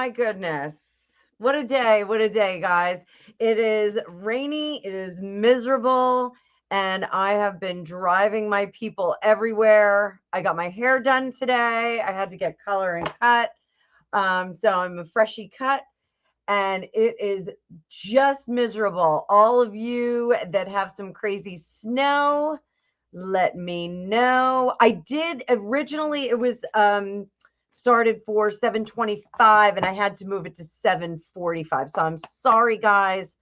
my goodness. What a day. What a day, guys. It is rainy. It is miserable. And I have been driving my people everywhere. I got my hair done today. I had to get color and cut. So I'm a freshie cut. And it is just miserable. All of you that have some crazy snow, let me know. I did originally, it was started for 7:25 and I had to move it to 7:45. So I'm sorry, guys,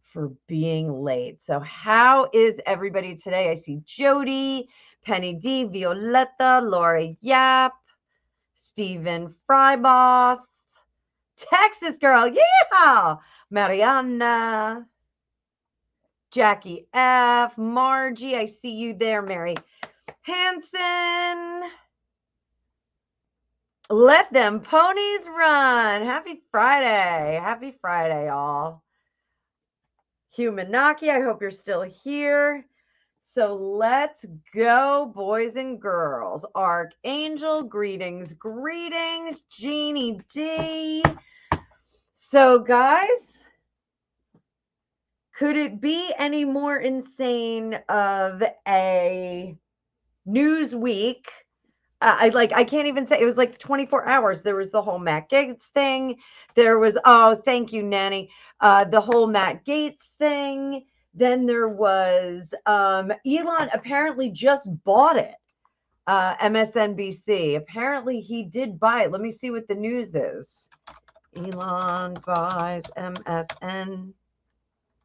for being late. So how is everybody today? I see Jody, Penny D, Violetta, Laura Yap, Stephen Fryboth, Texas girl, yeah, Mariana, Jackie F, Margie, I see you there, Mary Hanson. Let them ponies run. Happy Friday. Happy Friday, all. Humanaki, I hope you're still here. So let's go, boys and girls. Archangel, greetings, greetings. Jeannie D. So, guys, could it be any more insane of a news week? I can't even say, it was like 24 hours. There was the whole Matt Gaetz thing. There was, oh, thank you, Nanny. The whole Matt Gaetz thing. Then there was Elon apparently just bought it. MSNBC. Apparently he did buy it. Let me see what the news is. Elon buys MSN.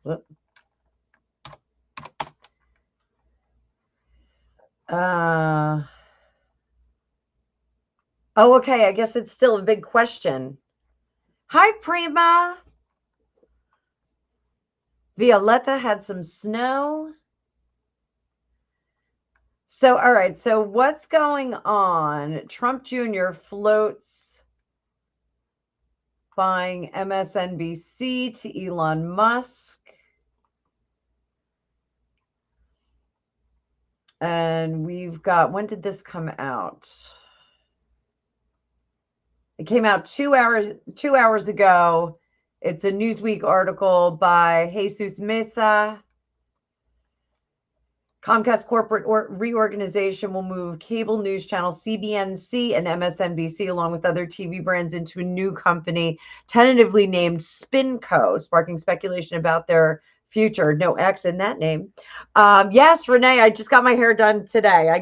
Whoop. Oh, okay. I guess it's still a big question. Hi, Prima. Violetta had some snow. So, all right. So what's going on? Trump Jr. floats buying MSNBC to Elon Musk. And we've got, when did this come out? It came out 2 hours ago. It's a Newsweek article by Jesus Mesa. Comcast corporate reorganization will move cable news channel CBNC and MSNBC, along with other TV brands, into a new company, tentatively named SpinCo, sparking speculation about their future. No X in that name. Yes, Renee, I just got my hair done today. I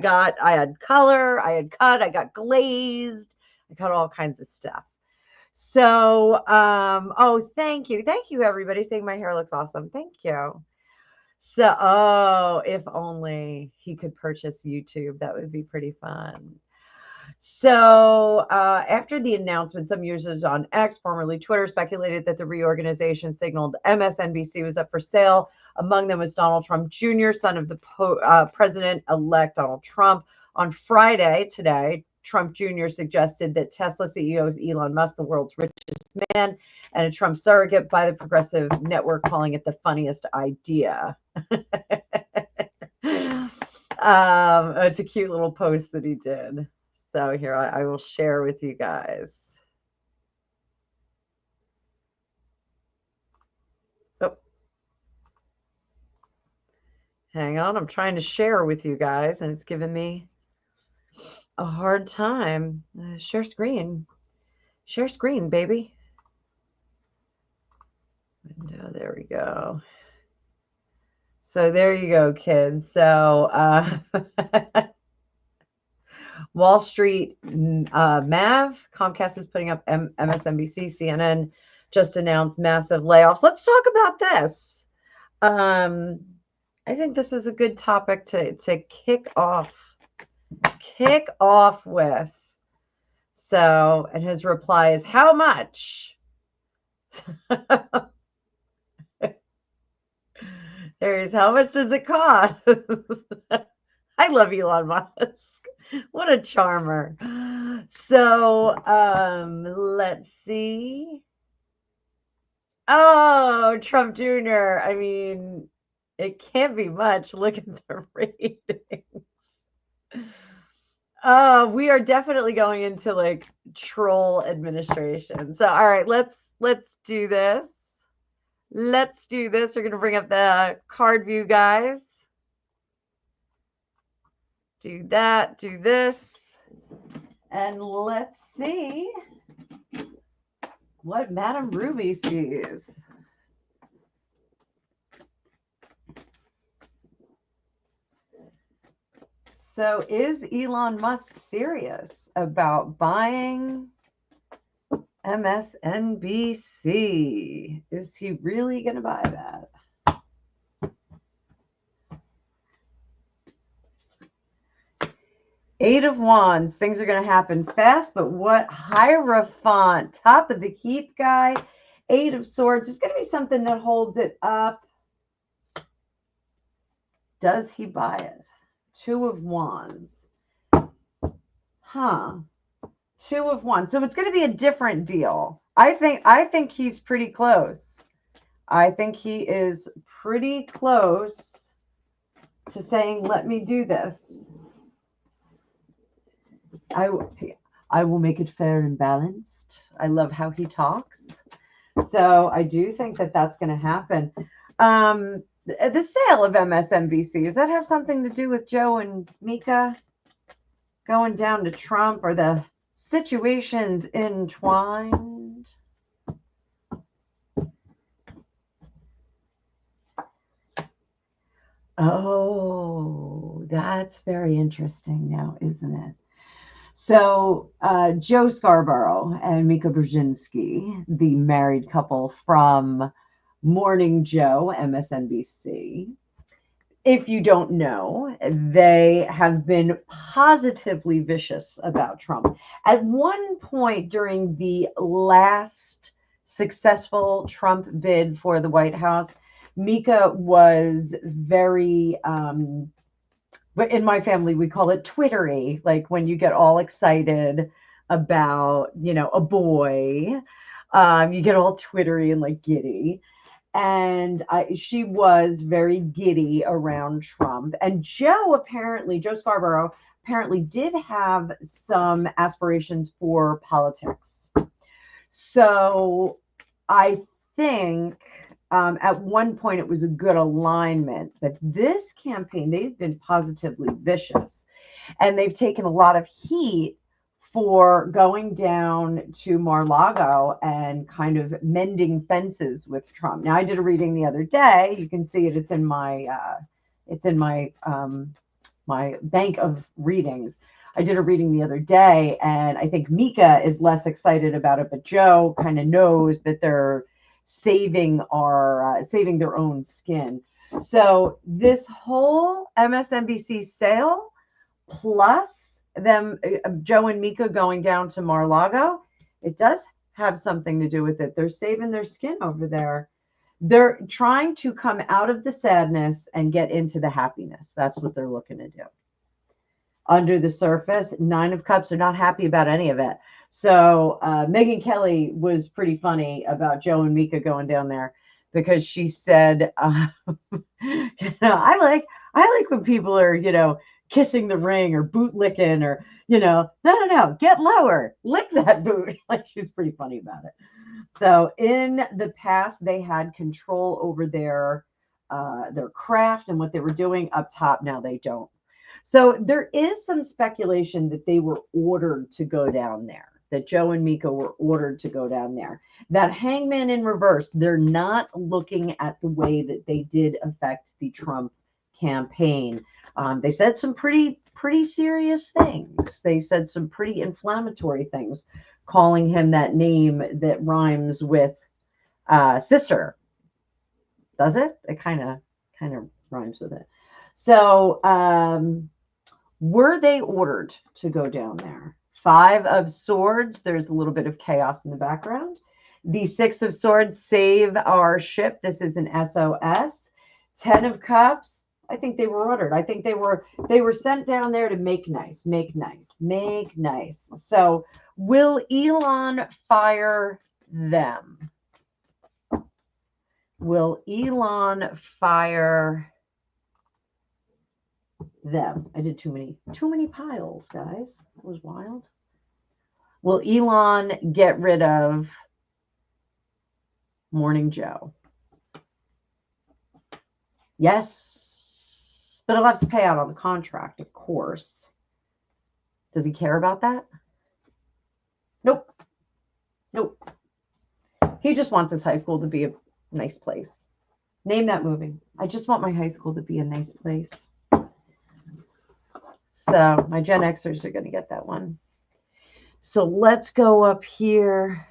had color, I had cut, I got glazed, I got all kinds of stuff. So, oh, thank you. Thank you, everybody, saying my hair looks awesome. Thank you. So, oh, if only he could purchase YouTube, that would be pretty fun. So, after the announcement, some users on X, formerly Twitter, speculated that the reorganization signaled MSNBC was up for sale. Among them was Donald Trump Jr., son of the President-elect Donald Trump. On Friday, today, Trump Jr. suggested that Tesla CEO is Elon Musk, the world's richest man, and a Trump surrogate, by the Progressive Network calling it the funniest idea. It's a cute little post that he did. So here, I will share with you guys. Oh. Hang on, I'm trying to share with you guys, and it's giving me a hard time. Share screen. Share screen, baby. Window, there we go. So there you go, kids. So Wall Street Mav, Comcast is putting up MSNBC, CNN just announced massive layoffs. Let's talk about this. I think this is a good topic to kick off with. So, and his reply is, how much? There's, how much does it cost? I love Elon Musk. What a charmer. So, let's see. Oh, Trump Jr. I mean, it can't be much. Look at the ratings. We are definitely going into like troll administration. So all right, let's do this. Let's do this. We're gonna bring up the card view, guys. Do that, do this. And let's see what Madame Ruby sees. So is Elon Musk serious about buying MSNBC? Is he really going to buy that? Eight of Wands. Things are going to happen fast, but what? Hierophant. Top of the heap guy. Eight of Swords. There's going to be something that holds it up. Does he buy it? Two of Wands. Huh. Two of Wands. So it's going to be a different deal. I think he's pretty close. I think he is pretty close to saying, let me do this. I will make it fair and balanced. I love how he talks. So I do think that that's going to happen. The sale of MSNBC, does that have something to do with Joe and Mika going down to Trump? Or the situations entwined? Oh, that's very interesting now, isn't it? So Joe Scarborough and Mika Brzezinski, the married couple from Morning Joe, MSNBC. If you don't know, they have been positively vicious about Trump. At one point during the last successful Trump bid for the White House, Mika was very, but in my family, we call it twittery, like when you get all excited about, a boy, you get all twittery and like giddy. And she was very giddy around Trump. And Joe Scarborough apparently did have some aspirations for politics. So I think at one point it was a good alignment. But this campaign, they've been positively vicious. And they've taken a lot of heat for going down to Mar-a-Lago and kind of mending fences with Trump. Now, I did a reading the other day. You can see it. It's in my my bank of readings. I did a reading the other day, and I think Mika is less excited about it, but Joe kind of knows that they're saving their own skin. So this whole MSNBC sale plus them, Joe and Mika going down to Mar-a-Lago, it does have something to do with it. They're saving their skin over there. They're trying to come out of the sadness and get into the happiness. That's what they're looking to do. Under the surface, Nine of Cups are not happy about any of it. So Megyn Kelly was pretty funny about Joe and Mika going down there because she said, I like when people are, kissing the ring or boot licking or, no, get lower, lick that boot. Like, she was pretty funny about it. So in the past, they had control over their craft and what they were doing up top. Now they don't. So there is some speculation that they were ordered to go down there, that Joe and Mika were ordered to go down there. That Hangman in reverse, they're not looking at the way that they did affect the Trump campaign. They said some pretty serious things. They said some pretty inflammatory things, calling him that name that rhymes with sister. Does it? It kind of rhymes with it. So were they ordered to go down there? Five of Swords, there's a little bit of chaos in the background. The Six of Swords, save our ship. This is an SOS. 10 of Cups, I think they were ordered. I think they were sent down there to make nice. So will Elon fire them? Will Elon fire them. I did too many piles, guys. That was wild. Will Elon get rid of Morning Joe? Yes, but he'll have to pay out on the contract, of course. Does he care about that? Nope. Nope. He just wants his high school to be a nice place. Name that movie. I just want my high school to be a nice place. So my Gen Xers are going to get that one. So let's go up here.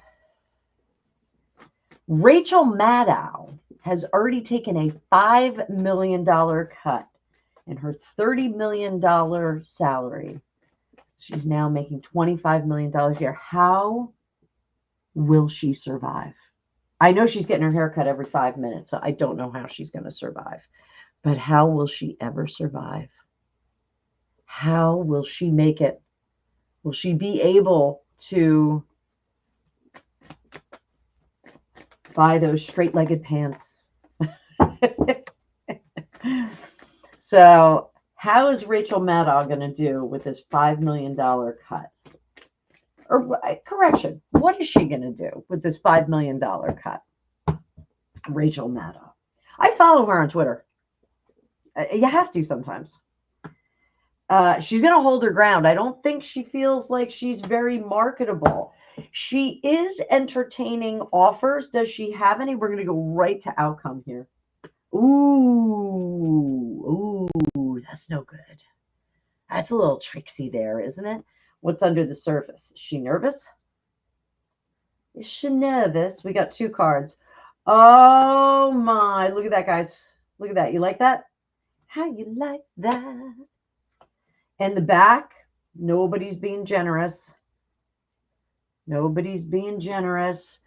Rachel Maddow has already taken a $5 million cut in her $30 million salary. She's now making $25 million a year. How will she survive? I know she's getting her hair cut every 5 minutes, so I don't know how she's going to survive. But how will she ever survive? How will she make it? Will she be able to buy those straight-legged pants? So how is Rachel Maddow going to do with this $5 million cut? Or correction, what is she going to do with this $5 million cut? Rachel Maddow. I follow her on Twitter. You have to sometimes. She's going to hold her ground. I don't think she feels like she's very marketable. She is entertaining offers. Does she have any? We're going to go right to outcome here. Ooh, that's no good. That's a little tricksy there, isn't it? What's under the surface? Is she nervous? Is she nervous? We got two cards. Oh my, look at that, guys. Look at that. You like that? How you like that? And the back, nobody's being generous. Nobody's being generous.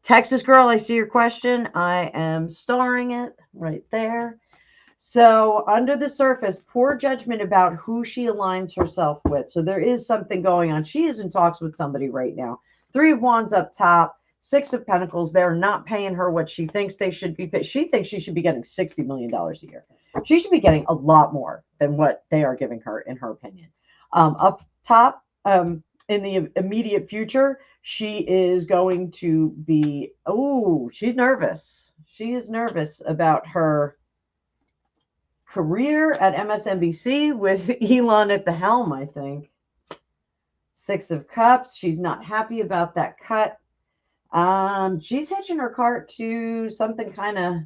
Texas girl, I see your question. I am starring it right there. So under the surface, poor judgment about who she aligns herself with. So there is something going on. She is in talks with somebody right now. 3 of Wands up top, 6 of Pentacles. They're not paying her what she thinks they should be paid. She thinks she should be getting $60 million a year. She should be getting a lot more than what they are giving her, in her opinion. Up top, in the immediate future, she is going to be, she's nervous. She is nervous about her career at MSNBC with Elon at the helm, I think. 6 of Cups. She's not happy about that cut. She's hitching her cart to something kind of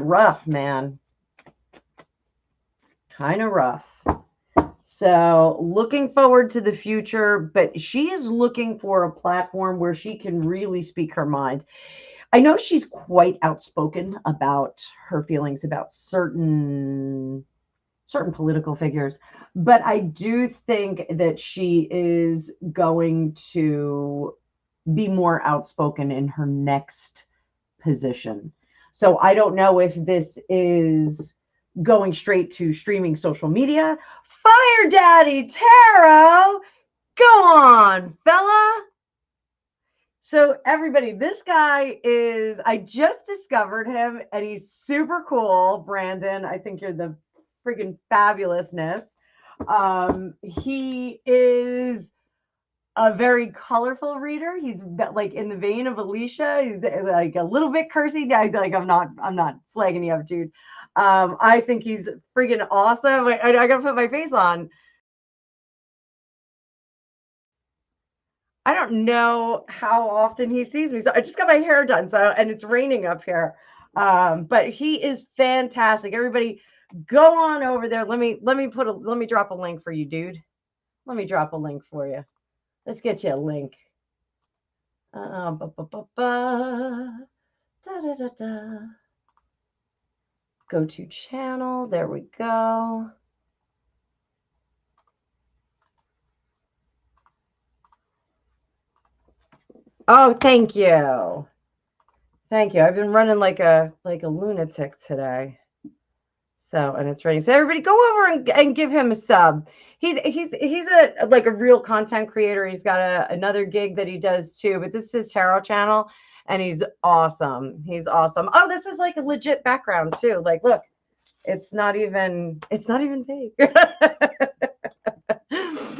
rough, man. Kind of rough. So looking forward to the future, but she is looking for a platform where she can really speak her mind. I know she's quite outspoken about her feelings about certain political figures, but I do think that she is going to be more outspoken in her next position. So I don't know if this is going straight to streaming social media. Fire Daddy Tarot, go on, fella. So everybody, this guy is, I just discovered him and he's super cool. Brandon, I think you're the freaking fabulousness. He is a very colorful reader. He's like in the vein of Alicia. He's like a little bit cursy. Like I'm not slagging you up, dude. I think he's freaking awesome. I gotta put my face on. I don't know how often he sees me. So I just got my hair done. And it's raining up here. But he is fantastic. Everybody go on over there. Let me drop a link for you, dude. Let me drop a link for you. Let's get you a link. Go to channel. There we go. Oh, thank you. Thank you. I've been running like a lunatic today. So, and it's raining. So everybody go over and give him a sub. He's a like a real content creator. He's got another gig that he does too, but this is his tarot channel and he's awesome. He's awesome. Oh, this is like a legit background too. Like, look, It's not even fake.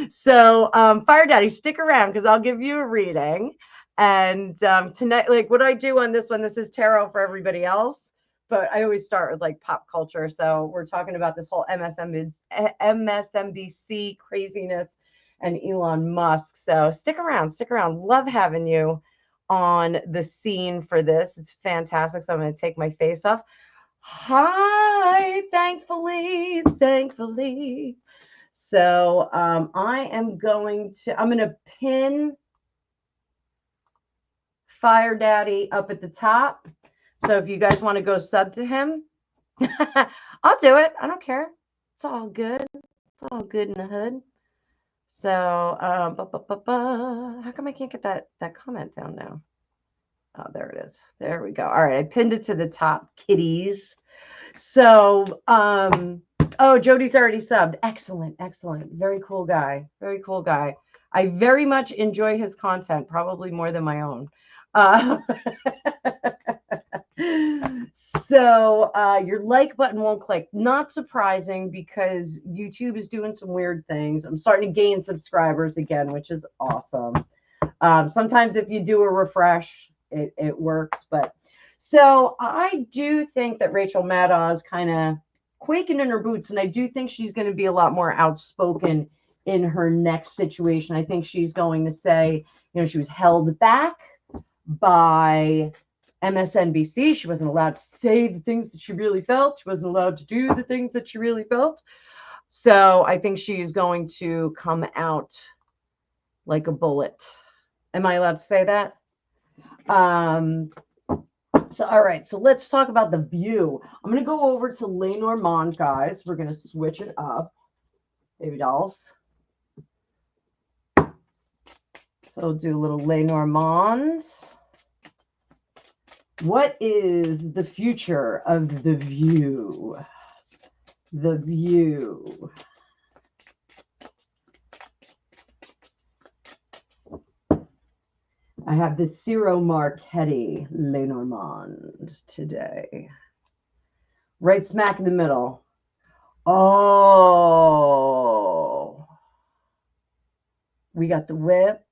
So, Fire Daddy, stick around because I'll give you a reading. And tonight, like what I do on this one, this is tarot for everybody else, but I always start with like pop culture. So we're talking about this whole MSNBC craziness and Elon Musk. So stick around, stick around. Love having you on the scene for this. It's fantastic. So I'm going to take my face off. Hi, thankfully. So I'm going to pin Fire Daddy up at the top. So if you guys want to go sub to him, I'll do it. I don't care. It's all good. It's all good in the hood. So how come I can't get that comment down now? Oh, there it is. There we go. All right, I pinned it to the top, kitties. So oh, Jody's already subbed. Excellent. Very cool guy. I very much enjoy his content, probably more than my own. So your like button won't click. Not surprising because YouTube is doing some weird things. I'm starting to gain subscribers again, which is awesome. Sometimes if you do a refresh, it works. But so I do think that Rachel Maddow is kind of quaking in her boots, and I do think she's going to be a lot more outspoken in her next situation. I think she's going to say, she was held back by MSNBC. She wasn't allowed to say the things that she really felt. She wasn't allowed to do the things that she really felt. So I think she's going to come out like a bullet. Am I allowed to say that? So, all right. So let's talk about The View. I'm going to go over to Lenormand, guys. We're going to switch it up. Baby dolls. So we'll do a little Lenormand. What is the future of The View? The View. I have the Ciro Marchetti Lenormand today. Right smack in the middle. Oh. We got the whip,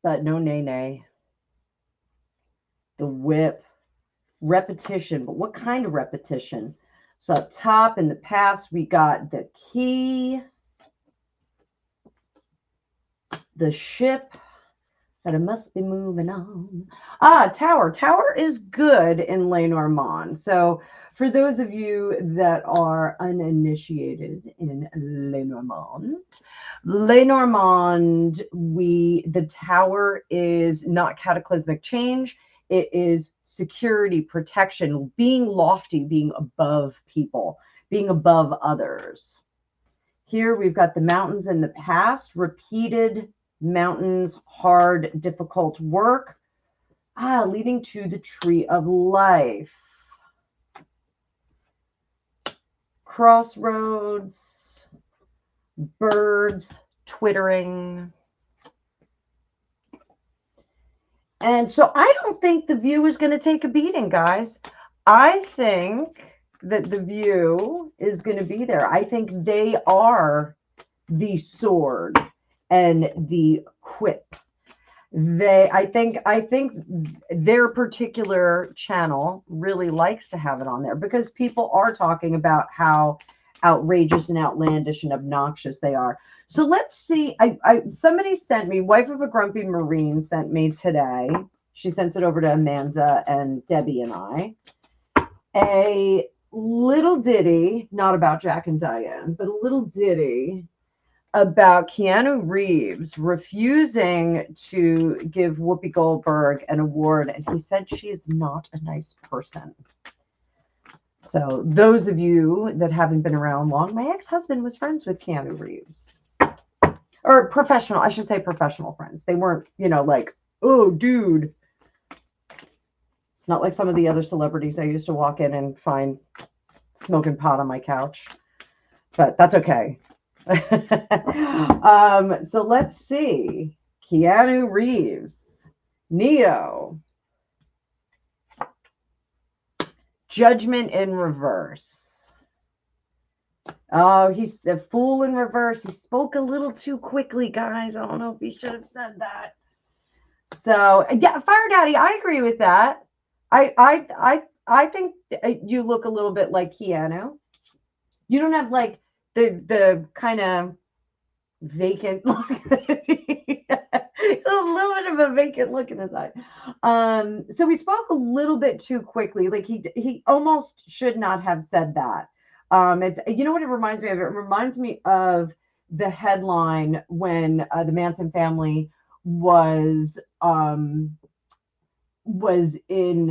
but no nay. The whip. Repetition, but what kind of repetition? So up top in the past, we got the key, the ship, but I must be moving on. Tower. Tower is good in Lenormand. So for those of you that are uninitiated in Lenormand, the tower is not cataclysmic change. It is security, protection, being lofty, being above people, being above others. Here we've got the mountains in the past, repeated mountains, hard, difficult work, leading to the tree of life. Crossroads, birds twittering. And so I don't think The View is going to take a beating, guys. I think that The View is going to be there. I think they are the sword and the whip. I think their particular channel really likes to have it on there because people are talking about how outrageous and outlandish and obnoxious they are. So let's see. Somebody sent me, wife of a grumpy Marine sent me today. She sent it over to Amanda and Debbie and I. A little ditty, not about Jack and Diane, but a little ditty about Keanu Reeves refusing to give Whoopi Goldberg an award. And he said she's not a nice person. So those of you that haven't been around long, my ex-husband was friends with Keanu Reeves. Or professional, I should say professional friends. They weren't, like, oh, dude. Not like some of the other celebrities I used to walk in and find smoking pot on my couch. But that's okay. So let's see. Keanu Reeves. Neo. Judgment in reverse. Oh, he's a fool in reverse. He spoke a little too quickly, guys. I don't know if he should have said that. So yeah, Fire Daddy, I agree with that. I think you look a little bit like Keanu. You don't have like the kind of vacant look. A little bit of a vacant look in his eye. So he spoke a little bit too quickly. Like he almost should not have said that. It's, you know what it reminds me of? It reminds me of the headline when the Manson family was in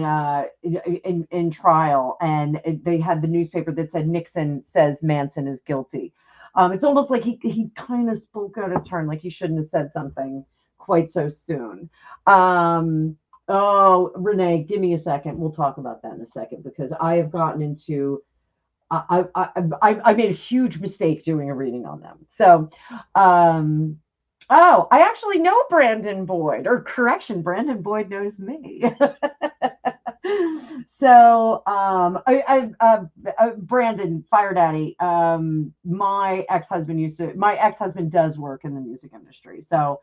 trial, and they had the newspaper that said Nixon says Manson is guilty. It's almost like he kind of spoke out of turn, like he shouldn't have said something quite so soon. Oh, Renee, give me a second. We'll talk about that in a second, because I have gotten into I made a huge mistake doing a reading on them. So, oh, I actually know Brandon Boyd, or correction, Brandon Boyd knows me. So, Brandon, Fire Daddy, my ex-husband does work in the music industry. So,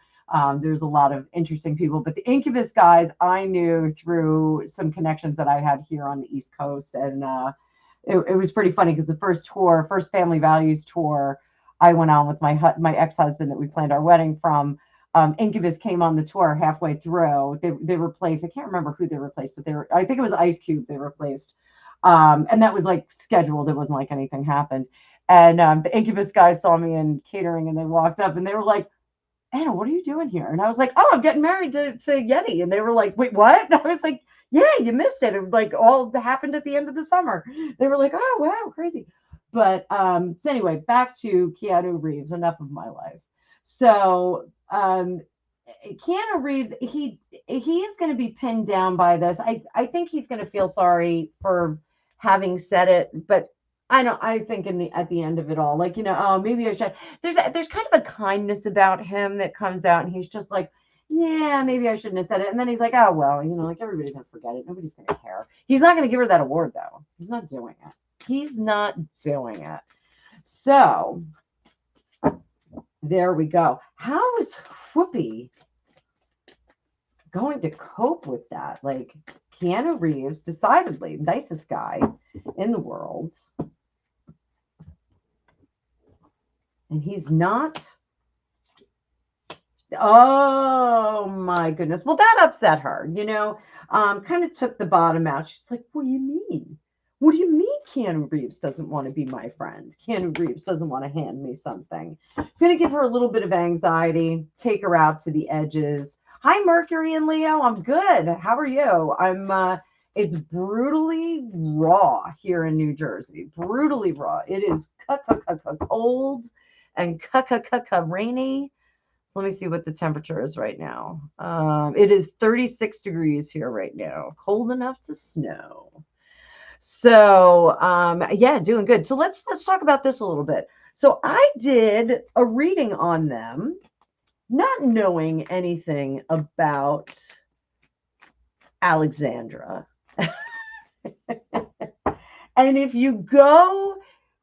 there's a lot of interesting people, but the Incubus guys I knew through some connections that I had here on the East Coast. And, it was pretty funny because the first Family Values tour, I went on with my ex-husband that we planned our wedding from. Incubus came on the tour halfway through. They replaced, I can't remember who they replaced, but I think it was Ice Cube they replaced. And that was like scheduled. It wasn't like anything happened. And the Incubus guys saw me in catering, and they walked up and they were like, Anna, what are you doing here? And I was like, oh, I'm getting married to Yeti. And they were like, wait, what? And I was like, yeah, you missed it. It like all happened at the end of the summer. They were like, oh, wow, crazy. But so anyway, back to Keanu Reeves. Enough of my life. So Keanu Reeves, he is going to be pinned down by this. I think he's going to feel sorry for having said it, but I think at the end of it all, like, oh, maybe I should. There's kind of a kindness about him that comes out, and he's just like, yeah, maybe I shouldn't have said it. And then he's like, oh, well, like everybody's going to forget it. Nobody's going to care. He's not going to give her that award, though. He's not doing it. He's not doing it. So there we go. How is Whoopi going to cope with that? Like, Keanu Reeves, decidedly nicest guy in the world. And he's not. Oh my goodness. Well, that upset her, kind of took the bottom out. She's like, what do you mean? What do you mean Keanu Reeves doesn't want to be my friend? Keanu Reeves doesn't want to hand me something. It's going to give her a little bit of anxiety, take her out to the edges. Hi, Mercury and Leo. I'm good. How are you? It's brutally raw here in New Jersey. Brutally raw. It is cold and rainy. So let me see what the temperature is right now. It is 36 degrees here right now. Cold enough to snow. So yeah, doing good. So let's talk about this a little bit. So I did a reading on them, not knowing anything about Alexandra. And if you go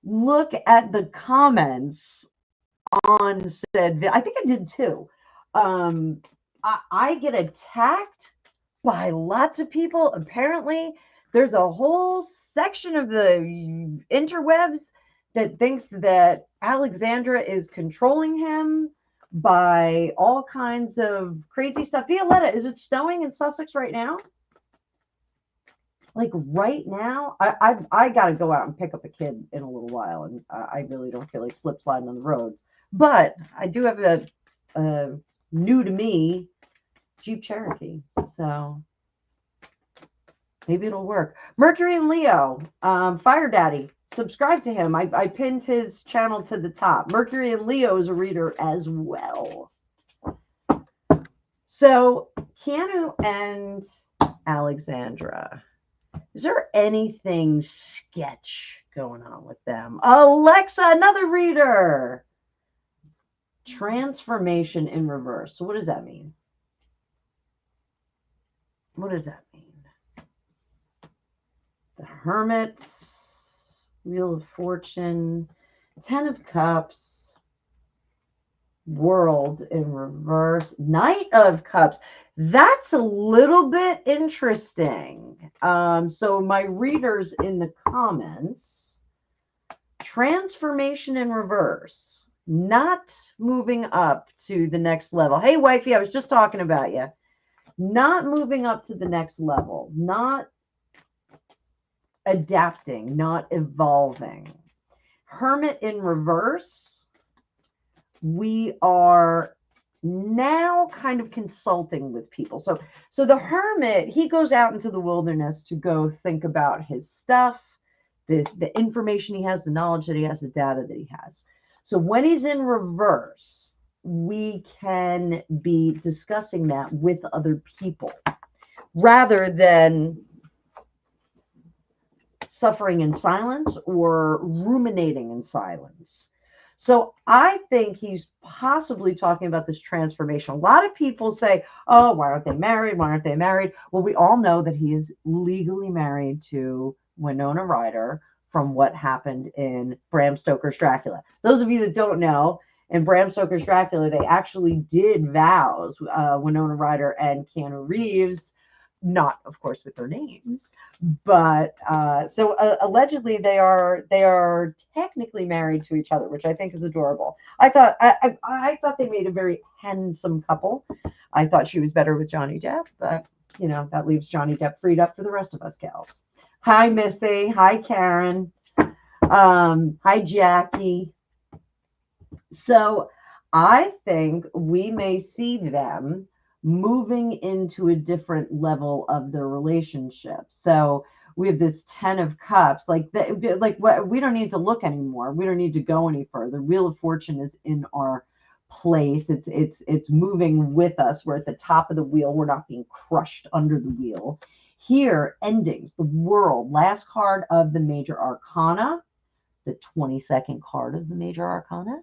look at the comments on said, I think I did too. I get attacked by lots of people. Apparently, there's a whole section of the interwebs that thinks that Alexandra is controlling him by all kinds of crazy stuff. Violetta, is it snowing in Sussex right now? Like right now, I got to go out and pick up a kid in a little while, and I really don't feel like slip sliding on the roads. But I do have a new to me Jeep Cherokee, so maybe it'll work. Mercury and Leo, Fire Daddy, subscribe to him. I pinned his channel to the top. Mercury and Leo is a reader as well. So Keanu and Alexandra. Is there anything sketch going on with them? Alexa, another reader. Transformation in reverse. So what does that mean? What does that mean? The Hermit, Wheel of Fortune, Ten of Cups, World in reverse, Knight of Cups. That's a little bit interesting. So my readers in the comments, transformation in reverse, not moving up to the next level. Hey, wifey, I was just talking about you. Not moving up to the next level, not adapting, not evolving. Hermit in reverse, we are now kind of consulting with people. So the hermit, he goes out into the wilderness to go think about his stuff, the information he has, the knowledge that he has, the data that he has. So when he's in reverse, we can be discussing that with other people rather than suffering in silence or ruminating in silence. So I think he's possibly talking about this transformation. A lot of people say, oh, why aren't they married? Why aren't they married? Well, we all know that he is legally married to Winona Ryder from what happened in Bram Stoker's Dracula. Those of you that don't know, in Bram Stoker's Dracula, they actually did vows, Winona Ryder and Keanu Reeves, not, of course, with their names, but so allegedly they are technically married to each other, which I think is adorable. I thought they made a very handsome couple. I thought she was better with Johnny Depp, but you know that leaves Johnny Depp freed up for the rest of us gals. Hi, Missy. Hi, Karen. Hi, Jackie. So I think we may see them moving into a different level of their relationship. So we have this 10 of Cups, like what, we don't need to look anymore. We don't need to go any further. Wheel of Fortune is in our place. It's moving with us. We're at the top of the wheel. We're not being crushed under the wheel. Here, endings, the World, last card of the Major Arcana, the 22nd card of the Major Arcana.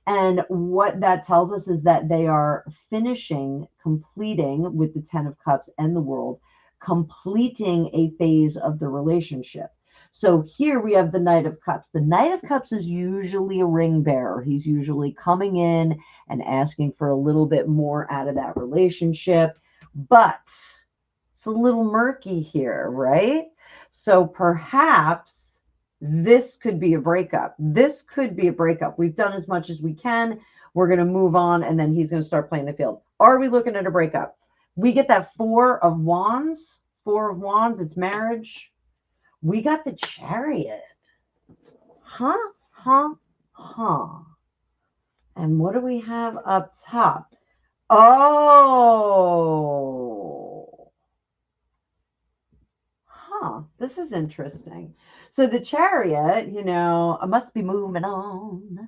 And what that tells us is that they are completing with the 10 of Cups and the World, completing a phase of the relationship. So here we have the Knight of Cups. The Knight of Cups is usually a ring bearer. He's usually coming in and asking for a little bit more out of that relationship. But it's a little murky here, right? So perhaps this could be a breakup. This could be a breakup. We've done as much as we can. We're going to move on, and then he's going to start playing the field. Are we looking at a breakup? We get that Four of Wands. Four of Wands, it's marriage. We got the Chariot. Huh? And what do we have up top? Oh. This is interesting. So the Chariot, you know, I must be moving on.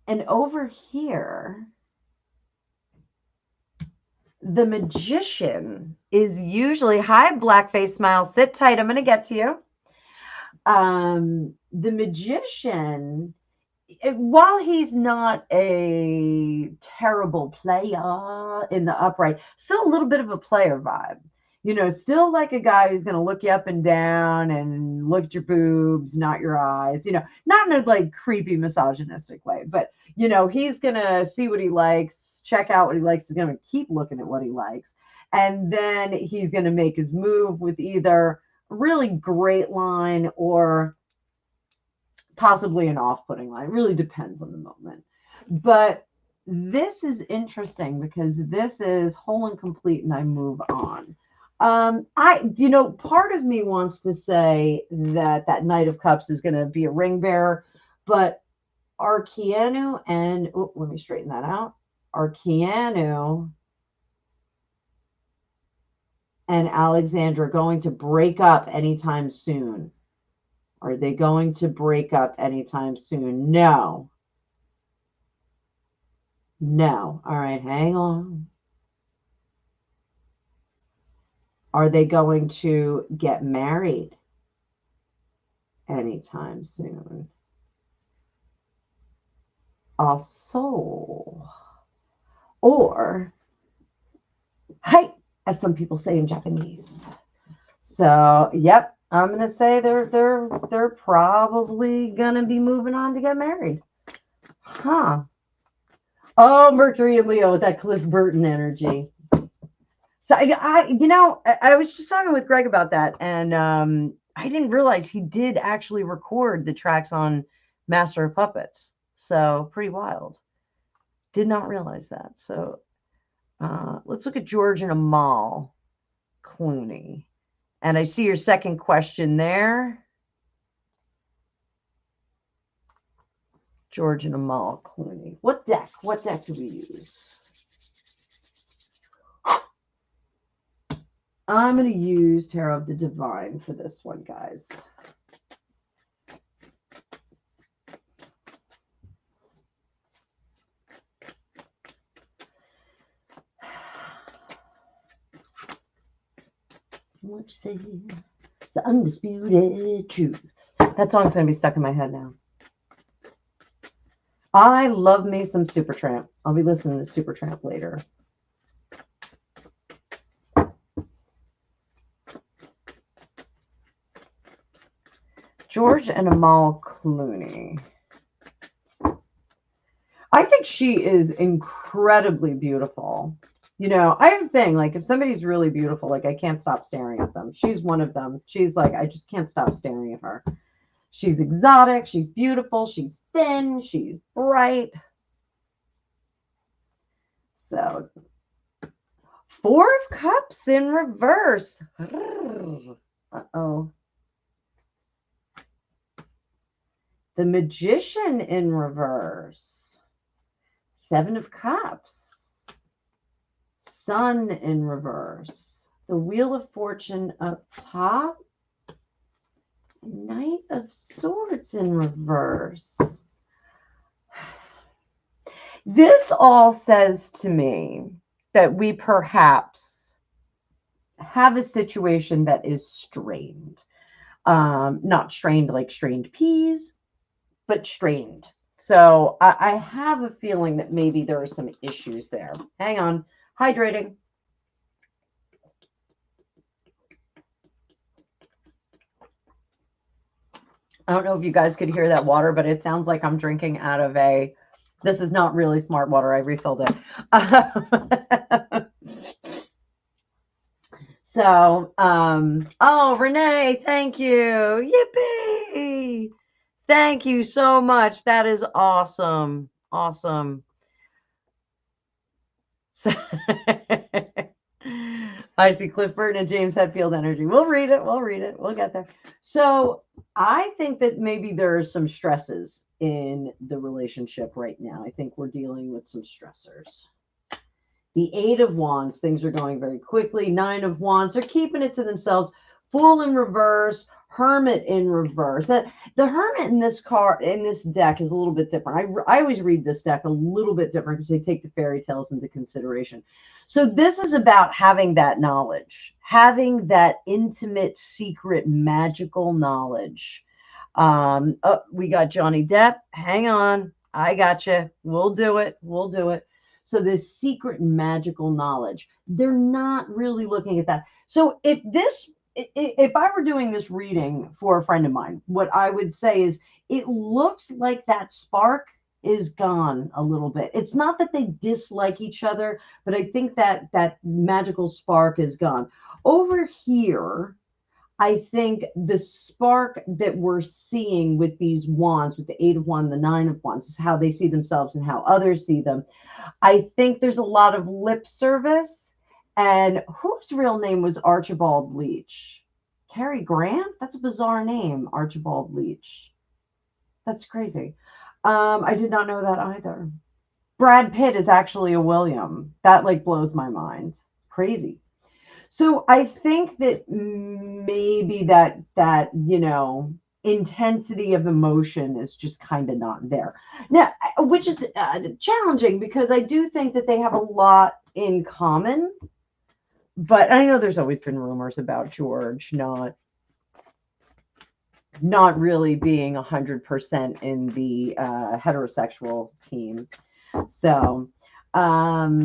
And over here, the Magician is usually, hi, Blackface Smile, sit tight, I'm going to get to you. The Magician, while he's not a terrible player in the upright, still a little bit of a player vibe. You know, still like a guy who's going to look you up and down and look at your boobs, not your eyes, you know, not in a like creepy misogynistic way, but, you know, he's going to see what he likes, check out what he likes. He's going to keep looking at what he likes. And then he's going to make his move with either a really great line or possibly an off-putting line. It really depends on the moment. But this is interesting because this is whole and complete and I move on. You know, part of me wants to say that Knight of Cups is going to be a ring bearer, but are Keanu and, let me straighten that out. Are Keanu and Alexandra going to break up anytime soon? Are they going to break up anytime soon? No. No. All right, hang on. Are they going to get married anytime soon? A soul. Or, hey, as some people say in Japanese. So, yep, I'm gonna say they're probably gonna be moving on to get married. Huh. Oh, Mercury and Leo with that Cliff Burton energy. So I was just talking with Greg about that, and I didn't realize he did actually record the tracks on Master of Puppets. So pretty wild. Did not realize that. So let's look at George and Amal Clooney. And I see your second question there. George and Amal Clooney. What deck? What deck do we use? I'm going to use Tarot of the Divine for this one, guys. What you say? It's the undisputed truth. That song's going to be stuck in my head now. I love me some Supertramp. I'll be listening to Supertramp later. George and Amal Clooney. I think she is incredibly beautiful. You know, I have a thing, like if somebody's really beautiful, like I can't stop staring at them. She's one of them. She's like, I just can't stop staring at her. She's exotic. She's beautiful. She's thin. She's bright. So, Four of Cups in reverse. Uh-oh. The Magician in reverse. Seven of Cups. Sun in reverse. The Wheel of Fortune up top. Knight of Swords in reverse. This all says to me that we perhaps have a situation that is strained. Not strained like strained peas, but strained. So I have a feeling that maybe there are some issues there. Hang on. Hydrating. I don't know if you guys could hear that water, but it sounds like I'm drinking out of a... This is not really smart water. I refilled it. So, oh, Renee, thank you. Yippee. Thank you so much. That is awesome. Awesome. So, I see Cliff Burton and James Hetfield energy. We'll read it. We'll read it. We'll get there. So I think that maybe there are some stresses in the relationship right now. I think we're dealing with some stressors. The Eight of Wands, things are going very quickly. Nine of Wands, they're keeping it to themselves. Fool in reverse, Hermit in reverse. The Hermit in this card, in this deck, is a little bit different. I always read this deck a little bit different because they take the fairy tales into consideration. So this is about having that knowledge, having that intimate, secret, magical knowledge. Oh, we got Johnny Depp. Hang on. I got you. We'll do it. We'll do it. So this secret magical knowledge, they're not really looking at that. So if I were doing this reading for a friend of mine, what I would say is it looks like that spark is gone a little bit. It's not that they dislike each other, but I think that that magical spark is gone. Over here, I think the spark that we're seeing with these wands, with the Eight of Wands, the Nine of Wands, is how they see themselves and how others see them. I think there's a lot of lip service. And whose real name was Archibald Leach? Cary Grant? That's a bizarre name, Archibald Leach. That's crazy. I did not know that either. Brad Pitt is actually a William. That like blows my mind. Crazy. So I think that maybe that intensity of emotion is just kind of not there now, which is challenging because I do think that they have a lot in common. But I know there's always been rumors about George not really being 100% in the heterosexual team. So, all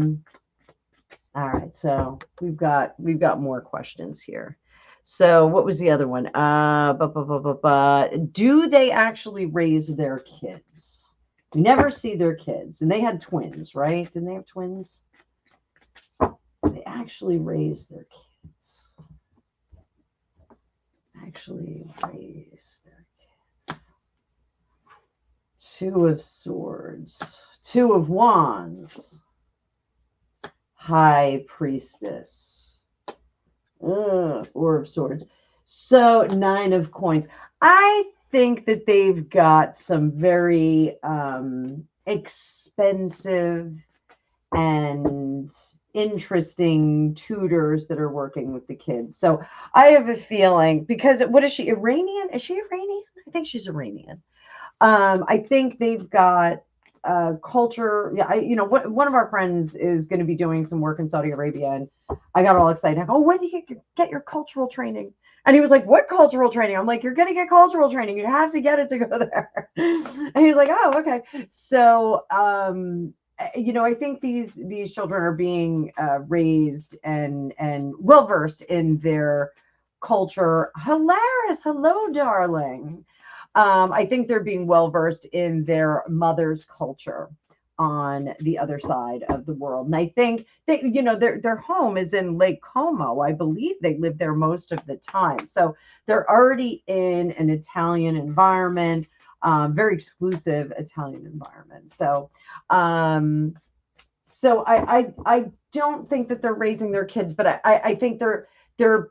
right, so we've got more questions here. So what was the other one? Do they actually raise their kids? We never see their kids. And they had twins, right? Didn't they have twins? They actually raise their kids. Actually raise their kids. Two of Swords. Two of Wands. High Priestess. Four of Swords. So 9 of Coins. I think that they've got some very expensive and interesting tutors that are working with the kids. So I have a feeling, because what is she, Iranian? Is she Iranian? I think she's Iranian. I think they've got culture. Yeah, one of our friends is going to be doing some work in Saudi Arabia, and I got all excited. I go, where do you get your cultural training? And he was like, what cultural training? I'm like, you're going to get cultural training. You have to get it to go there. And he was like, oh, okay. So, I think these children are being raised and well-versed in their culture. Hilarious. Hello, darling. I think they're being well-versed in their mother's culture on the other side of the world. And I think that, their home is in Lake Como. I believe they live there most of the time. So they're already in an Italian environment, very exclusive Italian environment. So, I don't think that they're raising their kids, but I think they're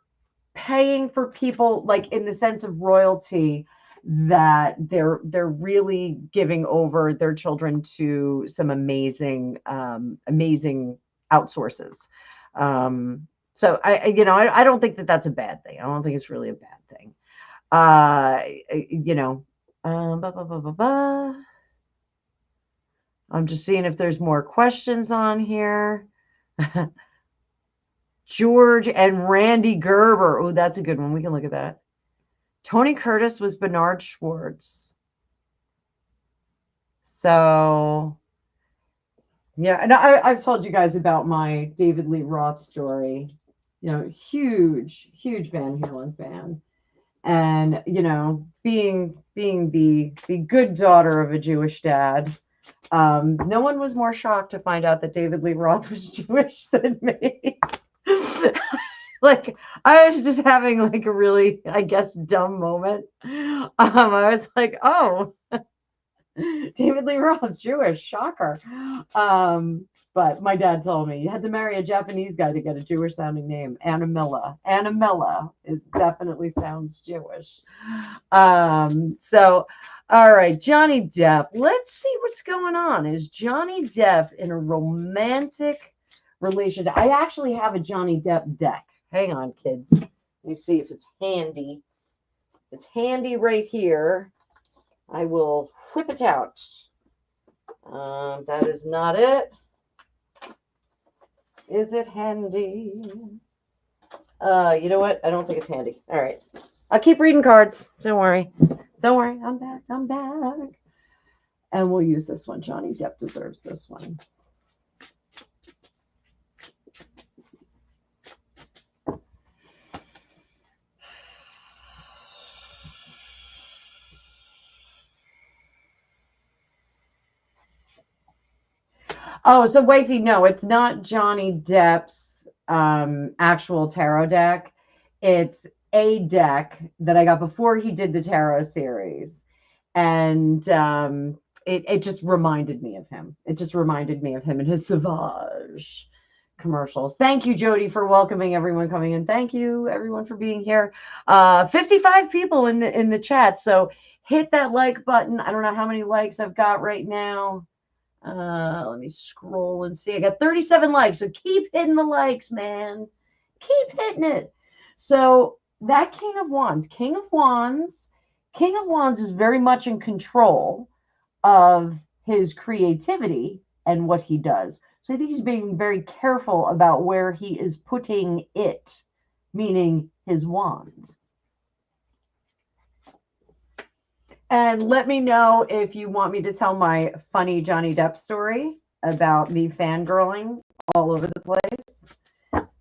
paying for people, like in the sense of royalty, that they're really giving over their children to some amazing outsources. So I don't think that that's a bad thing. I don't think it's really a bad thing. I'm just seeing if there's more questions on here. George and Randy Gerber. Oh, that's a good one. We can look at that. Tony Curtis was Bernard Schwartz. So, yeah. And I've told you guys about my David Lee Roth story. Huge Van Halen fan. And, being the good daughter of a Jewish dad, no one was more shocked to find out that David Lee Roth was Jewish than me. Like, I was just having like a really, I guess, dumb moment. I was like, oh, David Lee Roth, Jewish, shocker. But my dad told me you had to marry a Japanese guy to get a Jewish sounding name. Annabelle. It definitely sounds Jewish. So, all right, Johnny Depp. Let's see what's going on. Is Johnny Depp in a romantic relationship? I actually have a Johnny Depp deck. Hang on, kids. Let me see if it's handy. It's handy right here. I will whip it out. That is not it. Is it handy? You know what? I don't think it's handy. All right. I'll keep reading cards. Don't worry. I'm back. And we'll use this one. Johnny Depp deserves this one. Oh, so wifey, no, it's not Johnny Depp's actual tarot deck. It's a deck that I got before he did the tarot series. And it just reminded me of him. It just reminded me of him and his Sauvage commercials. Thank you, Jody, for welcoming everyone coming in. Thank you, everyone, for being here. 55 people in the chat. So hit that like button. I don't know how many likes I've got right now. Let me scroll and see. I got 37 likes. So keep hitting the likes, man. Keep hitting it. So that King of Wands is very much in control of his creativity and what he does. So I think he's being very careful about where he is putting it, meaning his wand. And let me know if you want me to tell my funny Johnny Depp story about me fangirling all over the place.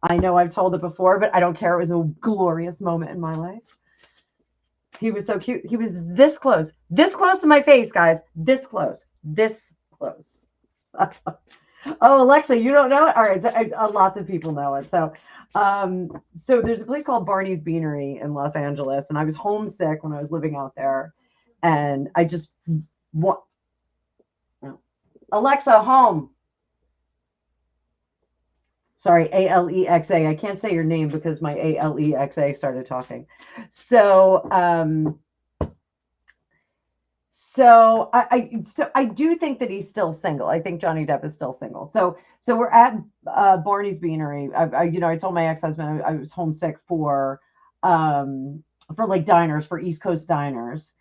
I know I've told it before, but I don't care. It was a glorious moment in my life. He was so cute. He was this close to my face, guys. This close. Oh, Alexa, you don't know it? All right, so lots of people know it. So there's a place called Barney's Beanery in Los Angeles, and I was homesick when I was living out there, and I just want Alexa home. Sorry, Alexa. I can't say your name because my Alexa started talking. So I do think that he's still single. I think Johnny Depp is still single. So we're at Barney's Beanery. I told my ex-husband I was homesick for like diners, for East Coast diners.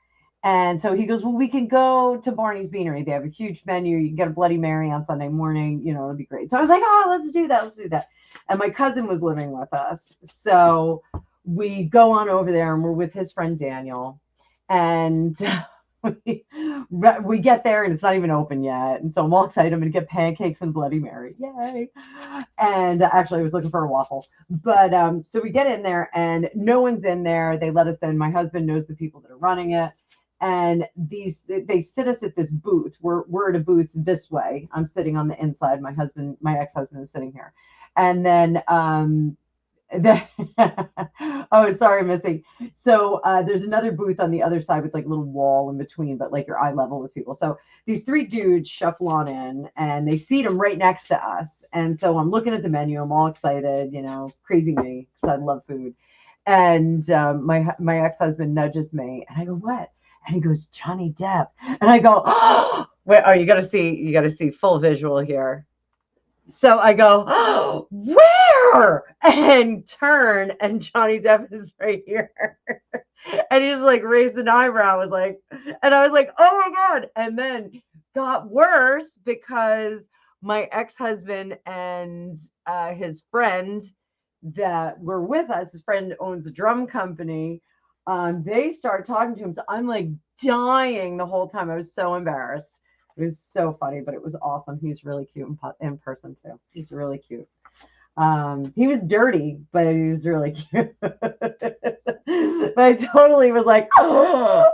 And so he goes, well, we can go to Barney's Beanery. They have a huge menu. You can get a Bloody Mary on Sunday morning. It'll be great. So I was like, oh, let's do that. And my cousin was living with us. So we go on over there and we're with his friend Daniel. And we get there and it's not even open yet. And so I'm all excited. I'm going to get pancakes and Bloody Mary. Yay. And actually I was looking for a waffle. But so we get in there and no one's in there. They let us in. My husband knows the people that are running it. And they sit us at this booth. We're at a booth this way. I'm sitting on the inside. My ex-husband is sitting here. And then oh, sorry, Missy. So there's another booth on the other side with like a little wall in between, but like you're eye level with people. So these three dudes shuffle on in and they seat them right next to us. And so I'm looking at the menu. I'm all excited, crazy me because I love food. And my ex-husband nudges me and I go, what? And he goes, Johnny Depp. And I go, oh, wait, you got to see full visual here. So I go, oh, where? And turn, and Johnny Depp is right here. And he just like raised an eyebrow, and I was like, oh my God. And then got worse because my ex-husband and his friend that were with us, his friend owns a drum company. They start talking to him. So I'm like dying the whole time. I was so embarrassed. It was so funny, but it was awesome. He's really cute in person too. He's really cute. He was dirty, but he was really cute. But I totally was like, oh.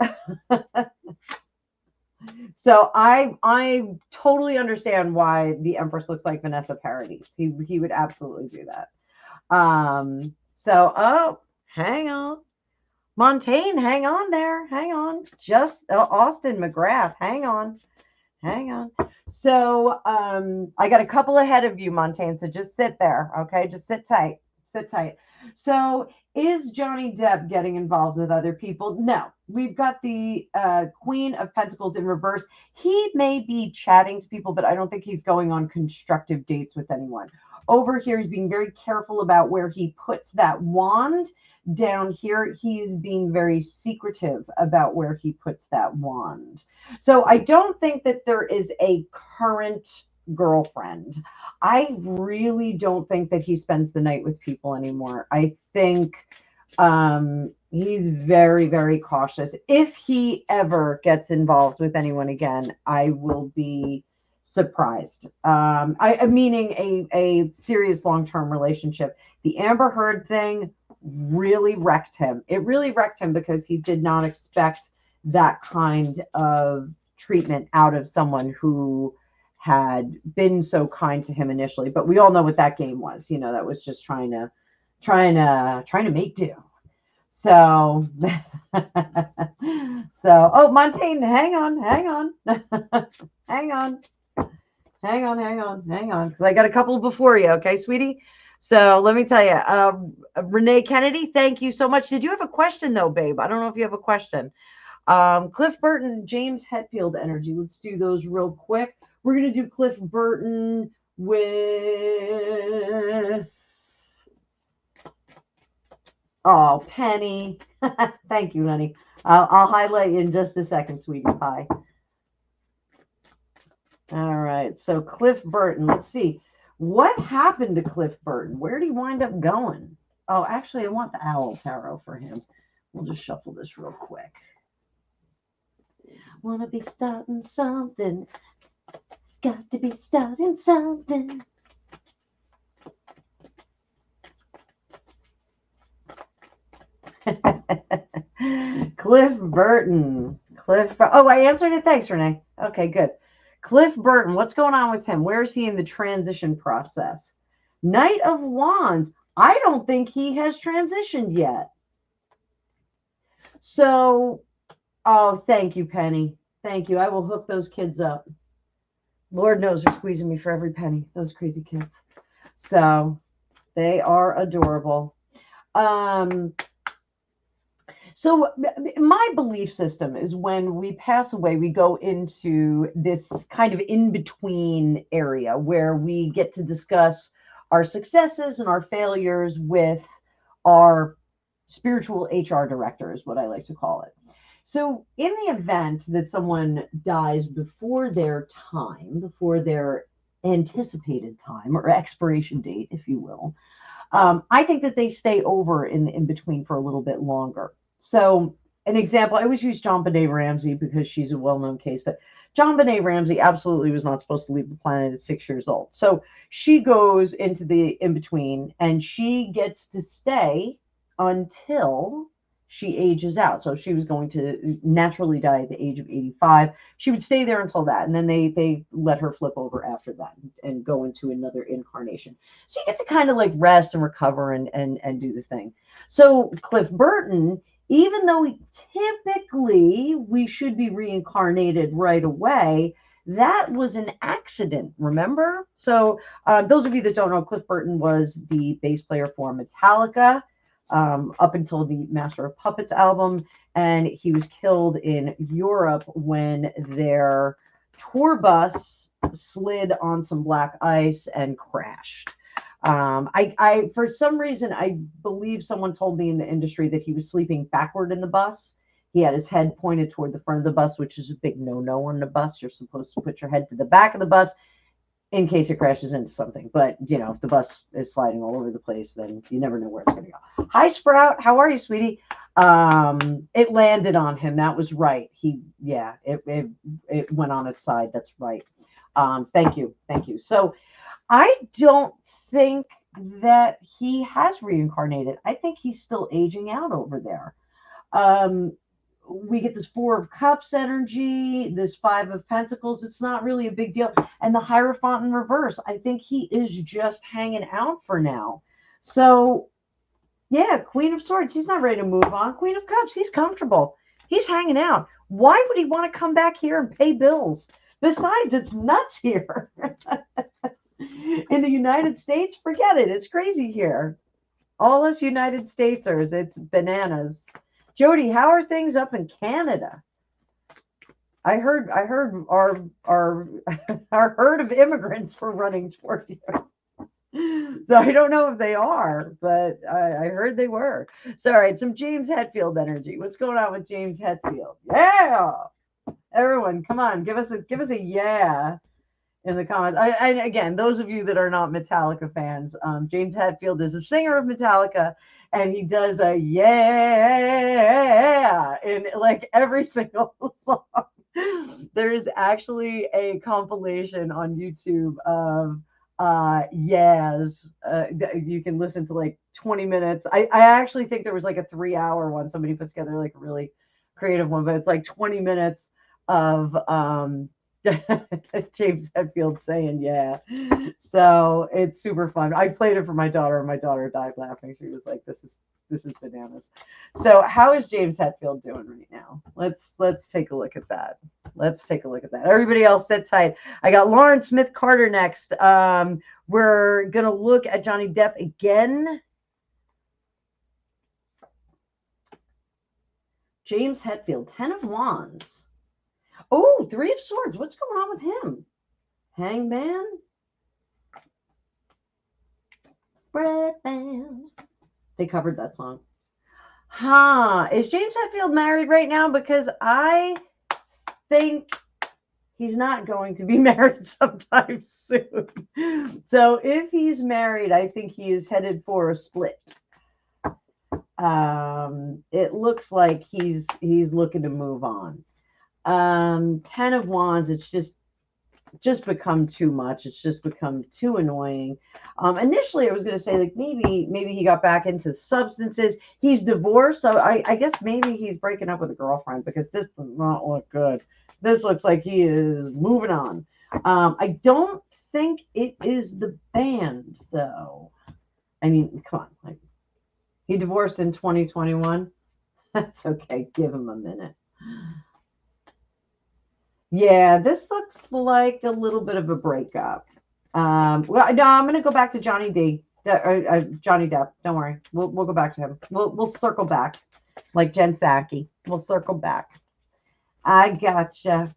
So I totally understand why the Empress looks like Vanessa Paradis. He would absolutely do that. Oh, hang on. Montaigne, hang on there. Hang on. Just Austin McGrath, hang on. So I got a couple ahead of you, Montaigne. So just sit there. Okay. Just sit tight. So is Johnny Depp getting involved with other people? No. We've got the Queen of Pentacles in reverse. He may be chatting to people, but I don't think he's going on constructive dates with anyone. Over here, he's being very careful about where he puts that wand. Down here, he's being very secretive about where he puts that wand. So I don't think that there is a current girlfriend. I really don't think that he spends the night with people anymore. I think he's very, very cautious. If he ever gets involved with anyone again, I will be surprised. Meaning a serious long-term relationship. The Amber Heard thing really wrecked him. It really wrecked him because he did not expect that kind of treatment out of someone who had been so kind to him initially. But we all know what that game was. That was just trying to make do. So, oh, Montaigne, hang on. hang on. Because I got a couple before you. Okay, sweetie. So let me tell you, Renee Kennedy, thank you so much. Did you have a question though, babe? I don't know if you have a question. Cliff Burton, James Hetfield energy. Let's do those real quick. We're going to do Cliff Burton with, oh, Penny. Thank you, honey. I'll highlight you in just a second, sweetie pie. All right. So Cliff Burton, let's see. What happened to Cliff Burton? Where did he wind up going? Oh, actually, I want the Owl Tarot for him. We'll just shuffle this real quick. Want to be starting something. Got to be starting something. Cliff Burton. Oh, I answered it. Thanks, Renee. Okay, good. Cliff Burton. What's going on with him? Where is he in the transition process? Knight of Wands. I don't think he has transitioned yet. So, oh, thank you, Penny. Thank you. I will hook those kids up. Lord knows they're squeezing me for every penny, those crazy kids. So they are adorable. So my belief system is when we pass away, we go into this kind of in-between area where we get to discuss our successes and our failures with our spiritual HR director, is what I like to call it. So in the event that someone dies before their time, before their anticipated time or expiration date, if you will, I think that they stay over in between for a little bit longer. So an example, I always use JonBenet Ramsey because she's a well-known case, but JonBenet Ramsey absolutely was not supposed to leave the planet at 6 years old. So she goes into the in-between and she gets to stay until she ages out. So she was going to naturally die at the age of 85. She would stay there until that. And then they let her flip over after that and go into another incarnation. So you get to kind of like rest and recover and do the thing. So Cliff Burton, even though typically we should be reincarnated right away, that was an accident, remember? So those of you that don't know, Cliff Burton was the bass player for Metallica up until the Master of Puppets album, and he was killed in Europe when their tour bus slid on some black ice and crashed. I for some reason, I believe someone told me in the industry that he was sleeping backward in the bus. He had his head pointed toward the front of the bus, which is a big no-no on the bus. You're supposed to put your head to the back of the bus in case it crashes into something. But, you know, if the bus is sliding all over the place, then you never know where it's going to go. Hi, Sprout. How are you, sweetie? It landed on him. That was right. It went on its side. That's right. Thank you. Thank you. So I don't think that he has reincarnated. I think he's still aging out over there. We get this 4 of Cups energy, this 5 of Pentacles. It's not really a big deal. And the Hierophant in reverse. I think he is just hanging out for now. So, yeah, Queen of Swords. He's not ready to move on. Queen of Cups. He's comfortable. He's hanging out. Why would he want to come back here and pay bills? Besides, it's nuts here. In the United States, forget it. It's crazy here. All us United Statesers, it's bananas. Jody, how are things up in Canada? I heard our our herd of immigrants were running toward you. So I don't know if they are, but I heard they were. So all right, some James Hetfield energy. What's going on with James Hetfield? Yeah. Everyone, come on, give us a yeah in the comments. And again, those of you that are not Metallica fans, James Hetfield is a singer of Metallica, and he does a yeah in like every single song. There is actually a compilation on YouTube of yeahs. You can listen to like 20 minutes. I actually think there was like a 3-hour one. Somebody put together like a really creative one, but it's like 20 minutes of James Hetfield saying yeah. So it's super fun. I played it for my daughter and my daughter died laughing. She was like, this is bananas. So how is James Hetfield doing right now? Let's take a look at that. Let's take a look at that. Everybody else sit tight. I got Lauren Smith Carter next. We're gonna look at Johnny Depp again. James Hetfield, 10 of Wands. Oh, 3 of Swords. What's going on with him? Hangman. Breadman. They covered that song. Is James Hetfield married right now? Because I think he's not going to be married sometime soon. So if he's married, I think he is headed for a split. It looks like he's looking to move on. 10 of Wands, it's just just become too much. It's just become too annoying. Initially, I was going to say like maybe he got back into substances. He's divorced, so I guess maybe he's breaking up with a girlfriend because this does not look good. This looks like he is moving on. I don't think it is the band though. I mean, come on, like he divorced in 2021. That's okay. Give him a minute. Yeah, this looks like a little bit of a breakup. Well, no, I'm going to go back to Johnny D. Johnny Depp. Don't worry. We'll go back to him. We'll circle back, like Jen Psaki. We'll circle back. I gotcha.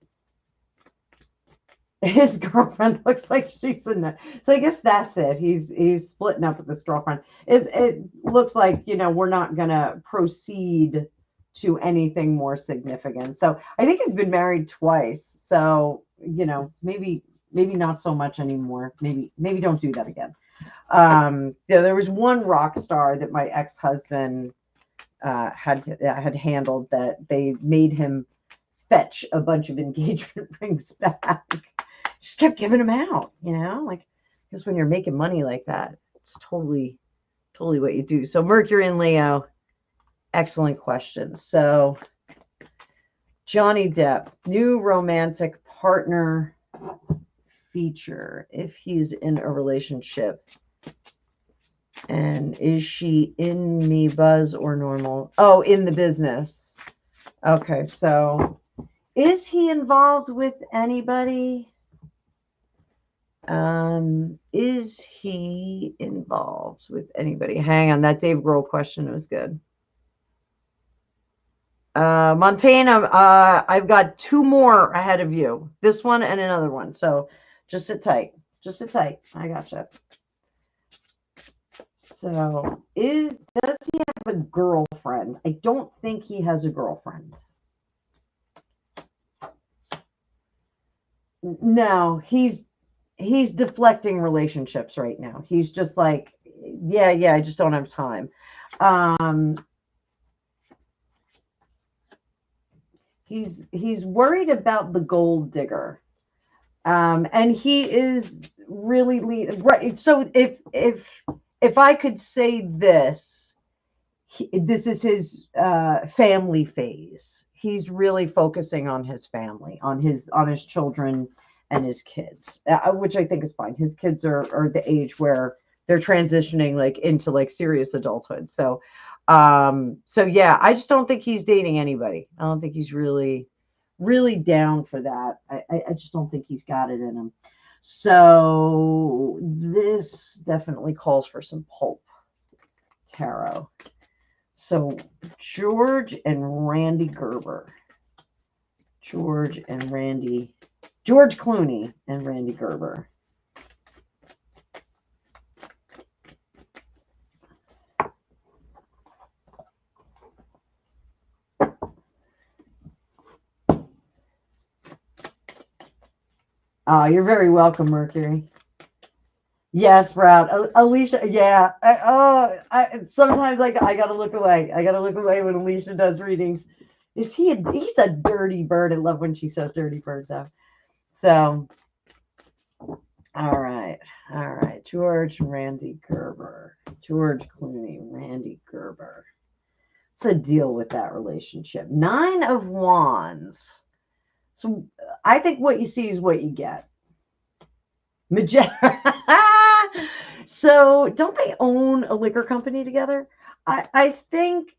His girlfriend looks like she's in there. So I guess that's it. He's splitting up with his girlfriend. It looks like, you know, we're not gonna proceed to anything more significant. So I think he's been married twice. So, you know, maybe not so much anymore. Maybe don't do that again. Yeah, there was one rock star that my ex-husband had handled that they made him fetch a bunch of engagement rings back. Just kept giving them out, you know, like because when you're making money like that, it's totally what you do. So Mercury and Leo, excellent question. So Johnny Depp, new romantic partner feature if he's in a relationship. And is she in me buzz or normal? Oh, in the business. Okay, so is he involved with anybody? Is he involved with anybody? Hang on, that Dave Grohl question was good. Montana, I've got two more ahead of you. This one and another one. So just sit tight. Just sit tight. I gotcha. So does he have a girlfriend? I don't think he has a girlfriend. No, he's deflecting relationships right now. He's just like, yeah, I just don't have time. He's worried about the gold digger. And he is really right. So if I could say this, this is his family phase. He's really focusing on his family, on his children and his kids, which I think is fine. His kids are the age where they're transitioning like into like serious adulthood. So yeah, I just don't think he's dating anybody. I don't think he's really down for that. I just don't think he's got it in him. So this definitely calls for some pulp tarot. So George and Randy Gerber. George Clooney and Randy Gerber. Oh, you're very welcome, Mercury. Yes, Brad. Alicia, yeah. Sometimes I gotta look away. I gotta look away when Alicia does readings. He's a dirty bird. I love when she says dirty bird though. So, all right. George and Randy Gerber. George Clooney, Randy Gerber. What's the deal with that relationship? 9 of Wands. So I think what you see is what you get. So don't they own a liquor company together? I think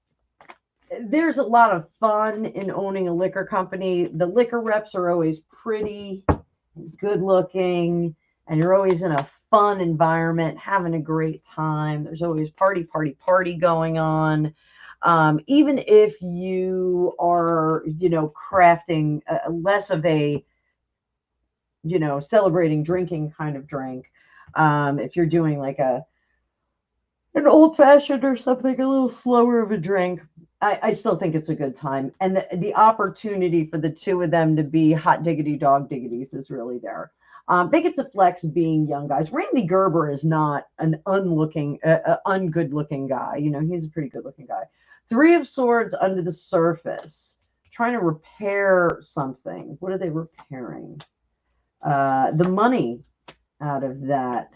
there's a lot of fun in owning a liquor company. The liquor reps are always pretty, good looking, and you're always in a fun environment, having a great time. There's always party going on. Even if you are, crafting less of a, celebrating drinking kind of drink. If you're doing like an old fashioned or something, a little slower of a drink, I still think it's a good time. And the opportunity for the two of them to be hot diggity dog diggities is really there. They get to flex being young guys. Randy Gerber is not an ungood looking guy. He's a pretty good looking guy. 3 of Swords under the surface, trying to repair something. What are they repairing? the money out of that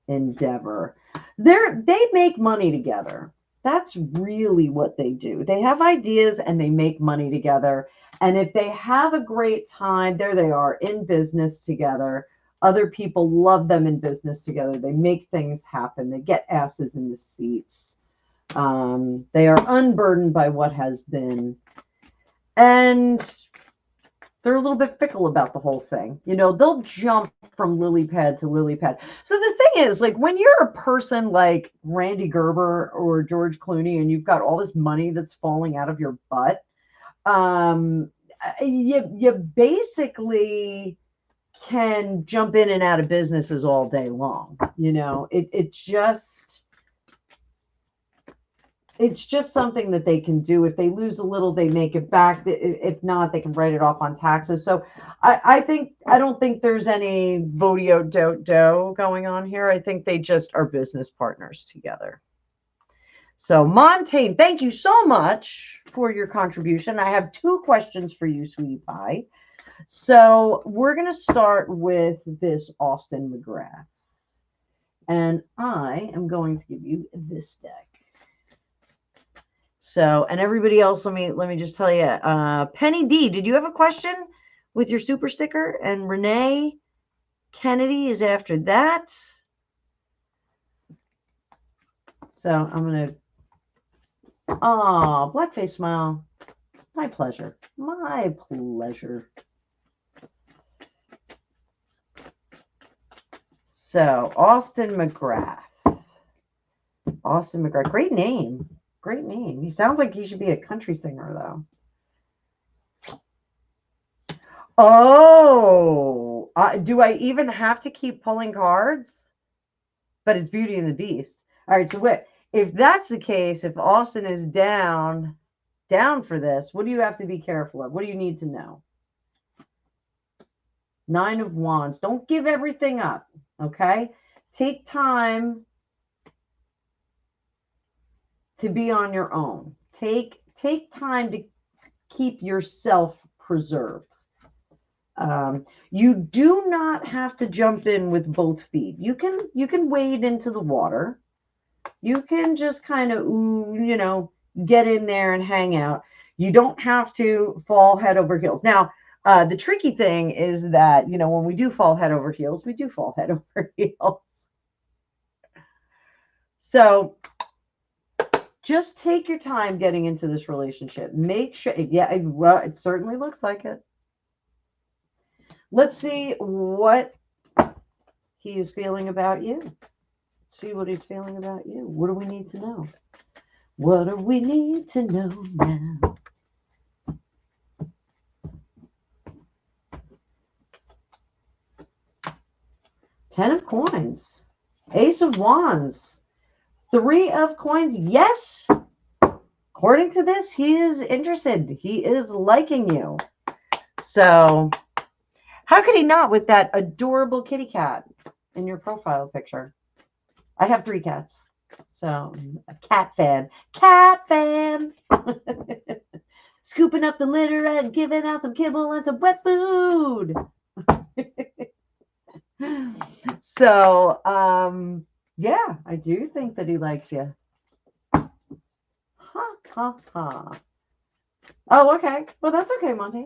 endeavor. They make money together. That's really what they do. They have ideas and they make money together. And if they have a great time, there they are in business together. Other people love them in business together. They make things happen. They get asses in the seats. They are unburdened by what has been. And they're a little bit fickle about the whole thing. You know, they'll jump from lily pad to lily pad. So the thing is, like, when you're a person like Randy Gerber or George Clooney and you've got all this money that's falling out of your butt, you basically can jump in and out of businesses all day long. You know, it's just something that they can do. If they lose a little, they make it back. If not, they can write it off on taxes. So I don't think there's any vodio do going on here. I think they just are business partners together. So Montaigne, thank you so much for your contribution. I have 2 questions for you, sweetie pie. So we're going to start with this Austin McGrath. And I am going to give you this deck. So, and everybody else, let me just tell you, Penny D, did you have a question with your super sticker? And Renee Kennedy is after that. So I'm going to, blackface smile. My pleasure. My pleasure. So Austin McGrath. Austin McGrath. Great name. Great name. He sounds like he should be a country singer, though. Oh, do I even have to keep pulling cards? But it's Beauty and the Beast. All right, so what? If that's the case, if Austin is down for this, what do you have to be careful of? What do you need to know? 9 of Wands. Don't give everything up, okay? Take time to be on your own. Take time to keep yourself preserved. You do not have to jump in with both feet. You can wade into the water. You can just kind of, you know, get in there and hang out. You don't have to fall head over heels. Now, the tricky thing is that, you know, when we do fall head over heels, we do fall head over heels. So just take your time getting into this relationship. Make sure, yeah, well, it certainly looks like it. Let's see what he is feeling about you. Let's see what he's feeling about you. What do we need to know? What do we need to know now? Ten of Coins. Ace of Wands. 3 of Coins. Yes. According to this, he is interested. He is liking you. So how could he not with that adorable kitty cat in your profile picture? I have 3 cats. So a cat fan. Cat fan. Scooping up the litter and giving out some kibble and some wet food. So, yeah, I do think that he likes you. Ha, ha, ha. Oh, okay. Well, that's okay, Monty.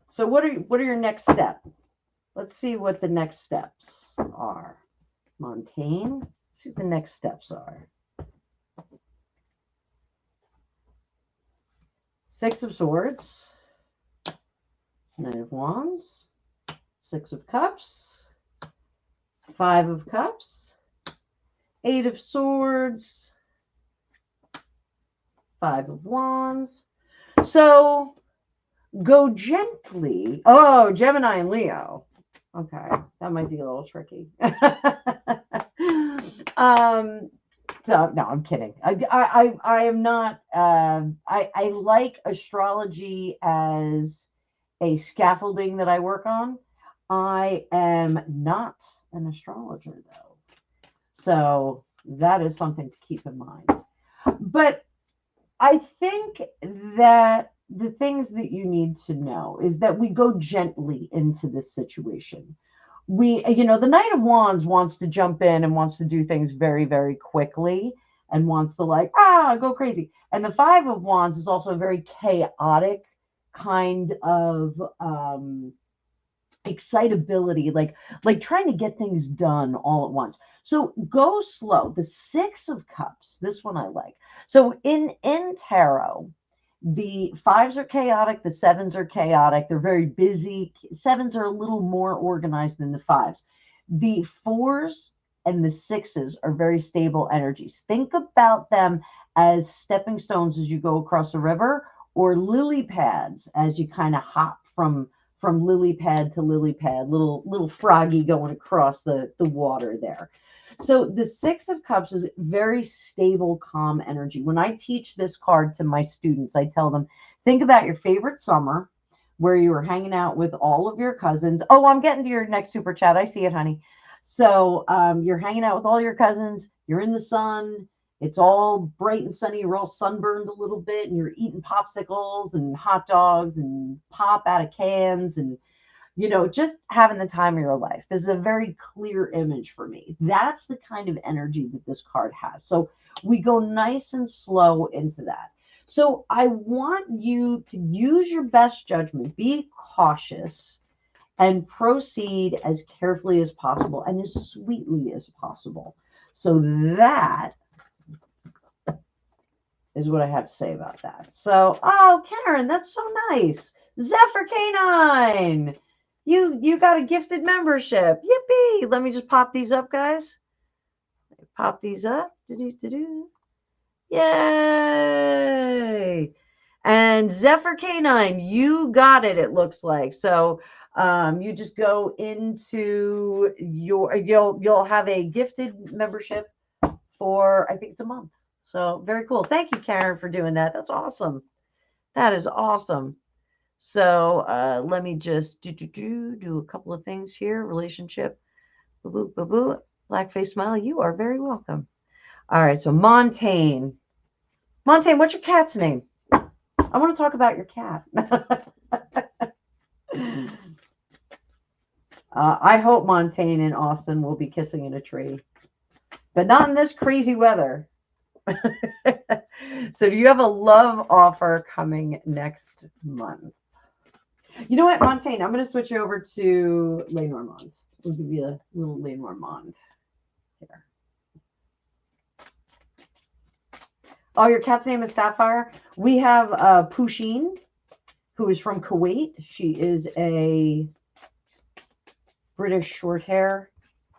So what are your next steps? Let's see what the next steps are. Montaigne. Let's see what the next steps are. 6 of Swords. 9 of Wands. 6 of Cups. 5 of Cups. 8 of Swords. 5 of Wands. So go gently. Oh, Gemini and Leo. Okay, that might be a little tricky. So no, I'm kidding. I am not. I like astrology as a scaffolding that I work on. I am not an astrologer though, so that is something to keep in mind. But I think that the things that you need to know is that we go gently into this situation. The Knight of Wands wants to jump in and wants to do things very, very quickly and wants to go crazy. And the Five of Wands is also a very chaotic kind of excitability, like trying to get things done all at once. So go slow. The Six of Cups, this one I like. So in tarot, the fives are chaotic, the sevens are chaotic, they're very busy. Sevens are a little more organized than the fives. The fours and the sixes are very stable energies. Think about them as stepping stones as you go across a river, or lily pads as you kind of hop from lily pad to lily pad, little froggy going across the water there. So the Six of Cups is very stable, calm energy. When I teach this card to my students, I tell them, think about your favorite summer where you were hanging out with all of your cousins. Oh, I'm getting to your next super chat. I see it, honey. So you're hanging out with all your cousins. You're in the sun. It's all bright and sunny. You're all sunburned a little bit, and you're eating popsicles and hot dogs and pop out of cans and just having the time of your life. This is a very clear image for me. That's the kind of energy that this card has. So we go nice and slow into that. So I want you to use your best judgment, be cautious, and proceed as carefully as possible and as sweetly as possible. So that is what I have to say about that. So, oh, Karen, that's so nice. Zephyr K9. You got a gifted membership. Yippee. Let me just pop these up, guys. Pop these up. Yay. And Zephyr K9, you got it, it looks like. So you just go into you'll have a gifted membership for, I think it's a month. So very cool. Thank you, Karen, for doing that. That's awesome. That is awesome. So let me just do a couple of things here. Relationship. Boo, boo, boo. Blackface smile. You are very welcome. All right. So Montaigne. Montaigne, what's your cat's name? I want to talk about your cat. I hope Montaigne and Austin will be kissing in a tree, but not in this crazy weather. So do you have a love offer coming next month? You know what, Montaigne, I'm going to switch you over to Lenormand. We'll give you a little Lenormand here. Oh, your cat's name is Sapphire? We have Pusheen, who is from Kuwait. She is a British short hair.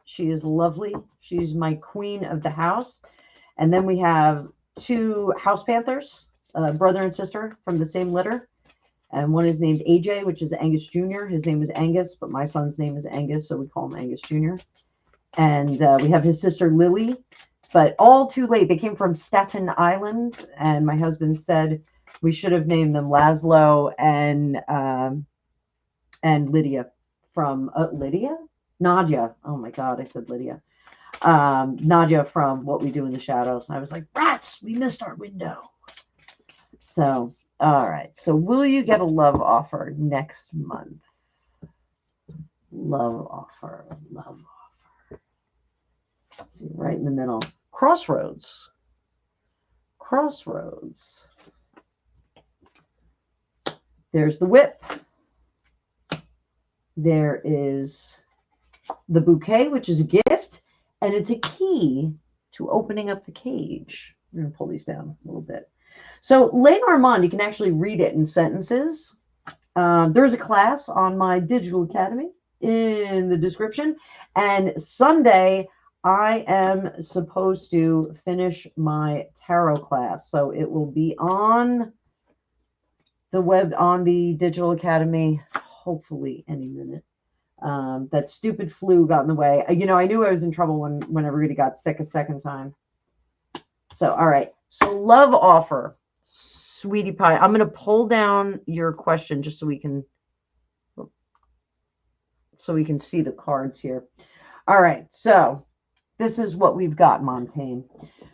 She is lovely. She's my queen of the house. And then we have two house panthers, brother and sister from the same litter. And one is named AJ, which is Angus Jr. His name is Angus, but my son's name is Angus, so we call him Angus Jr. And we have his sister Lily, but all too late. They came from Staten Island, and my husband said we should have named them Laszlo and Lydia from Nadia. Oh my God, I said Lydia. Nadia from What We Do in the Shadows. And I was like, rats, we missed our window. So, all right. So will you get a love offer next month? Love offer. Let's see, right in the middle. Crossroads. There's the whip. There is the bouquet, which is a gift. And it's a key to opening up the cage. I'm going to pull these down a little bit. So Lenormand, you can actually read it in sentences. There's a class on my digital academy in the description. And Sunday, I am supposed to finish my tarot class. So it will be on the web, on the digital academy, hopefully any minute. That stupid flu got in the way. I knew I was in trouble when everybody got sick a second time. So, all right. So love offer, sweetie pie. I'm going to pull down your question just so we can see the cards here. All right. So This is what we've got, Montaigne.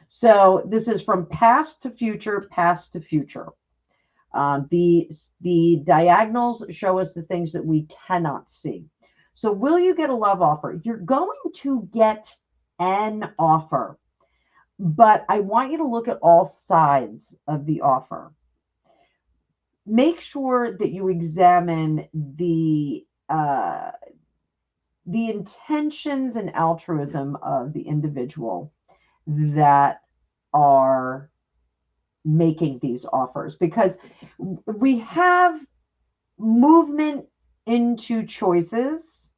So this is from past to future, past to future. The diagonals show us the things that we cannot see. So will you get a love offer? You're going to get an offer, but I want you to look at all sides of the offer. Make sure that you examine the intentions and altruism of the individual that are making these offers, because we have movement into choices,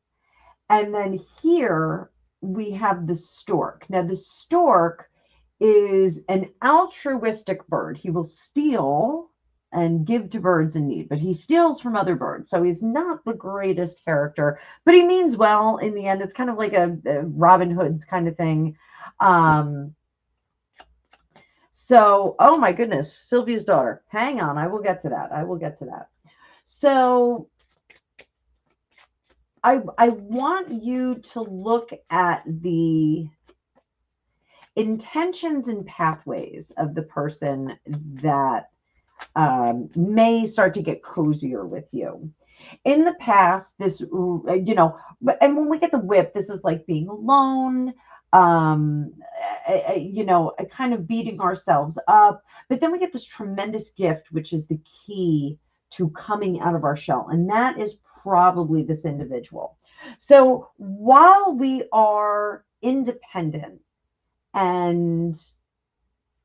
and then here we have the stork. Now the stork is an altruistic bird. He will steal and give to birds in need, but he steals from other birds, so he's not the greatest character, but he means well in the end. It's kind of like a Robin Hood's kind of thing. So, oh my goodness, Sylvia's daughter. Hang on, I will get to that. I will get to that. So I want you to look at the intentions and pathways of the person that may start to get cozier with you. In the past, this, you know, and when we get the whip, this is like being alone, you know, kind of beating ourselves up. But then we get this tremendous gift, which is the key to coming out of our shell. And that is probably this individual. So while we are independent and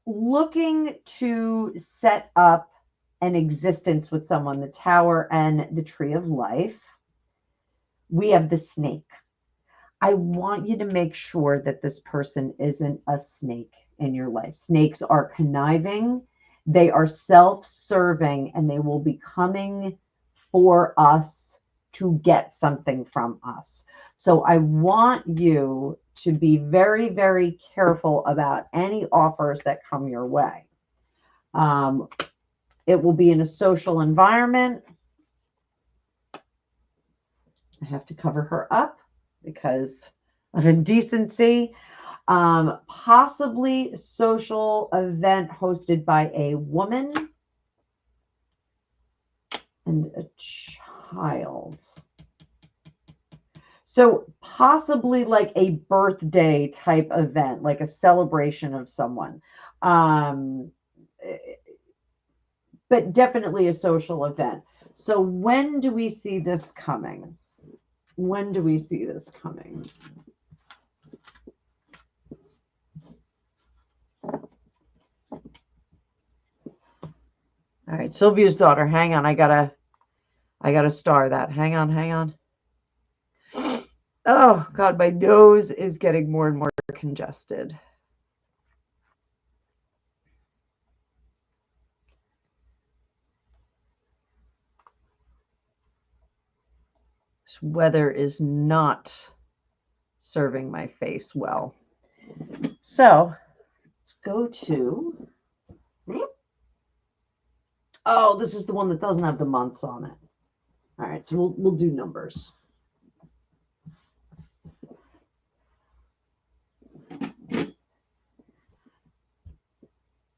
looking to set up an existence with someone, the Tower and the Tree of Life, we have the snake. I want you to make sure that this person isn't a snake in your life. Snakes are conniving, they are self-serving, and they will be coming for us to get something from us. So I want you to be very, very careful about any offers that come your way. It will be in a social environment. I have to cover her up because of indecency. Possibly social event hosted by a woman and a child. So possibly like a birthday type event, like a celebration of someone. But definitely a social event. So when do we see this coming? When do we see this coming? All right, Sylvia's daughter. Hang on, I gotta star that. Hang on. Oh God, my nose is getting more and more congested. This weather is not serving my face well. So let's go to, oh, this is the one that doesn't have the months on it. All right, so we'll do numbers.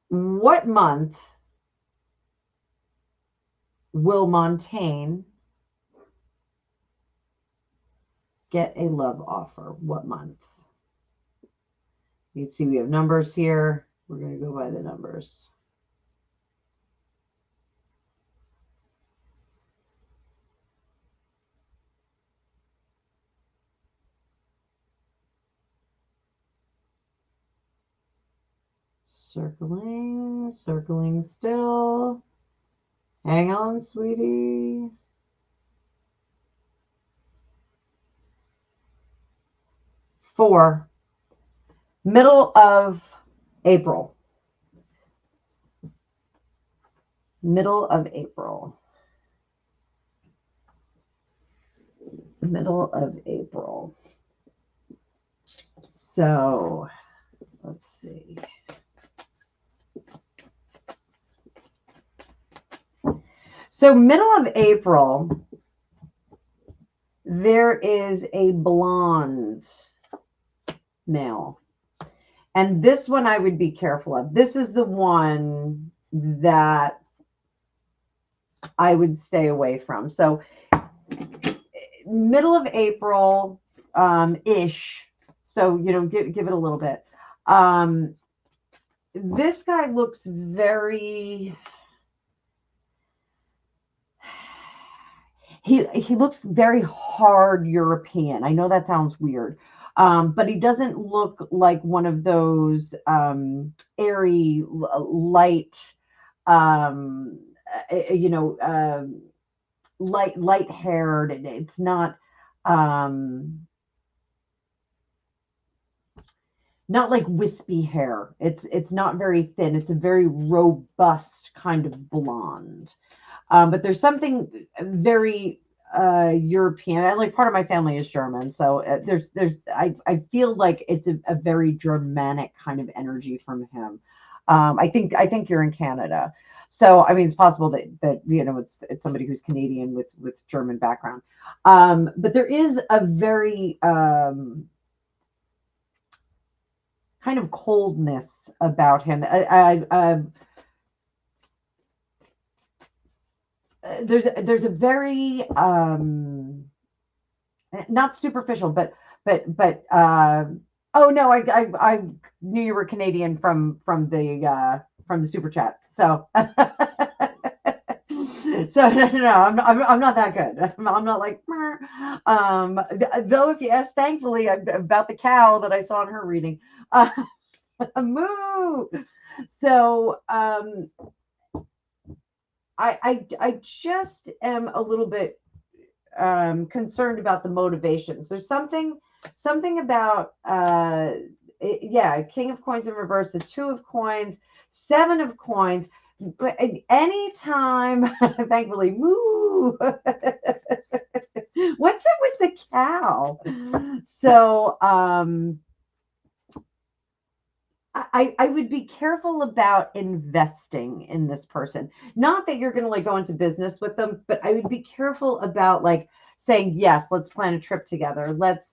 What month will Montaigne get a love offer? What month? You can see we have numbers here. We're going to go by the numbers. Circling still. Hang on, sweetie. For middle of April. Middle of April. Middle of April. So let's see. So middle of April, there is a blonde male. And this one I would be careful of. This is the one that I would stay away from. So middle of April ish. So, give it a little bit. This guy looks very, he looks very hard European. I know that sounds weird. But he doesn't look like one of those airy, light, light haired. It's not not like wispy hair. It's not very thin. It's a very robust kind of blonde. But there's something very European. Like part of my family is German, so I feel like it's a very Germanic kind of energy from him. I think you're in Canada, so I mean it's possible that it's somebody who's Canadian with German background. But there is a very kind of coldness about him. There's a very not superficial, but oh no, I knew you were Canadian from the SuperChat. So so no, I'm not that good. I'm not like though if you ask thankfully about the cow that I saw in her reading. Moo. So I just am a little bit concerned about the motivations. There's something about King of Coins in reverse, the Two of Coins, Seven of Coins. But anytime, thankfully, moo. What's it with the cow? So I would be careful about investing in this person. Not that you're going to like go into business with them, but I would be careful about like saying, yes, let's plan a trip together. Let's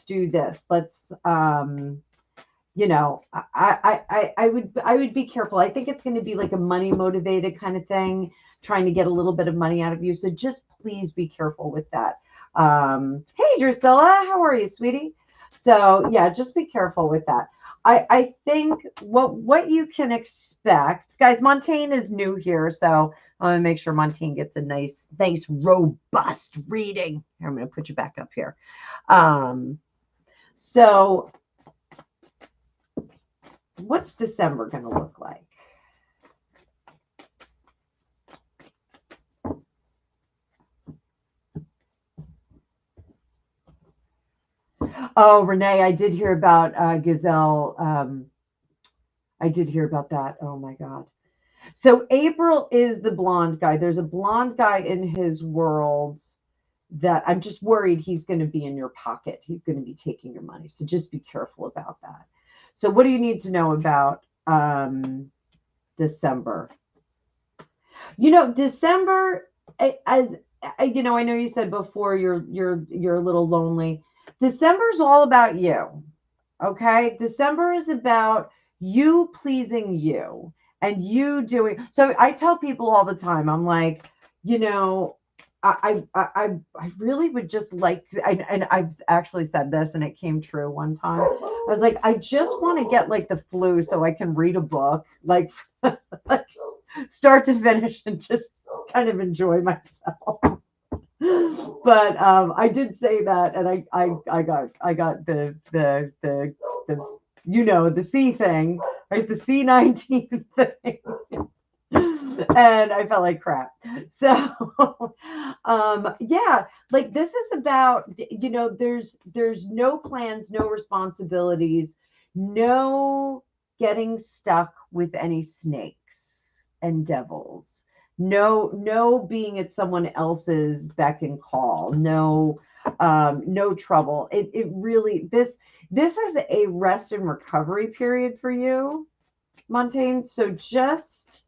do this. Let's, I would be careful. I think it's going to be like a money motivated kind of thing, trying to get a little bit of money out of you. So just please be careful with that. Hey, Drusilla, how are you, sweetie? So yeah, just be careful with that. I think what you can expect, guys, Montaigne is new here, so I want to make sure Montaigne gets a nice, robust reading. Here, I'm going to put you back up here. So what's December going to look like? Oh, Renee, I did hear about Gazelle. I did hear about that. Oh my God. So April is the blonde guy. There's a blonde guy in his world that I'm just worried he's going to be in your pocket. He's going to be taking your money. So just be careful about that. So what do you need to know about December? December, as I know you said before you're a little lonely. December's all about you. Okay? December is about you pleasing you and you doing. So I tell people all the time, I'm like, I really would just like, and I've actually said this and it came true one time. I was like, I just want to get like the flu so I can read a book, like start to finish and just kind of enjoy myself. But I did say that, and I got the the C thing, right? The C19 thing. And I felt like crap. So like this is about, there's no plans, no responsibilities, no getting stuck with any snakes and devils. No being at someone else's beck and call. No trouble. It really, this is a rest and recovery period for you, Montaigne. So just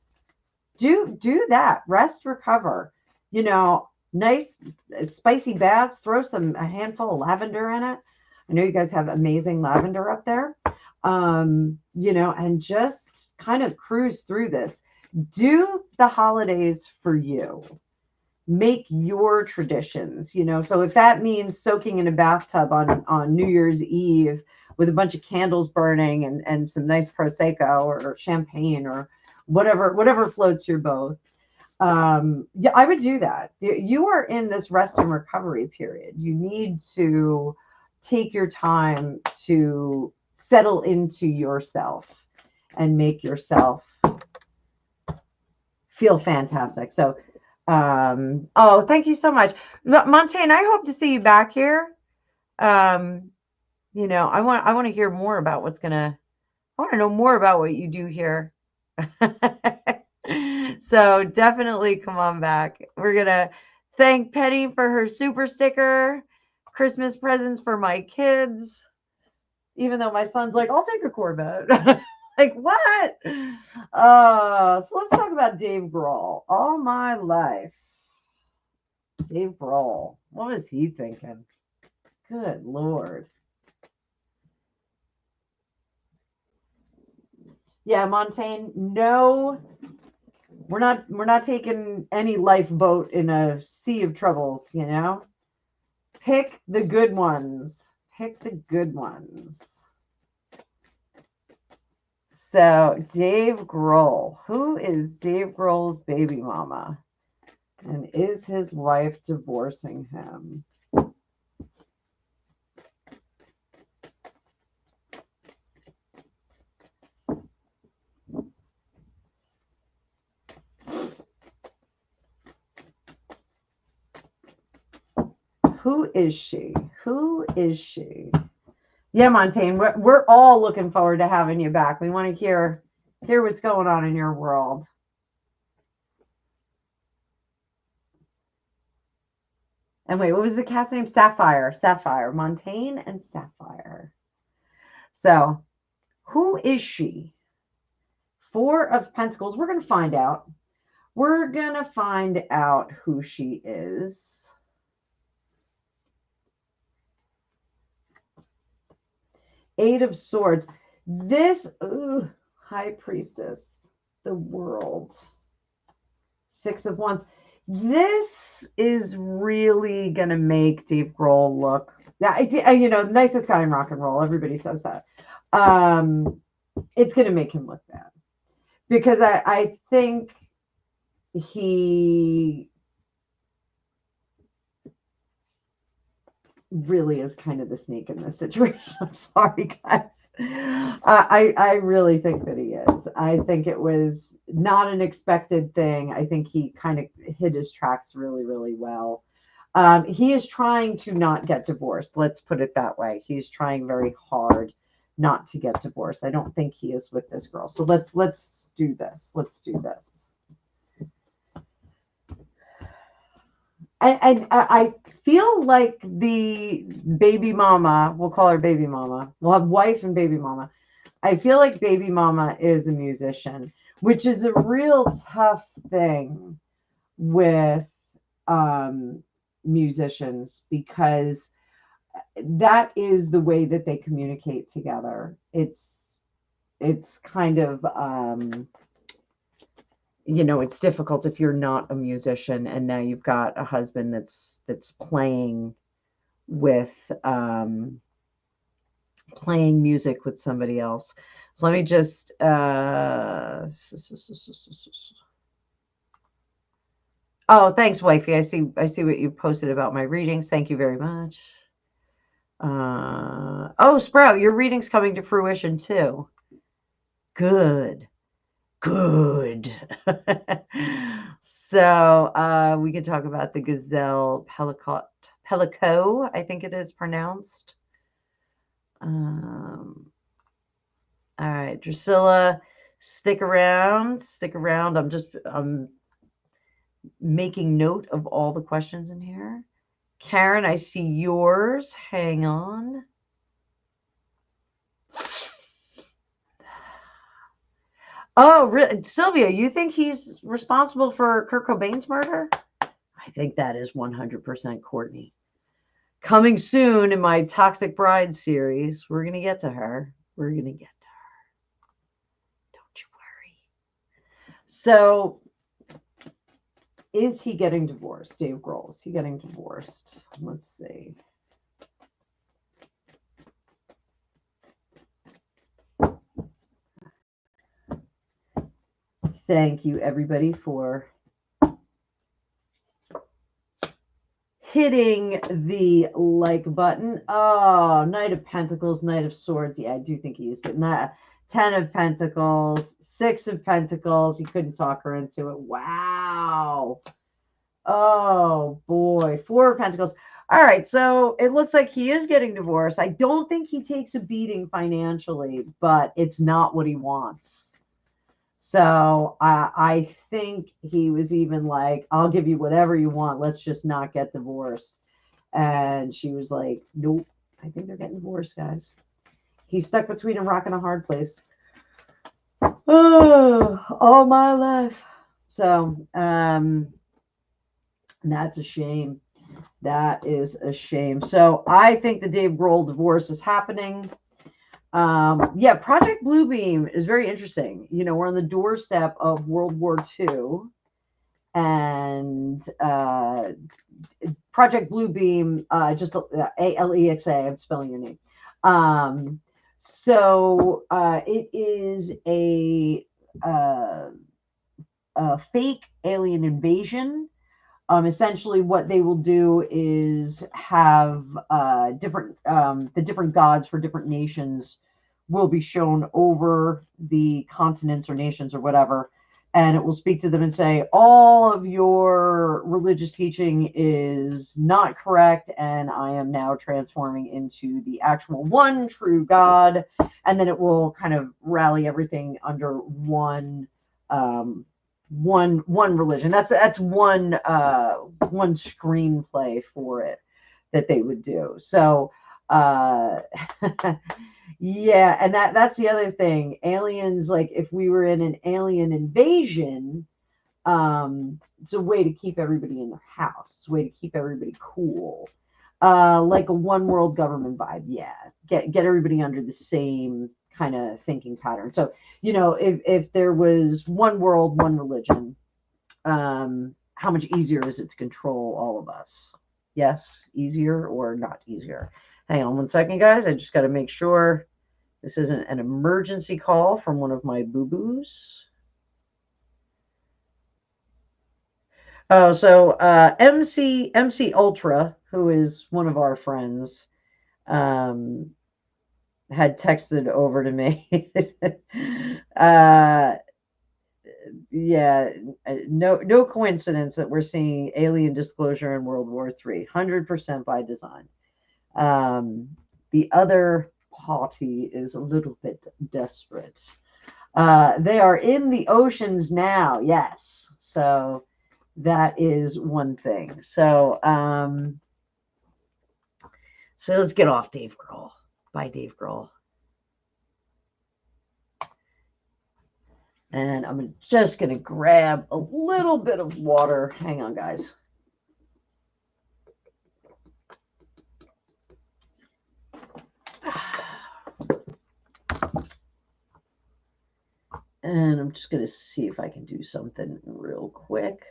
do that. Rest, recover. Nice spicy baths. Throw a handful of lavender in it. I know you guys have amazing lavender up there. You know, and just kind of cruise through this. Do the holidays for you. Make your traditions, you know. So if that means soaking in a bathtub on New Year's Eve with a bunch of candles burning and some nice prosecco or champagne or whatever floats your boat, yeah, I would do that. You are in this rest and recovery period. You need to take your time to settle into yourself and make yourself feel fantastic. So oh, thank you so much, Montaigne. I hope to see you back here. You know, I want to hear more about I want to know more about what you do here. So definitely come on back. We're gonna thank Penny for her super sticker, Christmas presents for my kids. Even though my son's like, I'll take a Corvette. Like, what? So let's talk about Dave Grohl. All my life. Dave Grohl. What was he thinking? Good Lord. Yeah, Montaigne, no, we're not taking any lifeboat in a sea of troubles, you know? Pick the good ones. Pick the good ones. So, Dave Grohl. Who is Dave Grohl's baby mama? And is his wife divorcing him? Who is she? Who is she? Yeah, Montaigne, we're all looking forward to having you back. We want to hear what's going on in your world. And wait, what was the cat's name? Sapphire. Sapphire. Montaigne and Sapphire. So, who is she? Four of Pentacles. We're going to find out. We're going to find out who she is. Eight of Swords. This, High Priestess, the World. Six of Wands. This is really going to make Dave Grohl look, you know, nicest guy in rock and roll. Everybody says that. It's going to make him look bad. Because I think he really is kind of the snake in this situation. I'm sorry, guys. I really think that he is. I think it was not an expected thing. I think he kind of hid his tracks really, really well. He is trying to not get divorced. Let's put it that way. He's trying very hard not to get divorced. I don't think he is with this girl. So let's do this. Let's do this. I feel like the baby mama, we'll call her baby mama. We'll have wife and baby mama. I feel like baby mama is a musician, which is a real tough thing with musicians, because that is the way that they communicate together. It's kind of you know, it's difficult if you're not a musician and now you've got a husband that's playing with playing music with somebody else. So let me just oh, thanks, wifey. I see what you posted about my readings. Thank you very much. Oh, Sprout, your reading's coming to fruition too. Good. So we could talk about the gazelle pelico, I think it is pronounced. All right, Drusilla, stick around. I'm making note of all the questions in here. Karen, I see yours. Hang on. Oh, really? Sylvia, you think he's responsible for Kurt Cobain's murder? I think that is 100% Courtney. Coming soon in my Toxic Bride series. We're going to get to her. We're going to get to her. Don't you worry. So, is he getting divorced? Dave Grohl, is he getting divorced? Let's see. Thank you, everybody, for hitting the like button. Oh, Knight of Pentacles, Knight of Swords. Yeah, I do think he is, but not 10 of Pentacles, 6 of Pentacles. He couldn't talk her into it. Wow. Oh, boy. 4 of Pentacles. All right, so it looks like he is getting divorced. I don't think he takes a beating financially, but it's not what he wants. So I think he was even like, I'll give you whatever you want. Let's just not get divorced. And she was like, nope, I think they're getting divorced, guys. He's stuck between a rock and a hard place. Oh, all my life. So that's a shame. That is a shame. So I think the Dave Grohl divorce is happening. Yeah, Project Bluebeam is very interesting. You know, we're on the doorstep of World War II, and Project Bluebeam, just Alexa, I'm spelling your name. So it is a fake alien invasion. Essentially, what they will do is have the different gods for different nations will be shown over the continents or nations or whatever, and it will speak to them and say, all of your religious teaching is not correct, and I am now transforming into the actual one true God. And then it will kind of rally everything under one religion. That's one screenplay for it that they would do. So yeah, and that's the other thing. Aliens, like if we were in an alien invasion, it's a way to keep everybody in their house. It's a way to keep everybody cool. Like a one world government vibe. Yeah. Get everybody under the same kind of thinking pattern. So, you know, if there was one world, one religion, how much easier is it to control all of us? Yes, easier or not easier? Hang on one second, guys. I just got to make sure this isn't an emergency call from one of my boo-boos. Oh, so MC Ultra, who is one of our friends, had texted over to me. Yeah, no coincidence that we're seeing alien disclosure in World War III. 100% by design. The other party is a little bit desperate. They are in the oceans now. Yes, so that is one thing. So so let's get off Dave Grohl. Bye, Dave Grohl. And I'm just going to grab a little bit of water. Hang on, guys. And I'm just going to see if I can do something real quick.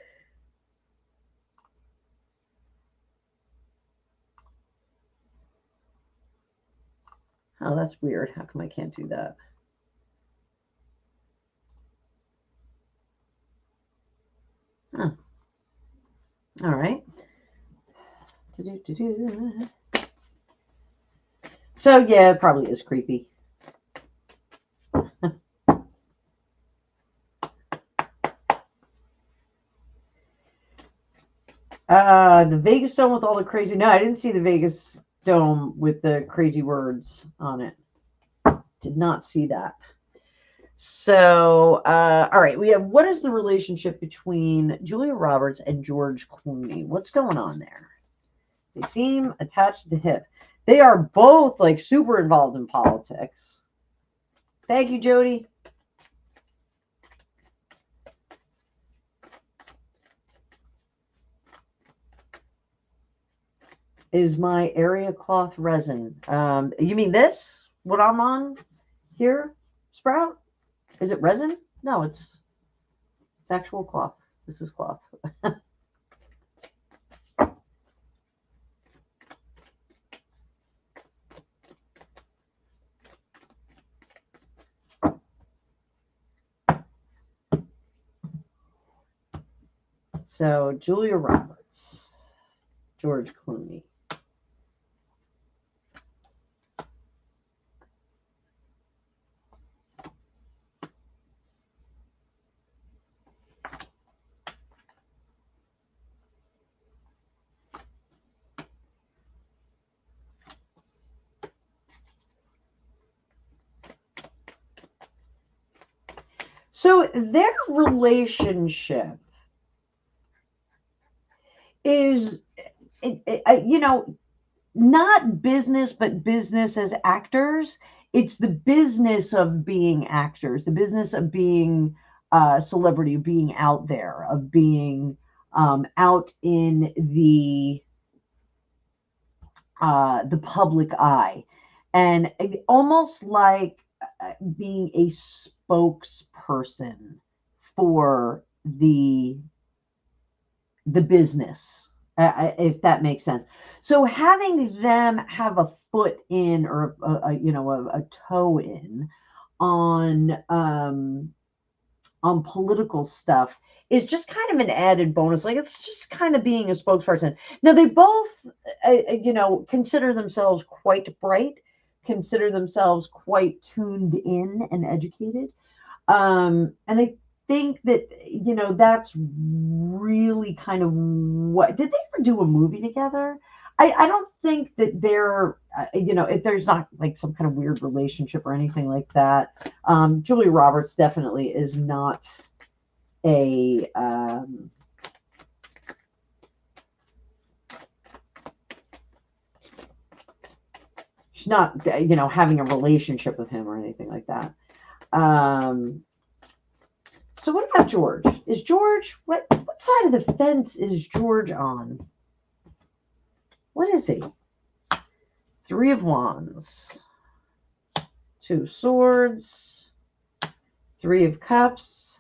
Oh, that's weird. How come I can't do that? Huh. All right. So, yeah, it probably is creepy. The Vegas Dome with all the crazy... No, I didn't see the Vegas Dome with the crazy words on it. Did not see that. So, all right, we have, what is the relationship between Julia Roberts and George Clooney? What's going on there? They seem attached to the hip. They are both like super involved in politics. Thank you, Jody. is my area cloth resin. You mean this? What I'm on here, Sprout? Is it resin? No, it's actual cloth. This is cloth. So Julia Roberts, George Clooney. So their relationship is, not business, but business as actors. It's the business of being actors, the business of being a celebrity, of being out there, of being out in the public eye, and almost like being a spokesperson for the business, if that makes sense. So having them have a foot in, or a toe in on political stuff is just kind of an added bonus. Like, it's just kind of being a spokesperson. Now, they both, consider themselves quite bright, consider themselves quite tuned in and educated. And I think that, that's really kind of what, did they ever do a movie together? I don't think that they're, if there's not like some kind of weird relationship or anything like that. Julia Roberts definitely is not a, she's not, having a relationship with him or anything like that. So what about George? Is George, what side of the fence is George on? What is he? Three of Wands, Two Swords, Three of Cups,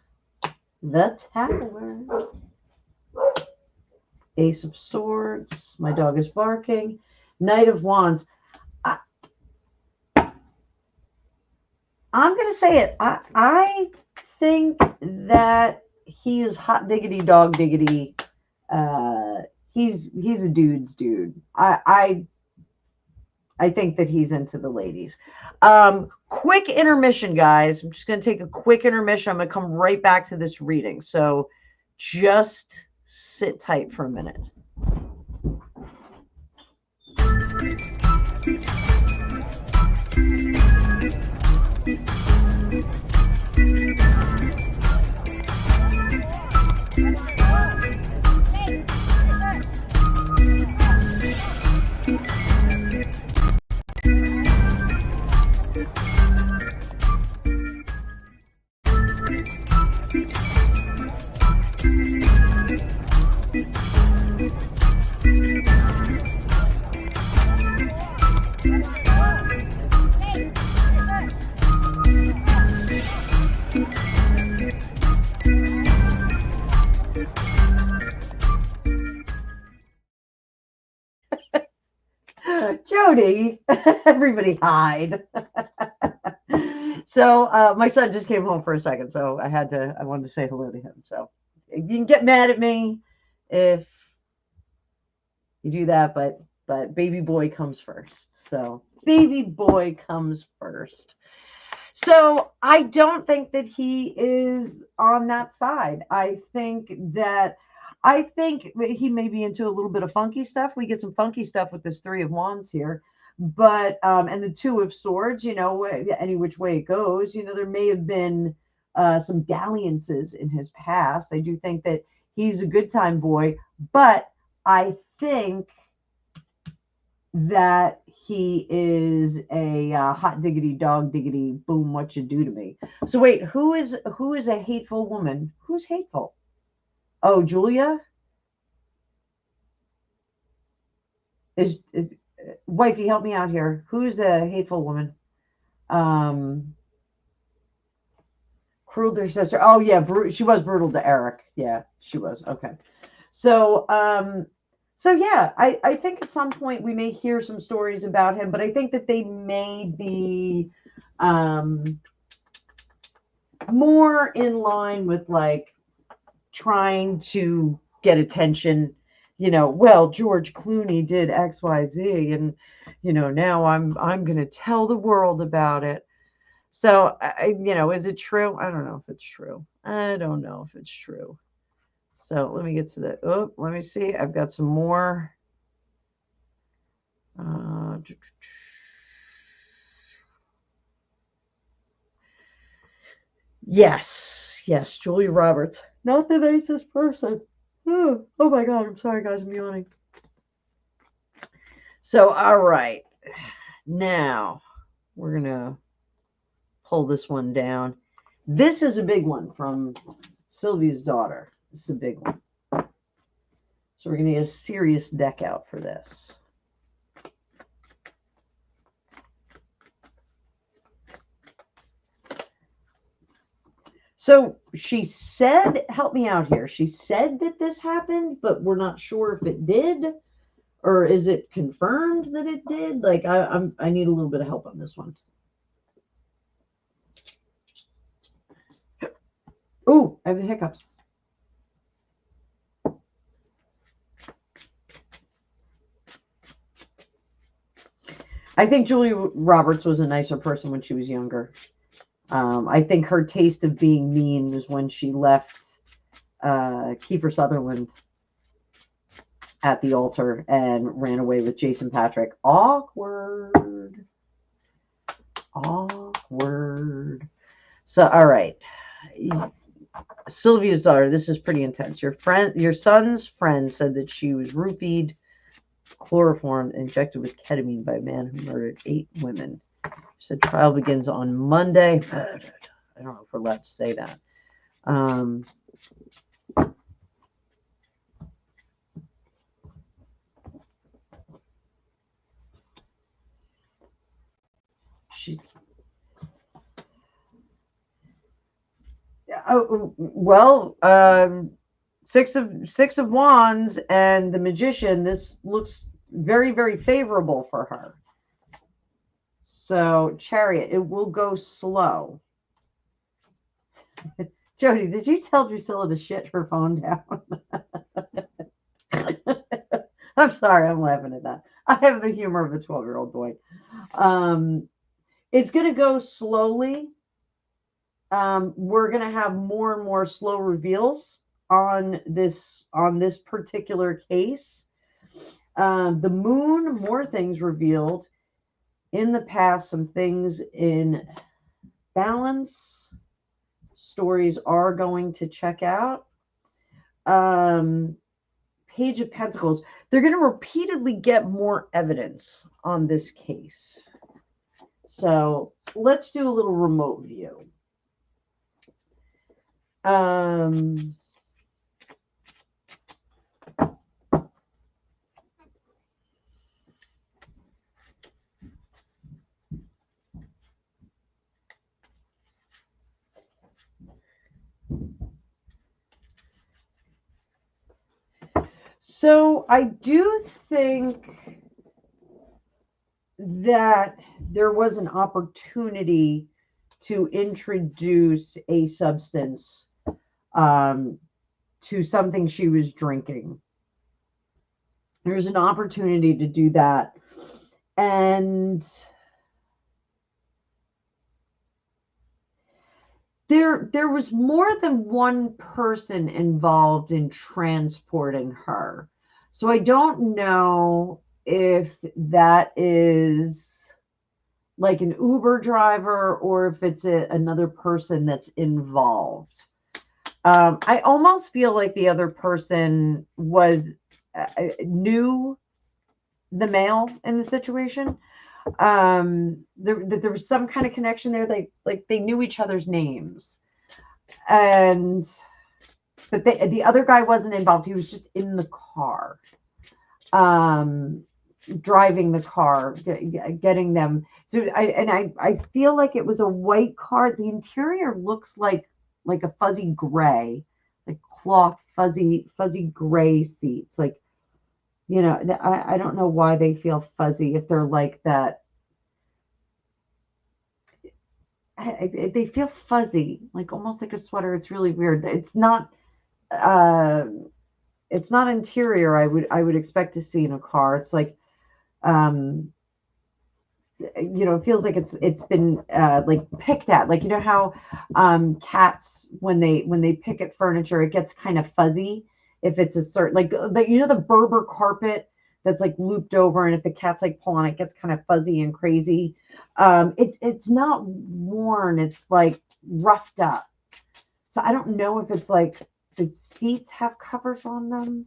the Tower, Ace of Swords, my dog is barking, Knight of Wands. I'm going to say it. I think that he is hot diggity, dog diggity. He's a dude's dude. I think that he's into the ladies. Quick intermission, guys. I'm just going to take a quick intermission. I'm going to come right back to this reading. So just sit tight for a minute. Jody, everybody hide. So my son just came home for a second, so I wanted to say hello to him. So you can get mad at me if you do that, but baby boy comes first. So baby boy comes first. So I don't think that he is on that side. I think he may be into a little bit of funky stuff. We get some funky stuff with this Three of Wands here, but and the Two of Swords, any which way it goes, there may have been some dalliances in his past. I do think that he's a good time boy, but I think that he is a hot diggity, dog diggity, boom, what you do to me. So wait, who is a hateful woman? Who's hateful? Oh, Julia? is wifey, help me out here. Who's a hateful woman? Cruel to her sister. Oh yeah, she was brutal to Eric. Yeah, she was. Okay. So so yeah, I think at some point we may hear some stories about him, but I think that they may be more in line with like trying to get attention. Well, George Clooney did XYZ, and now I'm going to tell the world about it. So, is it true? I don't know if it's true. I don't know if it's true. So let me get to the, let me see. I've got some more. Yes, Julia Roberts. Not the nicest person. Oh my God, I'm sorry, guys, I'm yawning. So, all right. Now, we're going to pull this one down. This is a big one from Sylvia's daughter. This is a big one. So we're going to get a serious deck out for this. So she said, help me out here. She said that this happened, but we're not sure if it did, or is it confirmed that it did? Like I need a little bit of help on this one. Oh, I have the hiccups. I think Julia Roberts was a nicer person when she was younger. I think her taste of being mean was when she left Kiefer Sutherland at the altar and ran away with Jason Patrick. Awkward. So, all right. Sylvia's daughter, this is pretty intense. Your son's friend said that she was roofied, chloroformed, injected with ketamine by a man who murdered 8 women. She said trial begins on Monday. I don't know if we're allowed to say that. Six of Wands and the Magician. This looks very, very favorable for her. So, Chariot, it will go slow. Jody, did you tell Drusilla to shit her phone down? I'm sorry, I'm laughing at that. I have the humor of a 12-year-old boy. It's going to go slowly. We're going to have more and more slow reveals on this particular case. The moon, more things revealed. In the past, some things in balance. Stories are going to check out. Page of Pentacles. They're going to repeatedly get more evidence on this case. So let's do a little remote view. So I do think that there was an opportunity to introduce a substance to something she was drinking. There's an opportunity to do that. And there was more than one person involved in transporting her. So I don't know if that is like an Uber driver or if it's another person that's involved. I almost feel like the other person was knew the male in the situation. There was some kind of connection there. They knew each other's names, but the other guy wasn't involved. He was just in the car. driving the car, getting them. So I feel like it was a white car. The interior looks like a fuzzy gray, like cloth, fuzzy gray seats. Like, you know, I don't know why they feel fuzzy if they're like that. They feel fuzzy, like almost like a sweater. It's really weird. Uh, it's not interior I would expect to see in a car. It's like, um, you know, it feels like it's been like picked at. Like, you know how cats, when they pick at furniture, it gets kind of fuzzy if it's a certain, like, you know, the Berber carpet that's like looped over, and if the cats like pull on it, it gets kind of fuzzy and crazy. It's not worn, it's like roughed up. So I don't know if it's like the seats have covers on them.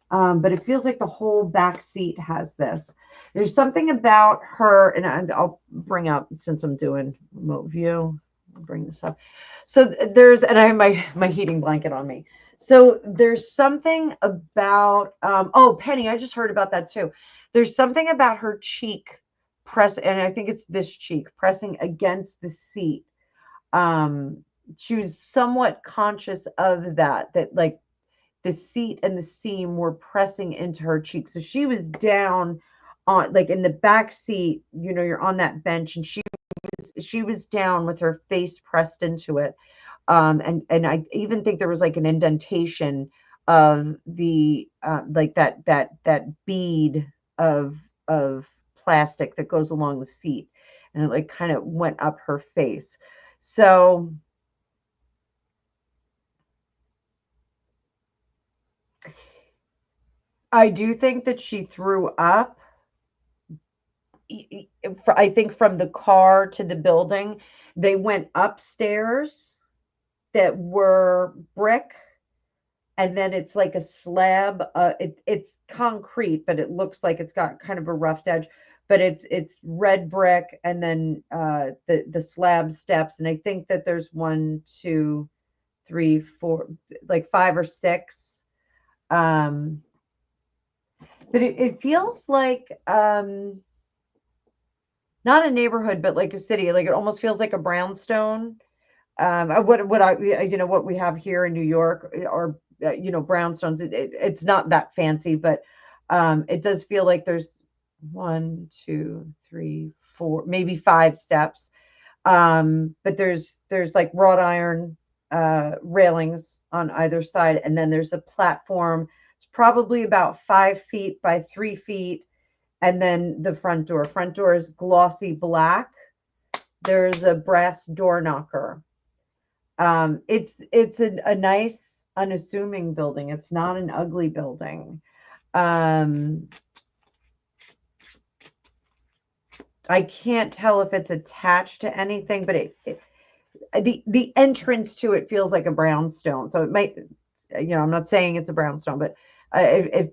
But it feels like the whole back seat has this. There's something about her, and I'll bring up, since I'm doing remote view, I'll bring this up. So there's, and I have my heating blanket on me. So there's something about, oh, Penny, I just heard about that too. There's something about her cheek and I think it's this cheek pressing against the seat. She was somewhat conscious of that like the seat and the seam were pressing into her cheek. So she was down on, like, in the back seat, you know, you're on that bench, and she was down with her face pressed into it. And I even think there was like an indentation of the like that bead of plastic that goes along the seat, and it like kind of went up her face. So I do think that she threw up. I think from the car to the building, they went upstairs that were brick, and then it's like a slab. It's concrete, but it looks like it's got kind of a roughed edge. But it's red brick, and then the slab steps. And I think that there's 1, 2, 3, 4, like 5 or 6. But it feels like not a neighborhood, but like a city. Like, it almost feels like a brownstone. What I, you know, what we have here in New York, or you know, brownstones. It's not that fancy, but it does feel like there's 1, 2, 3, 4, maybe 5 steps. But there's like wrought iron railings on either side, and then there's a platform. It's probably about 5 feet by 3 feet. And then the front door is glossy black. There's a brass door knocker. It's a nice, unassuming building. It's not an ugly building. I can't tell if it's attached to anything, but the entrance to it feels like a brownstone. So it might, you know, I'm not saying it's a brownstone, but if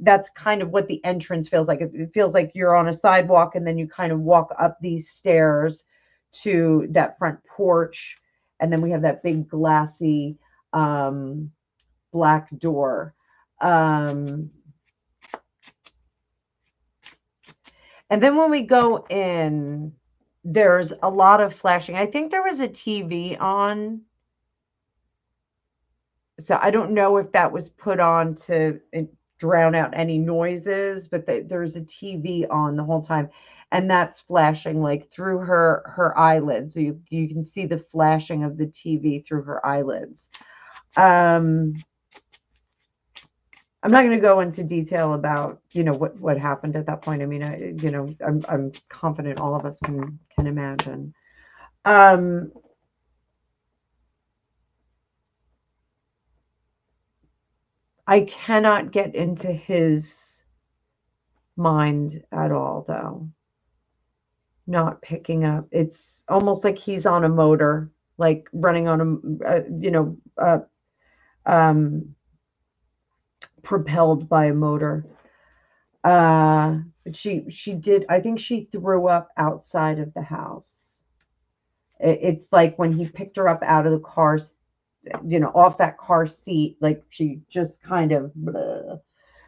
that's kind of what the entrance feels like. It feels like you're on a sidewalk, and then you kind of walk up these stairs to that front porch, and then we have that big glassy black door. And then when we go in, there's a lot of flashing. I think there was a TV on. So I don't know if that was put on to drown out any noises, but there's a TV on the whole time, and that's flashing like through her eyelids. So you can see the flashing of the TV through her eyelids. I'm not going to go into detail about, you know, what happened at that point. I mean, you know, I'm confident all of us can imagine. I cannot get into his mind at all, though. Not picking up. It's almost like he's on a motor, like running on propelled by a motor. But she did. I think she threw up outside of the house. It's like when he picked her up out of the car, you know, off that car seat, like she just kind of bleh.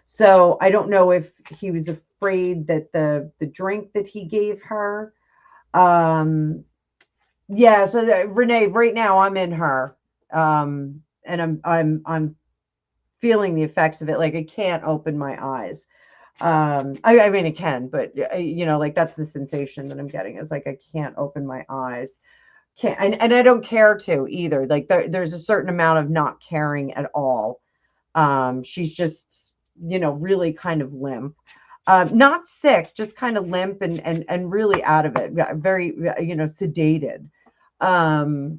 So I don't know if he was afraid that the drink that he gave her. Yeah, so Renee, right now I'm in her. And I'm feeling the effects of it. Like I can't open my eyes. I mean, I can, but like that's the sensation that I'm getting is like I can't open my eyes. Can't, and I don't care to either. Like there's a certain amount of not caring at all. She's just, really kind of limp. Not sick, just kind of limp and really out of it. Very, sedated. So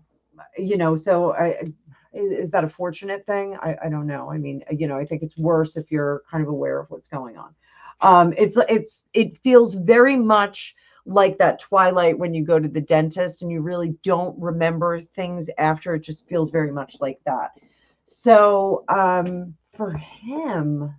is that a fortunate thing? I don't know. I mean, I think it's worse if you're kind of aware of what's going on. It feels very much like that twilight when you go to the dentist and you really don't remember things after. It just feels very much like that. So for him,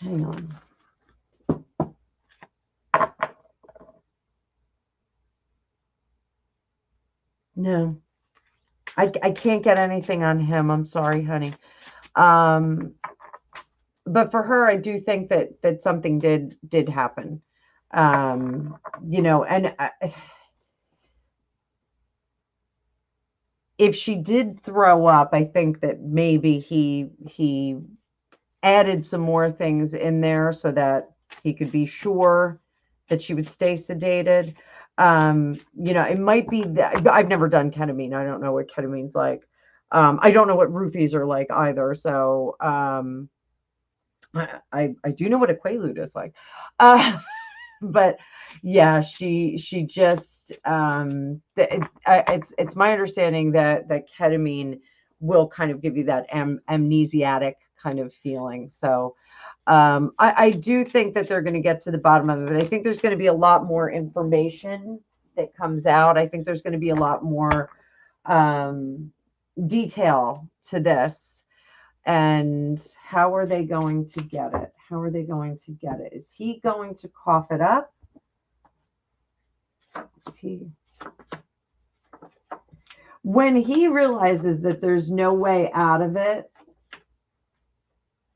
hang on. No, I can't get anything on him. I'm sorry, honey. But for her, I do think that something did happen. And if she did throw up, I think that maybe he added some more things in there so that he could be sure that she would stay sedated. It might be that I've never done ketamine. I don't know what ketamine's like. I don't know what roofies are like either. So I do know what a quaalude is like. But yeah, she just it's my understanding that ketamine will kind of give you that amnesiatic kind of feeling. So I do think that they're going to get to the bottom of it. I think there's going to be a lot more information that comes out. I think there's going to be a lot more detail to this. And how are they going to get it? How are they going to get it? Is he going to cough it up? Is he? When he realizes that there's no way out of it,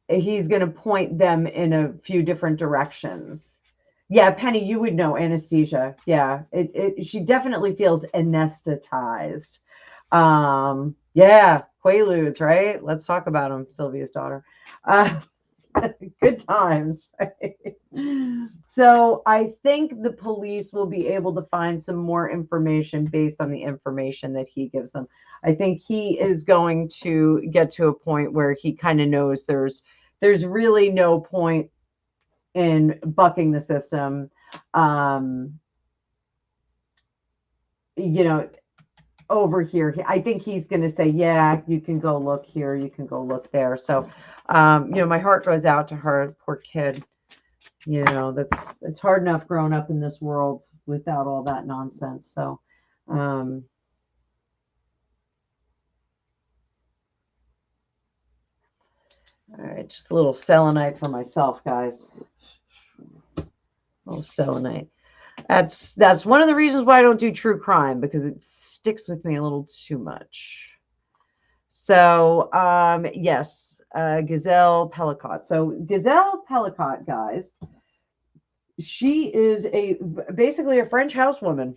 he's going to point them in a few different directions. Yeah, Penny, you would know anesthesia. Yeah, she definitely feels anesthetized. Yeah, Quaaludes, right? Let's talk about them, Sylvia's daughter. Good times. Right? So I think the police will be able to find some more information based on the information that he gives them. I think he is going to get to a point where he kind of knows there's really no point in bucking the system. Over here, I think he's going to say, yeah, you can go look here, you can go look there. So my heart goes out to her, poor kid. It's hard enough growing up in this world without all that nonsense. So all right, just a little selenite for myself, guys. A little selenite. That's one of the reasons why I don't do true crime, because it sticks with me a little too much. So yes, Gazelle Pellicott. So Gazelle Pellicott, guys, she is basically a French housewoman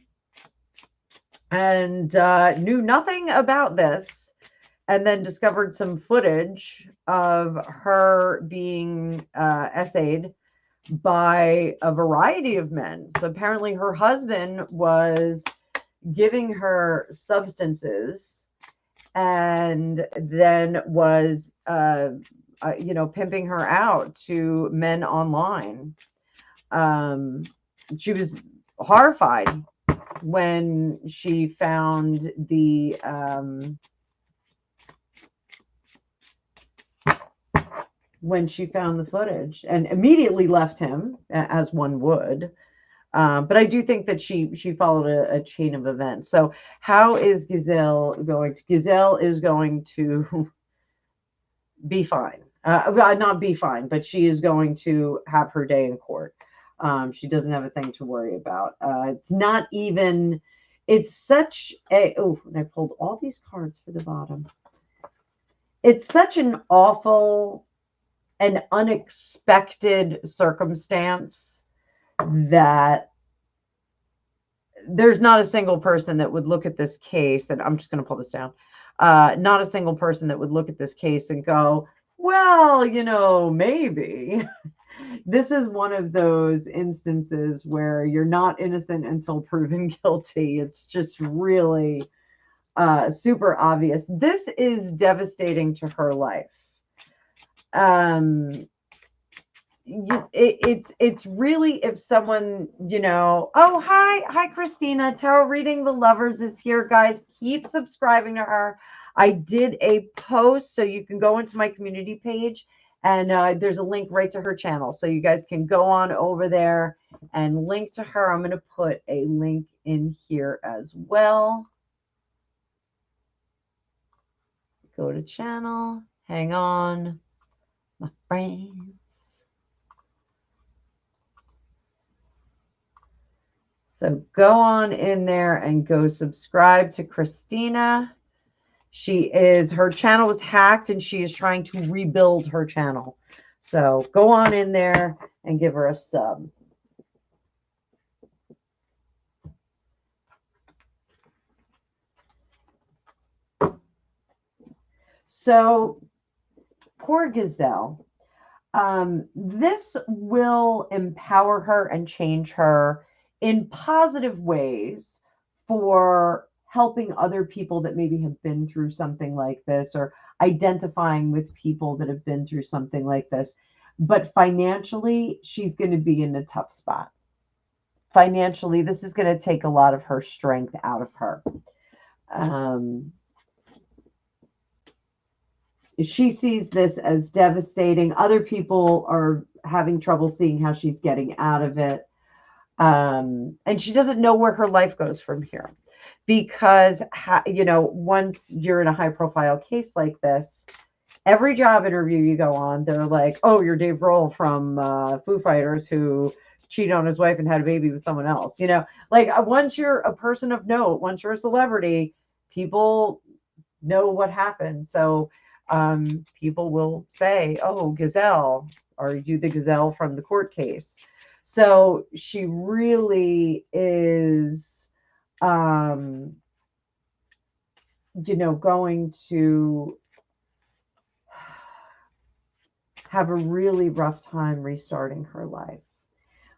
and knew nothing about this, and then discovered some footage of her being essayed by a variety of men. So apparently her husband was giving her substances and then was pimping her out to men online. She was horrified when she found the footage, and immediately left him, as one would. But I do think that she followed a chain of events. So how is Gazelle going to? Gazelle is going to be fine. Not be fine, but she is going to have her day in court. She doesn't have a thing to worry about. It's not even it's such a, oh, and I pulled all these cards for the bottom. It's such an awful and unexpected circumstance that there's not a single person that would look at this case, and I'm just going to pull this down. Not a single person that would look at this case and go, well, maybe. This is one of those instances where you're not innocent until proven guilty. It's just really super obvious. This is devastating to her life. It's really, if someone, oh, hi Christina, tarot reading the lovers is here, guys. Keep subscribing to her. I did a post, so you can go into my community page, and there's a link right to her channel, so you guys can go on over there and link to her. I'm going to put a link in here as well. Go to channel, hang on, my friends. So go on in there and go subscribe to Christina. Her channel was hacked, and she is trying to rebuild her channel. So go on in there and give her a sub. So poor Gazelle. This will empower her and change her in positive ways for helping other people that maybe have been through something like this, or identifying with people that have been through something like this. But financially, she's going to be in a tough spot. Financially, this is going to take a lot of her strength out of her. She sees this as devastating. Other people are having trouble seeing how she's getting out of it. And she doesn't know where her life goes from here, because, once you're in a high profile case like this, every job interview you go on, they're like, oh, you're Dave Grohl from Foo Fighters who cheated on his wife and had a baby with someone else. Like, once you're a person of note, once you're a celebrity, people know what happened. So people will say, oh, Gazelle, are you the Gazelle from the court case? So she really is, going to have a really rough time restarting her life,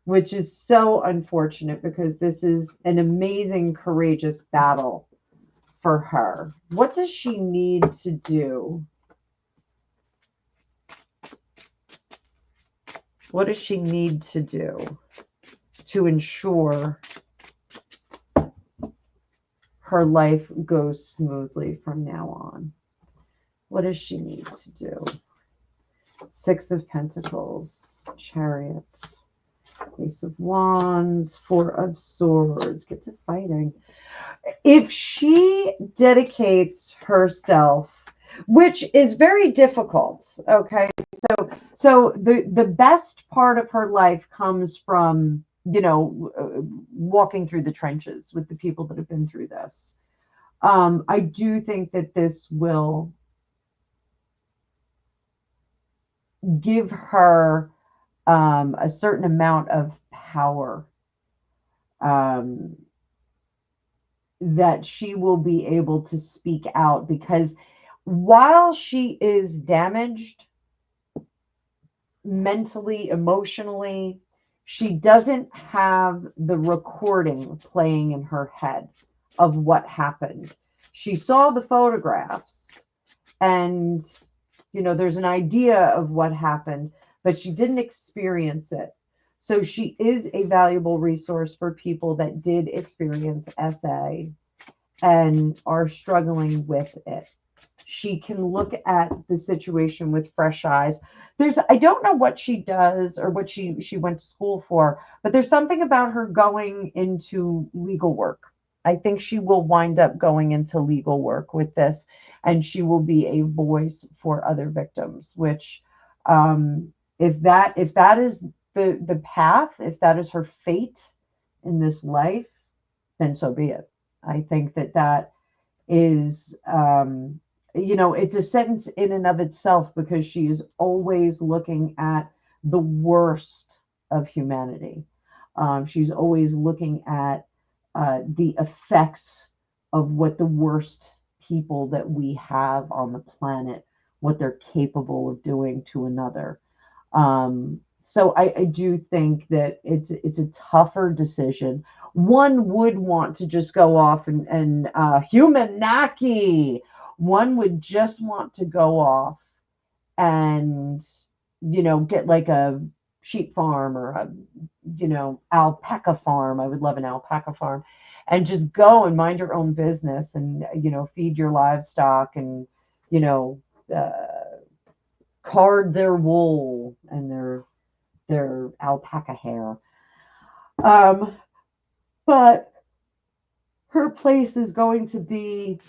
which is so unfortunate, because this is an amazing, courageous battle for her. What does she need to do? What does she need to do to ensure her life goes smoothly from now on? What does she need to do? Six of Pentacles, Chariot, Ace of Wands, Four of Swords. Get to fighting. If she dedicates herself, which is very difficult, okay? So the best part of her life comes from, walking through the trenches with the people that have been through this. I do think that this will give her a certain amount of power, that she will be able to speak out, because while she is damaged mentally, emotionally, she doesn't have the recording playing in her head of what happened. She saw the photographs, and there's an idea of what happened, but she didn't experience it. So she is a valuable resource for people that did experience SA and are struggling with it. She can look at the situation with fresh eyes. I don't know what she does or what she went to school for, but there's something about her going into legal work. I think she will wind up going into legal work with this, and she will be a voice for other victims, which, if that is the path, if that is her fate in this life, then so be it. I think that that is, it's a sentence in and of itself, because she is always looking at the worst of humanity. She's always looking at the effects of what the worst people that we have on the planet, what they're capable of doing to another. So I do think that it's a tougher decision. One would want to just go off and human Naki. One would just want to go off and get like a sheep farm or a alpaca farm. I would love an alpaca farm, and just go and mind your own business and feed your livestock and uh, card their wool and their alpaca hair. But her place is going to be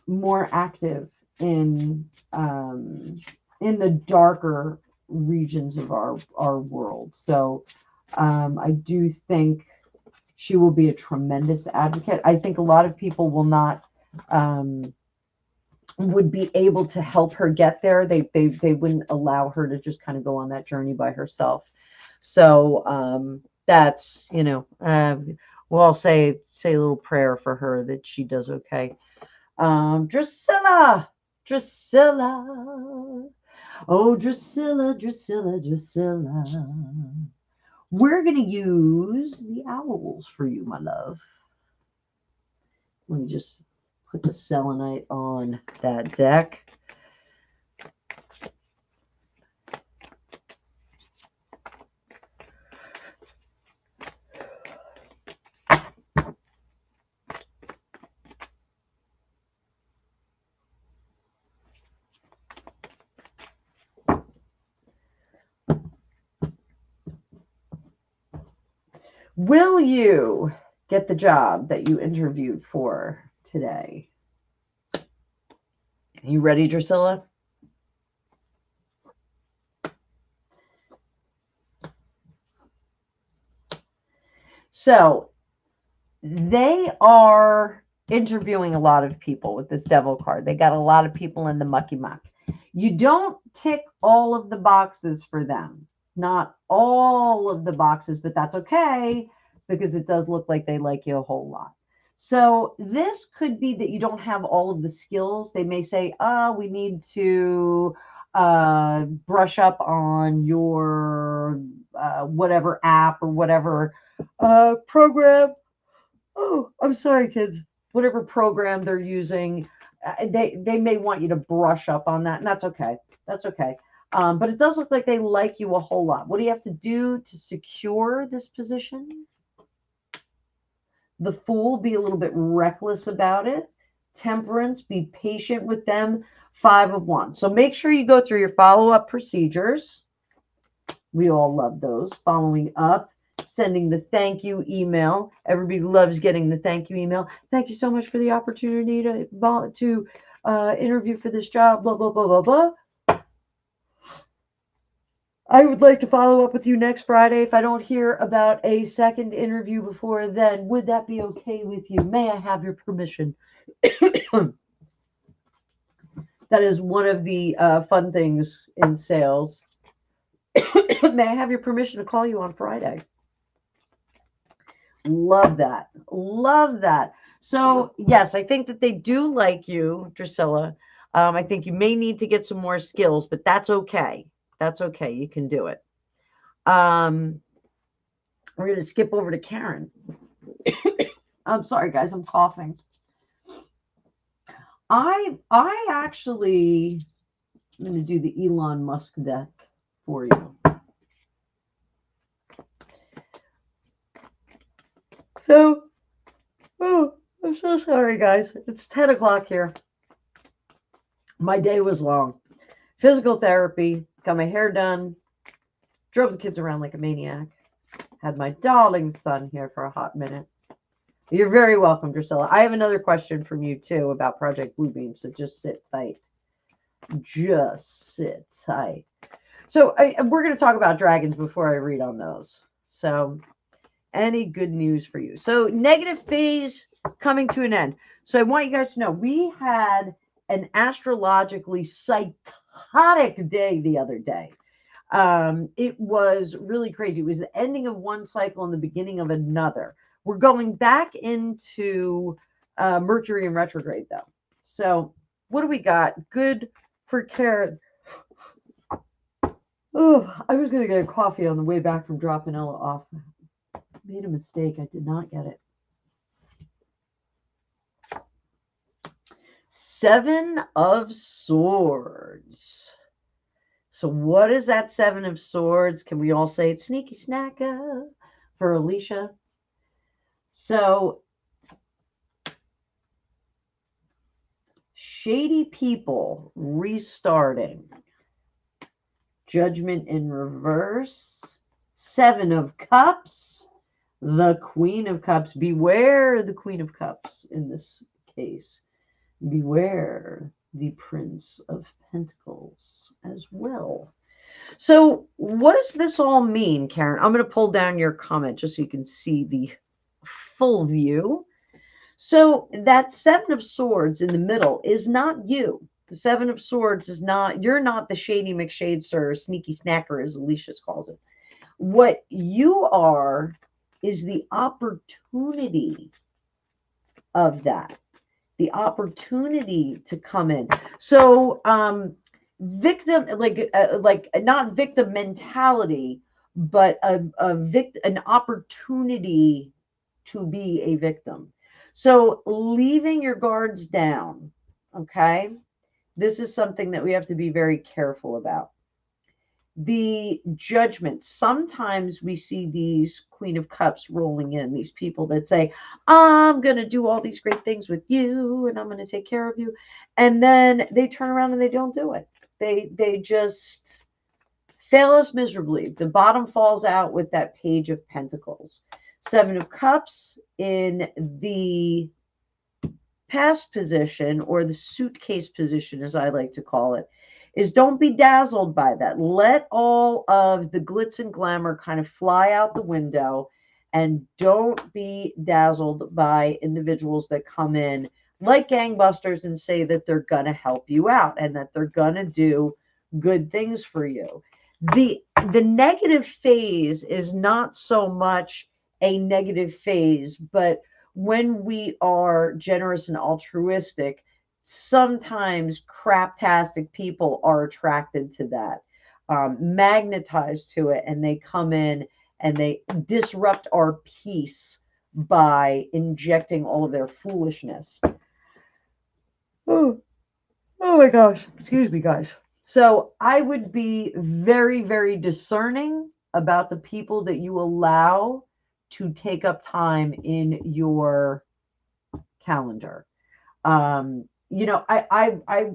more active in the darker regions of our world. So I do think she will be a tremendous advocate. I think a lot of people will not would be able to help her get there. They wouldn't allow her to just kind of go on that journey by herself. So that's we'll all say a little prayer for her that she does okay. Drilla. Oh, Drilla. We're going to use the owls for you, my love. Let me just put the selenite on that deck. Will you get the job that you interviewed for today? You ready, Drusilla? So they are interviewing a lot of people with this devil card. They got a lot of people in the mucky muck. You don't tick all of the boxes for them. Not all of the boxes, but that's okay, because it does look like they like you a whole lot. So this could be that you don't have all of the skills. They may say, we need to brush up on your whatever app or whatever program. Oh, I'm sorry, kids. Whatever program they're using, they may want you to brush up on that, and that's okay. That's okay. But it does look like they like you a whole lot. What do you have to do to secure this position? The Fool, be a little bit reckless about it. Temperance, be patient with them. 5 of Wands. So make sure you go through your follow-up procedures. We all love those. Following up, sending the thank you email. Everybody loves getting the thank you email. Thank you so much for the opportunity to interview for this job, blah, blah, blah, blah, blah. I would like to follow up with you next Friday. If I don't hear about a second interview before then, would that be okay with you? May I have your permission? That is one of the fun things in sales. May I have your permission to call you on Friday? Love that. Love that. So, yes, I think that they do like you, Drusilla. I think you may need to get some more skills, but that's okay. That's okay. You can do it. We're going to skip over to Karen. I'm sorry, guys. I'm coughing. I actually am going to do the Elon Musk deck for you. So, I'm so sorry, guys. It's 10 o'clock here. My day was long. Physical therapy, got my hair done, drove the kids around like a maniac, had my darling son here for a hot minute. You're very welcome, Drusilla. I have another question from you, too, about Project Bluebeam, so just sit tight. Just sit tight. So we're going to talk about dragons before I read on those. So Any good news for you? So negative phase coming to an end. So I want you guys to know we had an astrologically psychotic day the other day. It was really crazy. It was the ending of one cycle and the beginning of another. We're going back into Mercury in retrograde, though. So what do we got? Good for Karen. Oh, I was going to get a coffee on the way back from dropping Ella off. Made a mistake. I did not get it. 7 of Swords. So what is that 7 of Swords? Can we all say it's sneaky snacker for Alicia? So shady people restarting. Judgment in reverse. 7 of Cups. The Queen of Cups. Beware the Queen of Cups in this case. Beware the Prince of Pentacles as well. So what does this all mean, Karen? I'm going to pull down your comment just so you can see the full view. So that 7 of Swords in the middle is not you. The 7 of Swords is not, you're not the shady McShadester, sneaky snacker, as Alicia calls it. What you are is the opportunity of that. The opportunity to come in. So victim, like not victim mentality, but an opportunity to be a victim. So leaving your guards down, okay? This is something that we have to be very careful about. The Judgment. Sometimes we see these Queen of Cups rolling in, these people that say, I'm going to do all these great things with you and I'm going to take care of you. And then they turn around and they don't do it. They just fail us miserably. The bottom falls out with that Page of Pentacles. 7 of Cups in the past position, or the suitcase position, as I like to call it, is don't be dazzled by that. Let all of the glitz and glamour kind of fly out the window, and don't be dazzled by individuals that come in like gangbusters and say that they're going to help you out and that they're going to do good things for you. The negative phase is not so much a negative phase, but when we are generous and altruistic, sometimes craptastic people are attracted to that, magnetized to it, and they come in and they disrupt our peace by injecting all of their foolishness. Oh my gosh. Excuse me, guys. So I would be very, very discerning about the people that you allow to take up time in your calendar. You know, I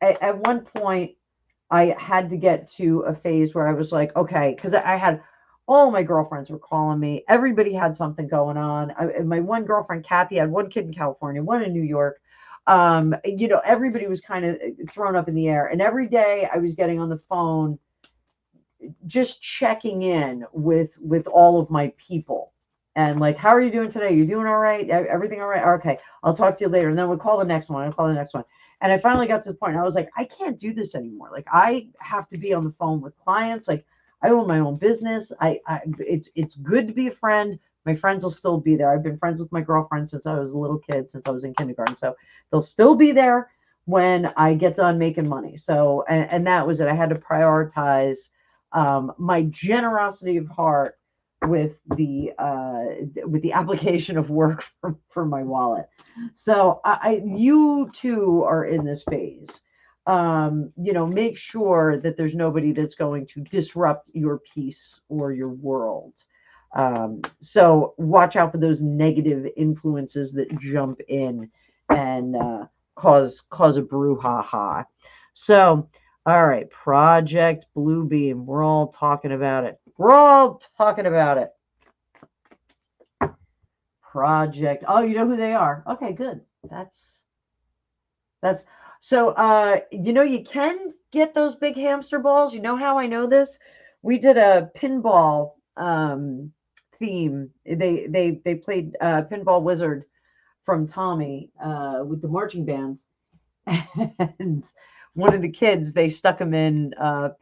at one point I had to get to a phase where I was like, okay, because I had all my girlfriends were calling me. Everybody had something going on. My one girlfriend, Kathy, had one kid in California, one in New York. You know, everybody was kind of thrown up in the air. And every day I was getting on the phone, just checking in with all of my people. And like, how are you doing today? You doing all right? Everything all right? Okay, I'll talk to you later. And then we'll call the next one. I'll call the next one. And I finally got to the point. I was like, I can't do this anymore. Like, I have to be on the phone with clients. Like, I own my own business. It's good to be a friend. My friends will still be there. I've been friends with my girlfriend since I was a little kid, since I was in kindergarten. So they'll still be there when I get done making money. So, and that was it. I had to prioritize my generosity of heart with the application of work for my wallet. So you too are in this phase. You know, make sure that there's nobody that's going to disrupt your peace or your world. So watch out for those negative influences that jump in and cause a brouhaha. So, all right, Project Bluebeam. We're all talking about it. We're all talking about it. Project. Oh, you know who they are. Okay, good. That's so you know, you can get those big hamster balls. You know how I know this? We did a pinball theme. They played Pinball Wizard from Tommy with the marching band, and one of the kids, they stuck him in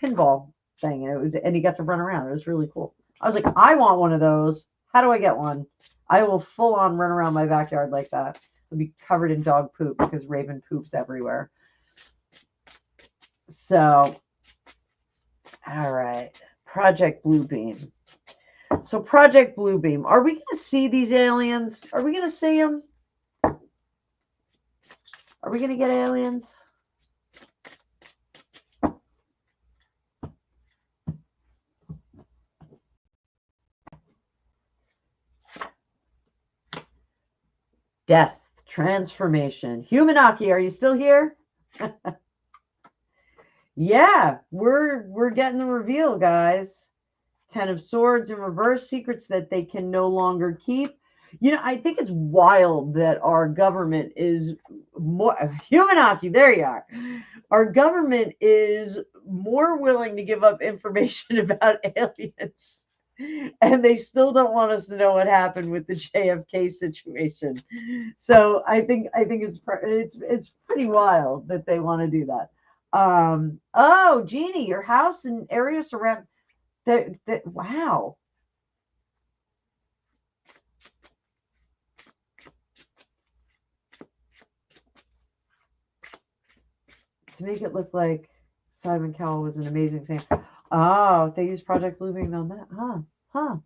pinball thing, and he got to run around. It was really cool. I was like, I want one of those. How do I get one? I will full on run around my backyard like that. It'll be covered in dog poop because Raven poops everywhere. So, all right, Project Bluebeam. So Project Bluebeam, are we going to see these aliens? Are we going to see them? Are we going to get aliens? Death, transformation. Humanaki, are you still here? Yeah, we're getting the reveal, guys. 10 of Swords in reverse, secrets that they can no longer keep. You know, I think it's wild that our government is more Humanaki, there you are. Our government is more willing to give up information about aliens, and they still don't want us to know what happened with the JFK situation. So I think it's pretty wild that they want to do that. Oh, Jeannie, your house and areas around that wow. To make it look like Simon Cowell was an amazing singer. Oh, they used Project Bluebeam on that. Huh.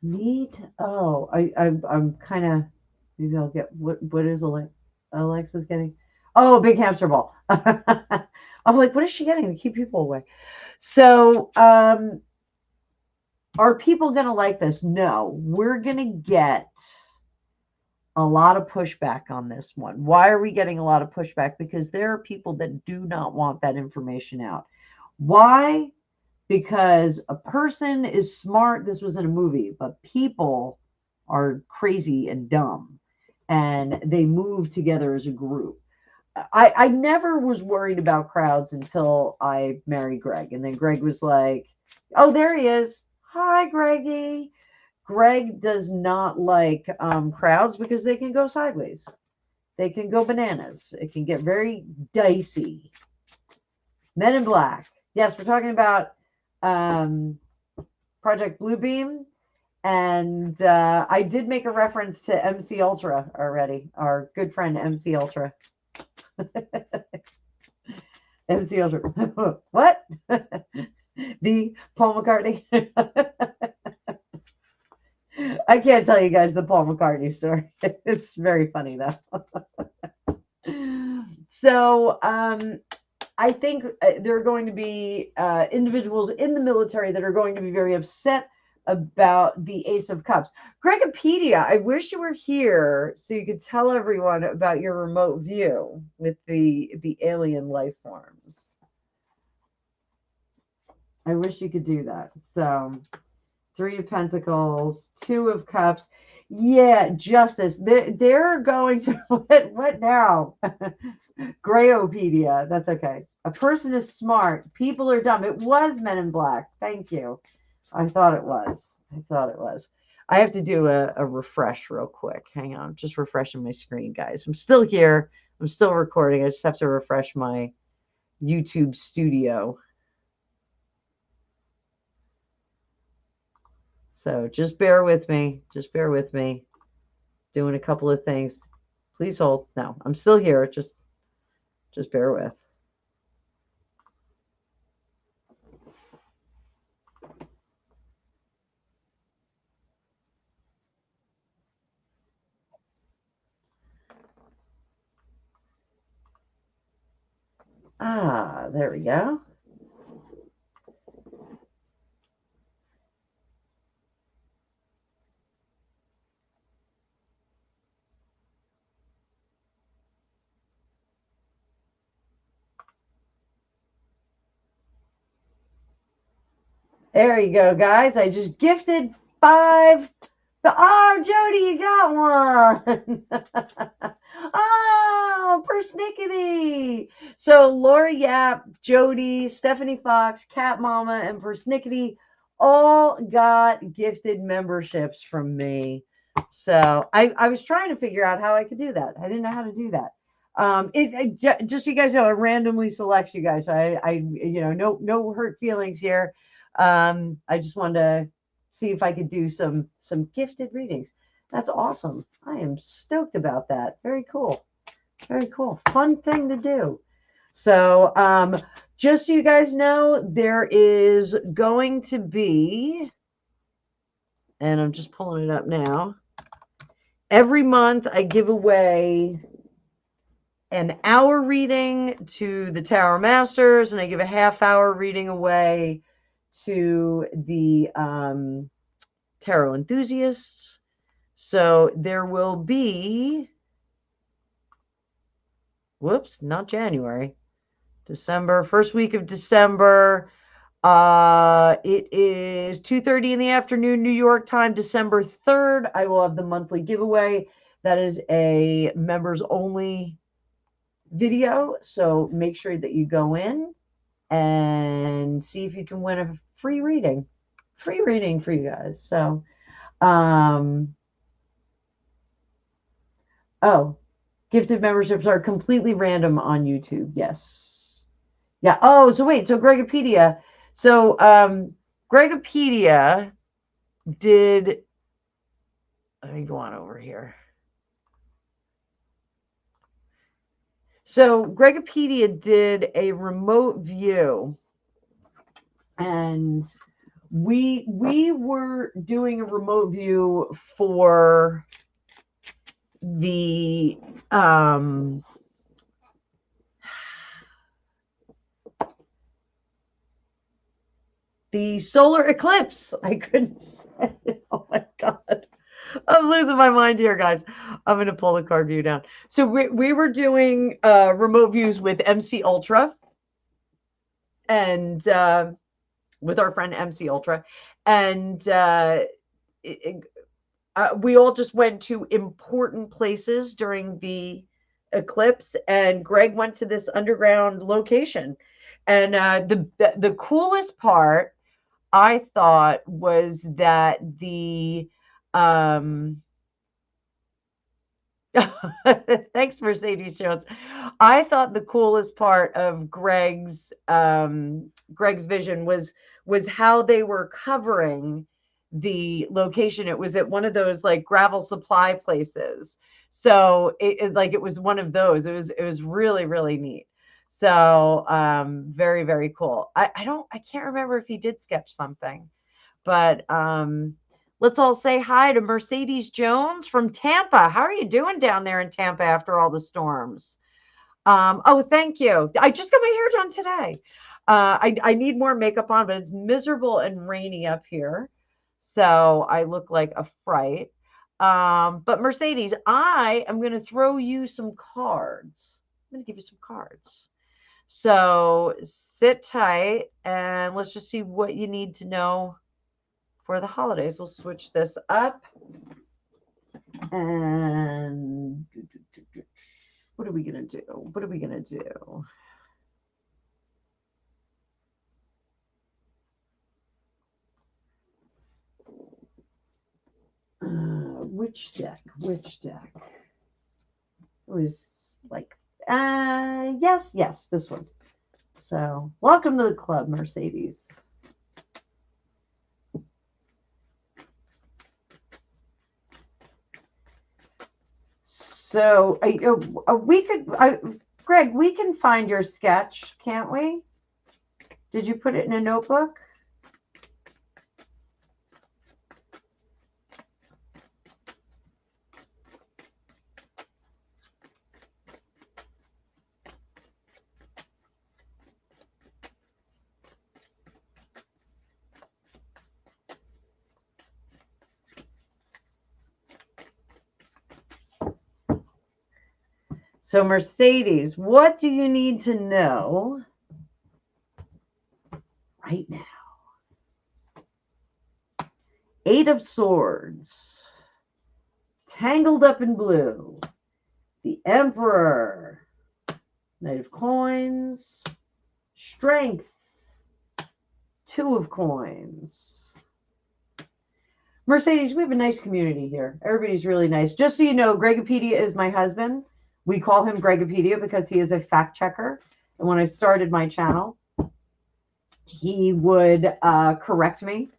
Neat. Oh, I'm kind of, maybe I'll get, what is Alexa's getting? Oh, a big hamster ball. I'm like, what is she getting to keep people away? So, are people going to like this? No, we're going to get a lot of pushback on this one. Why are we getting a lot of pushback? Because there are people that do not want that information out. Why? Because a person is smart. This was in a movie, but people are crazy and dumb, and they move together as a group. I never was worried about crowds until I married Greg. And then Greg was like, oh, there he is. Hi, Greggy. Greg does not like crowds because they can go sideways. They can go bananas. It can get very dicey. Men in Black. Yes, we're talking about Project Bluebeam. And I did make a reference to MC Ultra already, our good friend MC Ultra. MC Ultra. What? The Paul McCartney. I can't tell you guys the Paul McCartney story. It's very funny though. So I think there are going to be individuals in the military that are going to be very upset about the Ace of Cups. Gregopedia, I wish you were here so you could tell everyone about your remote view with the alien life forms. I wish you could do that. So 3 of Pentacles, 2 of Cups. Yeah, Justice. They're going to what now? Grayopedia. That's okay. A person is smart. People are dumb. It was Men in Black. Thank you. I thought it was. I have to do a refresh real quick. Hang on. I'm just refreshing my screen, guys. I'm still here. I'm still recording. I just have to refresh my YouTube studio. So just bear with me. Doing a couple of things. Please hold. No, I'm still here. Just bear with. There we go. There you go, guys. I just gifted 5. Oh, Jody, you got one. Oh, persnickety. So Laura Yap, Jody, Stephanie Fox, Cat Mama, and persnickety all got gifted memberships from me. So I was trying to figure out how I could do that. I didn't know how to do that. Just so you guys know, it randomly selects you guys. No hurt feelings here. I just wanted to see if I could do some gifted readings. That's awesome. I am stoked about that. Very cool. Very cool. Fun thing to do. So, just so you guys know, there is going to be, and I'm just pulling it up now. Every month I give away an hour reading to the Tarot Masters, and I give a half-hour reading away to the Tarot Enthusiasts. So there will be, whoops, not January, December, first week of December. It is 2:30 in the afternoon, New York time, December 3rd. I will have the monthly giveaway. That is a members only video. So make sure that you go in and see if you can win a free reading for you guys. So, gifted memberships are completely random on YouTube. Yes. Yeah. Oh, so wait, so Gregopedia. So, Gregopedia did, let me go on over here. So Gregopedia did a remote view, and we were doing a remote view for the solar eclipse. I couldn't say it. Oh my God. I'm losing my mind here, guys. I'm going to pull the card view down. So we were doing remote views with MC Ultra and with our friend MC Ultra. And we all just went to important places during the eclipse. And Greg went to this underground location. And the coolest part, I thought, was that the thanks, Mercedes Jones. I thought the coolest part of Greg's vision was how they were covering the location. It was at one of those like gravel supply places. So it was one of those. It was really, really neat. So very, very cool. I can't remember if he did sketch something, but let's all say hi to Mercedes Jones from Tampa. How are you doing down there in Tampa after all the storms? Oh, thank you. I just got my hair done today. I need more makeup on, but it's miserable and rainy up here. So I look like a fright. But Mercedes, I am going to throw you some cards. I'm going to give you some cards. So sit tight and let's just see what you need to know for the holidays. We'll switch this up. And what are we going to do? What are we going to do? Which deck? Which deck? It was like, yes, this one. So welcome to the club, Mercedes. So Greg, we can find your sketch, can't we? Did you put it in a notebook? So Mercedes, what do you need to know right now? 8 of Swords, Tangled Up in Blue, the Emperor, Knight of Coins, Strength, Two of Coins. Mercedes, we have a nice community here. Everybody's really nice. Just so you know, Gregopedia is my husband. We call him Gregopedia because he is a fact checker. And when I started my channel, he would correct me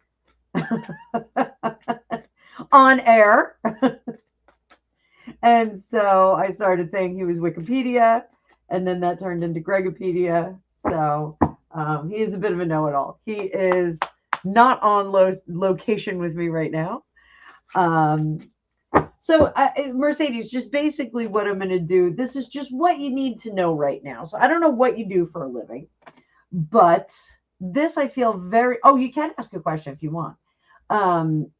on air. And so I started saying he was Wikipedia, and then that turned into Gregopedia. So he is a bit of a know-it-all. He is not on location with me right now. So Mercedes, just basically what I'm going to do, this is just what you need to know right now. So I don't know what you do for a living, but this I feel very, oh, you can ask a question if you want.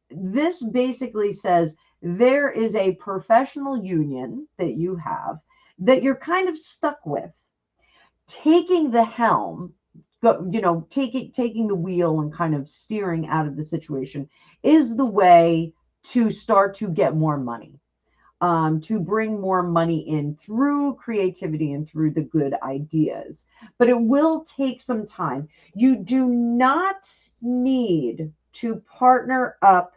This basically says there is a professional union that you have that you're kind of stuck with. Taking the helm, taking the wheel and kind of steering out of the situation is the way to start to get more money, to bring more money in through creativity and through the good ideas. But it will take some time. You do not need to partner up,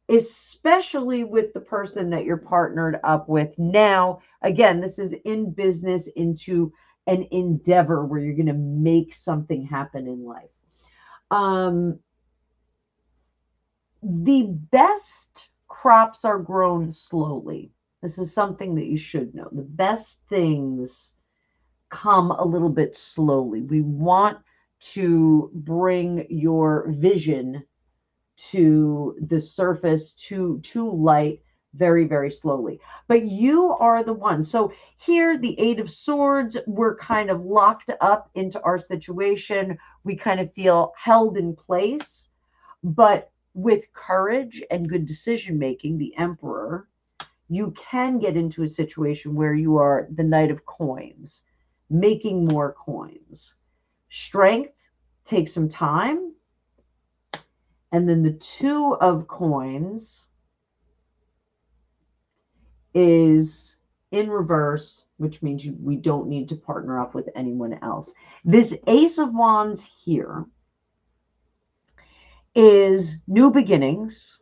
especially with the person that you're partnered up with now. Again, this is in business, into an endeavor where you're going to make something happen in life. The best crops are grown slowly. This is something that you should know. The best things come a little bit slowly. We want to bring your vision to the surface, to light, very, very slowly. But you are the one. So here, the Eight of Swords, we're kind of locked up into our situation. We kind of feel held in place. But with courage and good decision making, the Emperor, you can get into a situation where you are the Knight of Coins, making more coins. Strength takes some time. And then the Two of Coins is in reverse, which means we don't need to partner up with anyone else. This Ace of Wands here is new beginnings,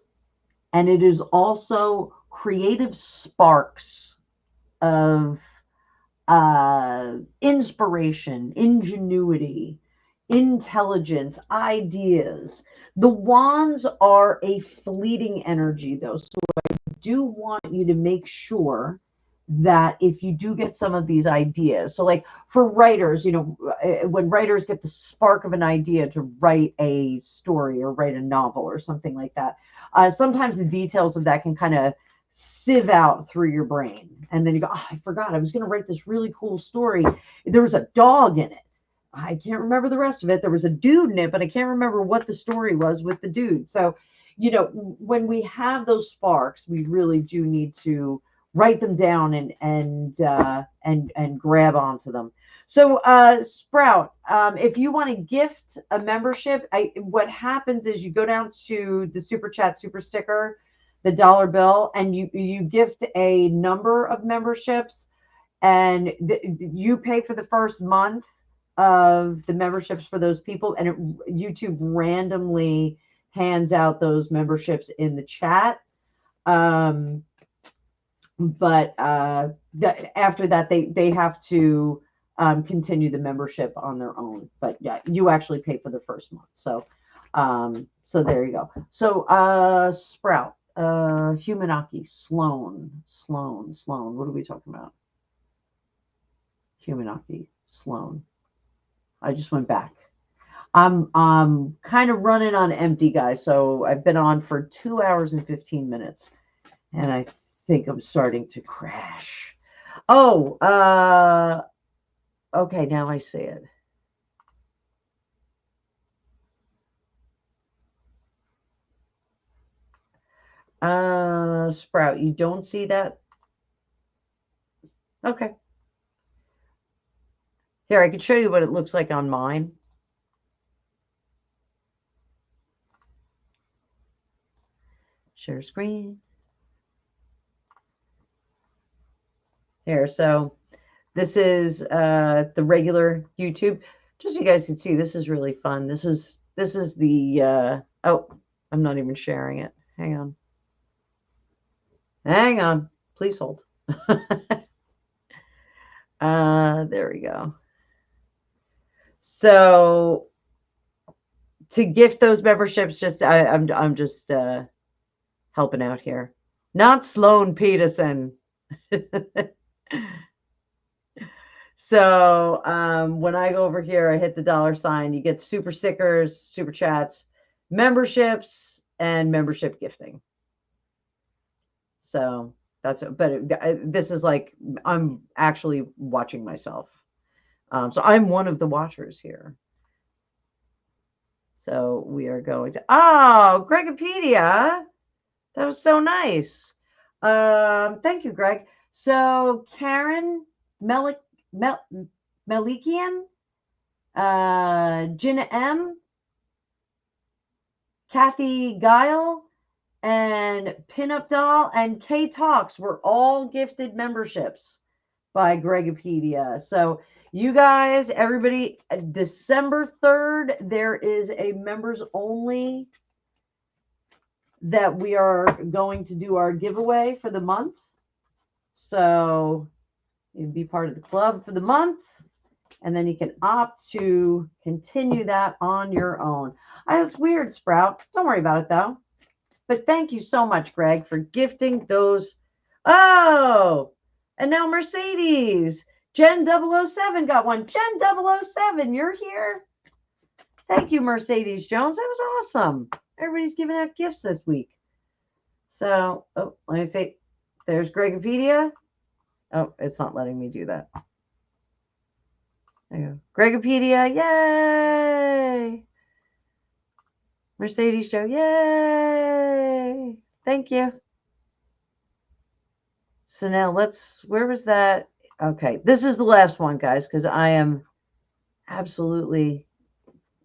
and it is also creative sparks of inspiration, ingenuity, intelligence, ideas. The wands are a fleeting energy, though, so I do want you to make sure that if you do get some of these ideas, so like for writers, when writers get the spark of an idea to write a story or write a novel or something like that, sometimes the details of that can kind of sieve out through your brain, and then you go, oh, I forgot I was going to write this really cool story. There was a dog in it. I can't remember the rest of it. There was a dude in it, but I can't remember what the story was with the dude. So, when we have those sparks, we really do need to write them down and grab onto them. So, Sprout, if you want to gift a membership, what happens is you go down to the SuperChat super sticker, the dollar bill, and you gift a number of memberships, and you pay for the first month of the memberships for those people, and YouTube randomly hands out those memberships in the chat. But after that, they have to continue the membership on their own. But yeah, you actually pay for the first month. So there you go. So Sprout, Humanaki, Sloan. What are we talking about? Humanaki, Sloan. I just went back. I'm kind of running on empty, guys. So I've been on for 2 hours and 15 minutes, and I think I'm starting to crash. Oh, okay. Now I see it. Sprout, you don't see that? Okay. Here, I can show you what it looks like on mine. Share screen. Here, so this is the regular YouTube. Just so you guys can see, this is really fun. This is This is the, oh, I'm not even sharing it. Hang on. Hang on. Please hold. There we go. So to gift those memberships, just I'm just helping out here. Not Sloan Peterson. So when I go over here, I hit the $sign. You get super stickers, super chats, memberships, and membership gifting. So that's it. But this is like I'm actually watching myself. So I'm one of the watchers here. So we are going to, oh, Gregopedia. That was so nice. Thank you, Greg. So Karen Melikian, Gina M, Kathy Guile, and Pinup Doll and K Talks were all gifted memberships by Gregopedia. So you guys, everybody, December 3rd, there is a members only that we are going to do our giveaway for the month. So you be part of the club for the month, and then you can opt to continue that on your own. That's weird, Sprout. Don't worry about it, though. But thank you so much, Greg, for gifting those. Oh, and now Mercedes. Jen 007 got one. Jen 007, you're here. Thank you, Mercedes Jones. That was awesome. Everybody's giving out gifts this week. So, oh, let me see. There's Gregopedia. Oh, it's not letting me do that. There you go. Gregopedia, yay! Mercedes Joe, yay! Thank you. So now where was that? Okay, this is the last one, guys, because I am absolutely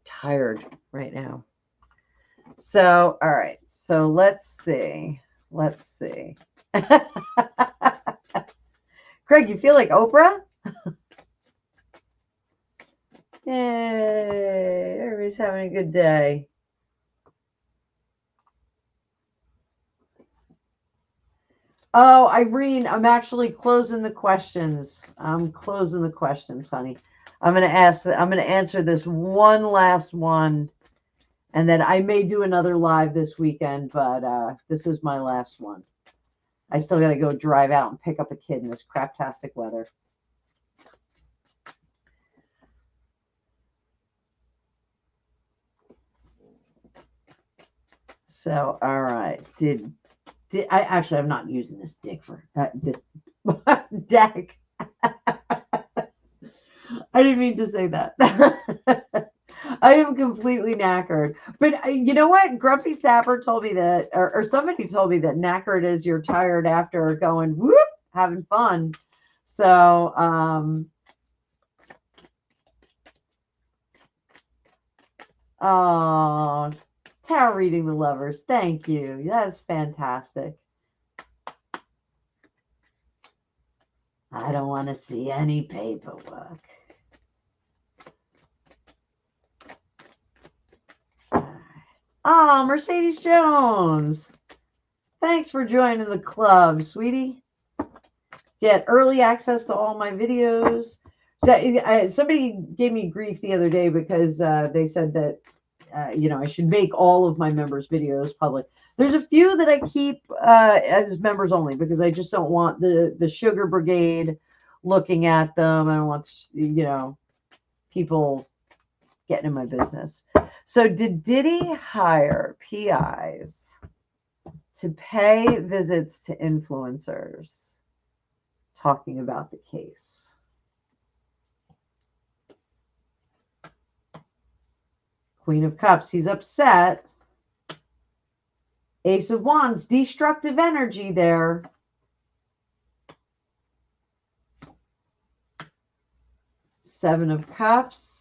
tired right now. So, all right. So let's see. Craig, you feel like Oprah? Yay. Everybody's having a good day. Oh, Irene, I'm actually closing the questions. I'm closing the questions, honey. I'm going to answer this one last one. And then I may do another live this weekend, but this is my last one. I still got to go drive out and pick up a kid in this craptastic weather. So, all right. I'm not using this dick for this deck. I didn't mean to say that. I am completely knackered. But you know what? Grumpy Sapper told me that, or somebody told me that knackered is you're tired after going whoop, having fun. So, oh, tarot reading the lovers. Thank you. That's fantastic. I don't want to see any paperwork. Oh, Mercedes Jones. Thanks for joining the club, sweetie. Get early access to all my videos. So somebody gave me grief the other day because they said that I should make all of my members' videos public. There's a few that I keep as members only because I just don't want the sugar brigade looking at them. I don't want people getting in my business. So did Diddy hire PIs to pay visits to influencers talking about the case? Queen of Cups, he's upset. Ace of Wands, destructive energy there. Seven of Cups.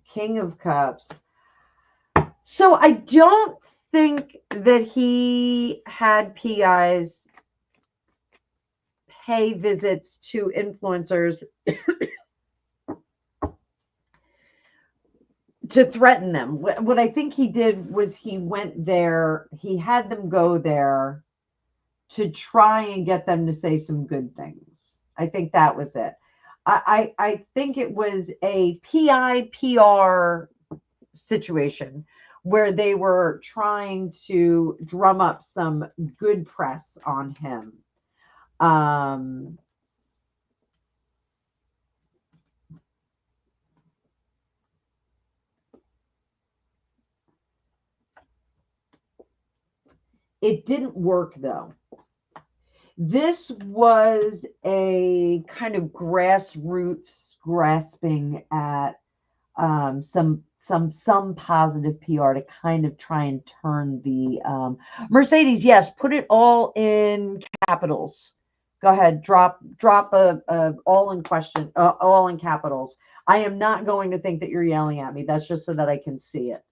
King of Cups. So I don't think that he had PIs pay visits to influencers to threaten them. What I think he did was he went there, he had them go there to try and get them to say some good things. I think that was it. I think it was a PR situation where they were trying to drum up some good press on him. It didn't work though. This was a kind of grassroots grasping at some positive PR to kind of try and turn the Mercedes. Yes, put it all in capitals. Go ahead, drop a all in question, all in capitals. I am not going to think that you're yelling at me. That's just so that I can see it.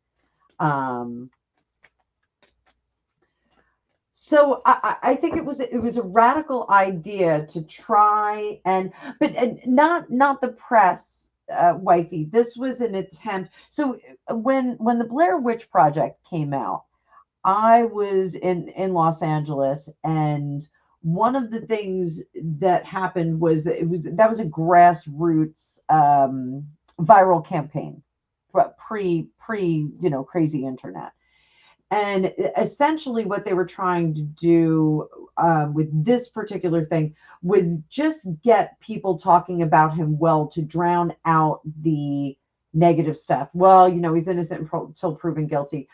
So I think it was a radical idea to try but not the press, wifey. This was an attempt. So when the Blair Witch Project came out, I was in Los Angeles, and one of the things that happened was that was a grassroots viral campaign, pre crazy internet. And essentially what they were trying to do with this particular thing was just get people talking about him well, to drown out the negative stuff. Well, he's innocent until proven guilty.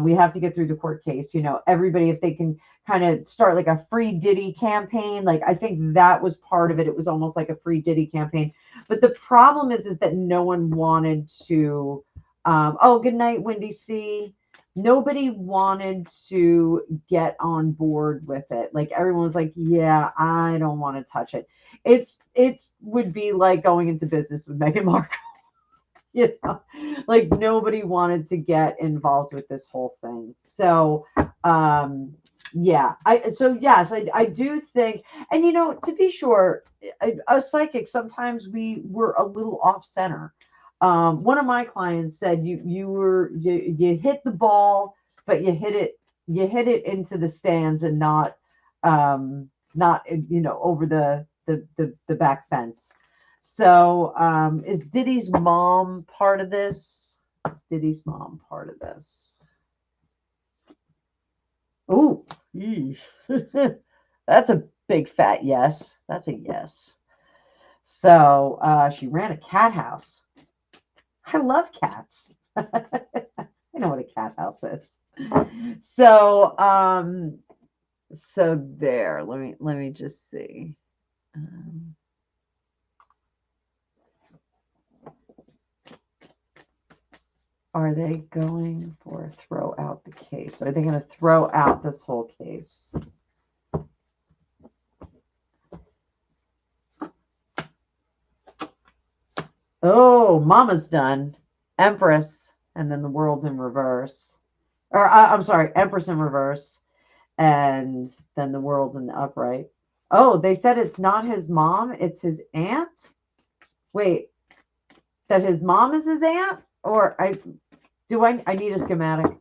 We have to get through the court case. Everybody, if they can kind of start like a free Diddy campaign, like I think that was part of it. It was almost like a free Diddy campaign. But the problem is that no one wanted to, oh, good night, Wendy C. Nobody wanted to get on board with it. Like everyone was like, yeah, I don't want to touch it. It would be like going into business with Meghan Markle. Like nobody wanted to get involved with this whole thing. So, yeah, I do think, and to be sure, a psychic, sometimes we were a little off center. One of my clients said you hit the ball, but you hit it into the stands and not over the back fence. So is Diddy's mom part of this? Is Diddy's mom part of this? Ooh, that's a big fat yes. That's a yes. So she ran a cat house. I love cats. I know what a cat house is. So, so there. Let me just see. Are they going for throw out the case? Are they going to throw out this whole case? Oh, Mama's done. Empress, and then the world in reverse. Or I'm sorry, Empress in reverse, and then the world in the upright. Oh, they said it's not his mom, it's his aunt. Wait, that his mom is his aunt? Or I need a schematic.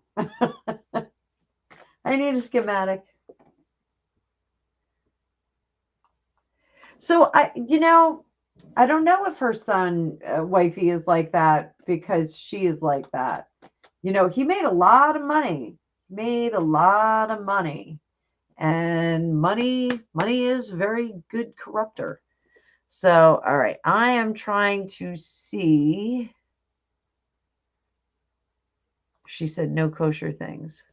I need a schematic. So I don't know if her son, wifey, is like that because she is like that. He made a lot of money. And money is a very good corrupter. So, all right, I am trying to see. She said no kosher things.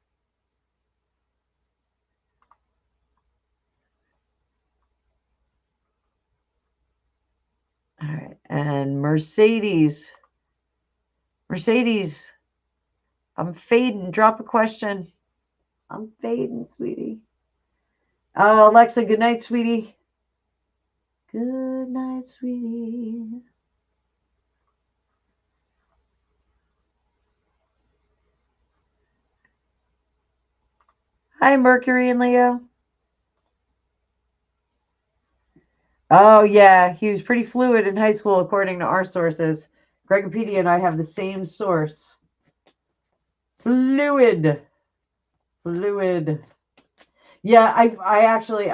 All right, and Mercedes, I'm fading. Drop a question. I'm fading, sweetie. Oh, Alexa, good night, sweetie. Good night, sweetie. Hi, Mercury and Leo. Oh, yeah, he was pretty fluid in high school, according to our sources. Gregopedia and I have the same source. Fluid. Yeah, I actually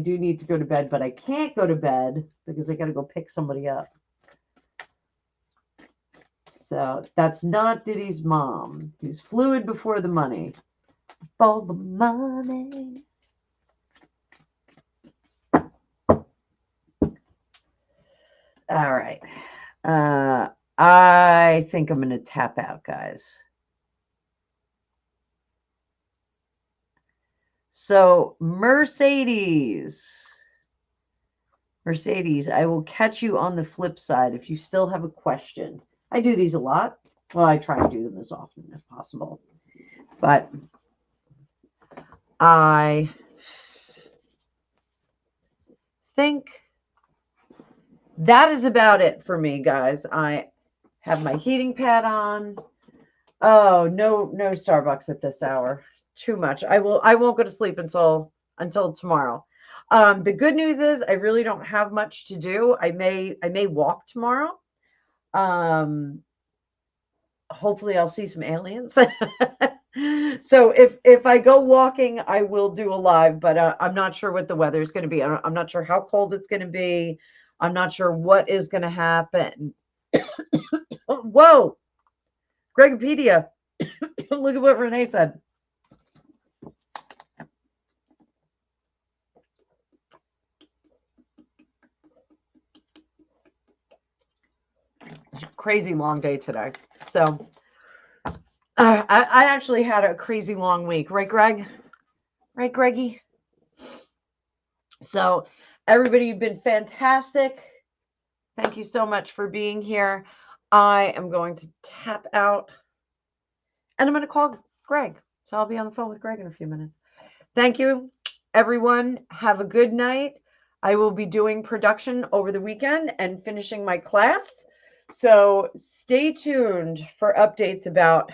do need to go to bed, but I can't go to bed because I got to go pick somebody up. So that's not Diddy's mom. He's fluid before the money. For the money. All right. I think I'm going to tap out, guys. So Mercedes, I will catch you on the flip side if you still have a question. I do these a lot. Well, I try to do them as often as possible. But I think that is about it for me, guys. I have my heating pad on. Oh, no Starbucks at this hour. Too much. I won't go to sleep until tomorrow. The good news is I really don't have much to do. I may walk tomorrow. Hopefully I'll see some aliens. So if I go walking, I will do a live, but I'm not sure what the weather is going to be. I'm not sure how cold it's going to be. I'm not sure what is going to happen. Whoa, Gregopedia. Look at what Renee said. It's a crazy long day today. So I actually had a crazy long week. Right, Greg? Right, Greggy? So everybody, you've been fantastic. Thank you so much for being here. I am going to tap out and I'm going to call Greg. So I'll be on the phone with Greg in a few minutes. Thank you, everyone. Have a good night. I will be doing production over the weekend and finishing my class. So stay tuned for updates about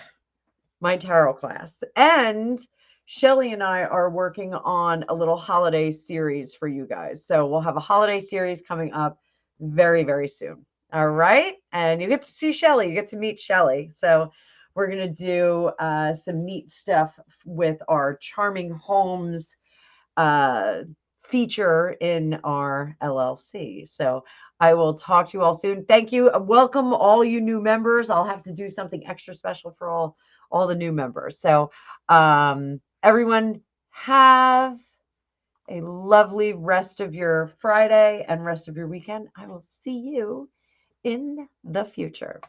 my tarot class. And Shelly and I are working on a little holiday series for you guys. So we'll have a holiday series coming up very, very soon. All right. And you get to see Shelly. You get to meet Shelly. So we're going to do some neat stuff with our Charming Homes feature in our LLC. So I will talk to you all soon. Thank you. Welcome all you new members. I'll have to do something extra special for all the new members. So everyone have a lovely rest of your Friday and rest of your weekend. I will see you in the future.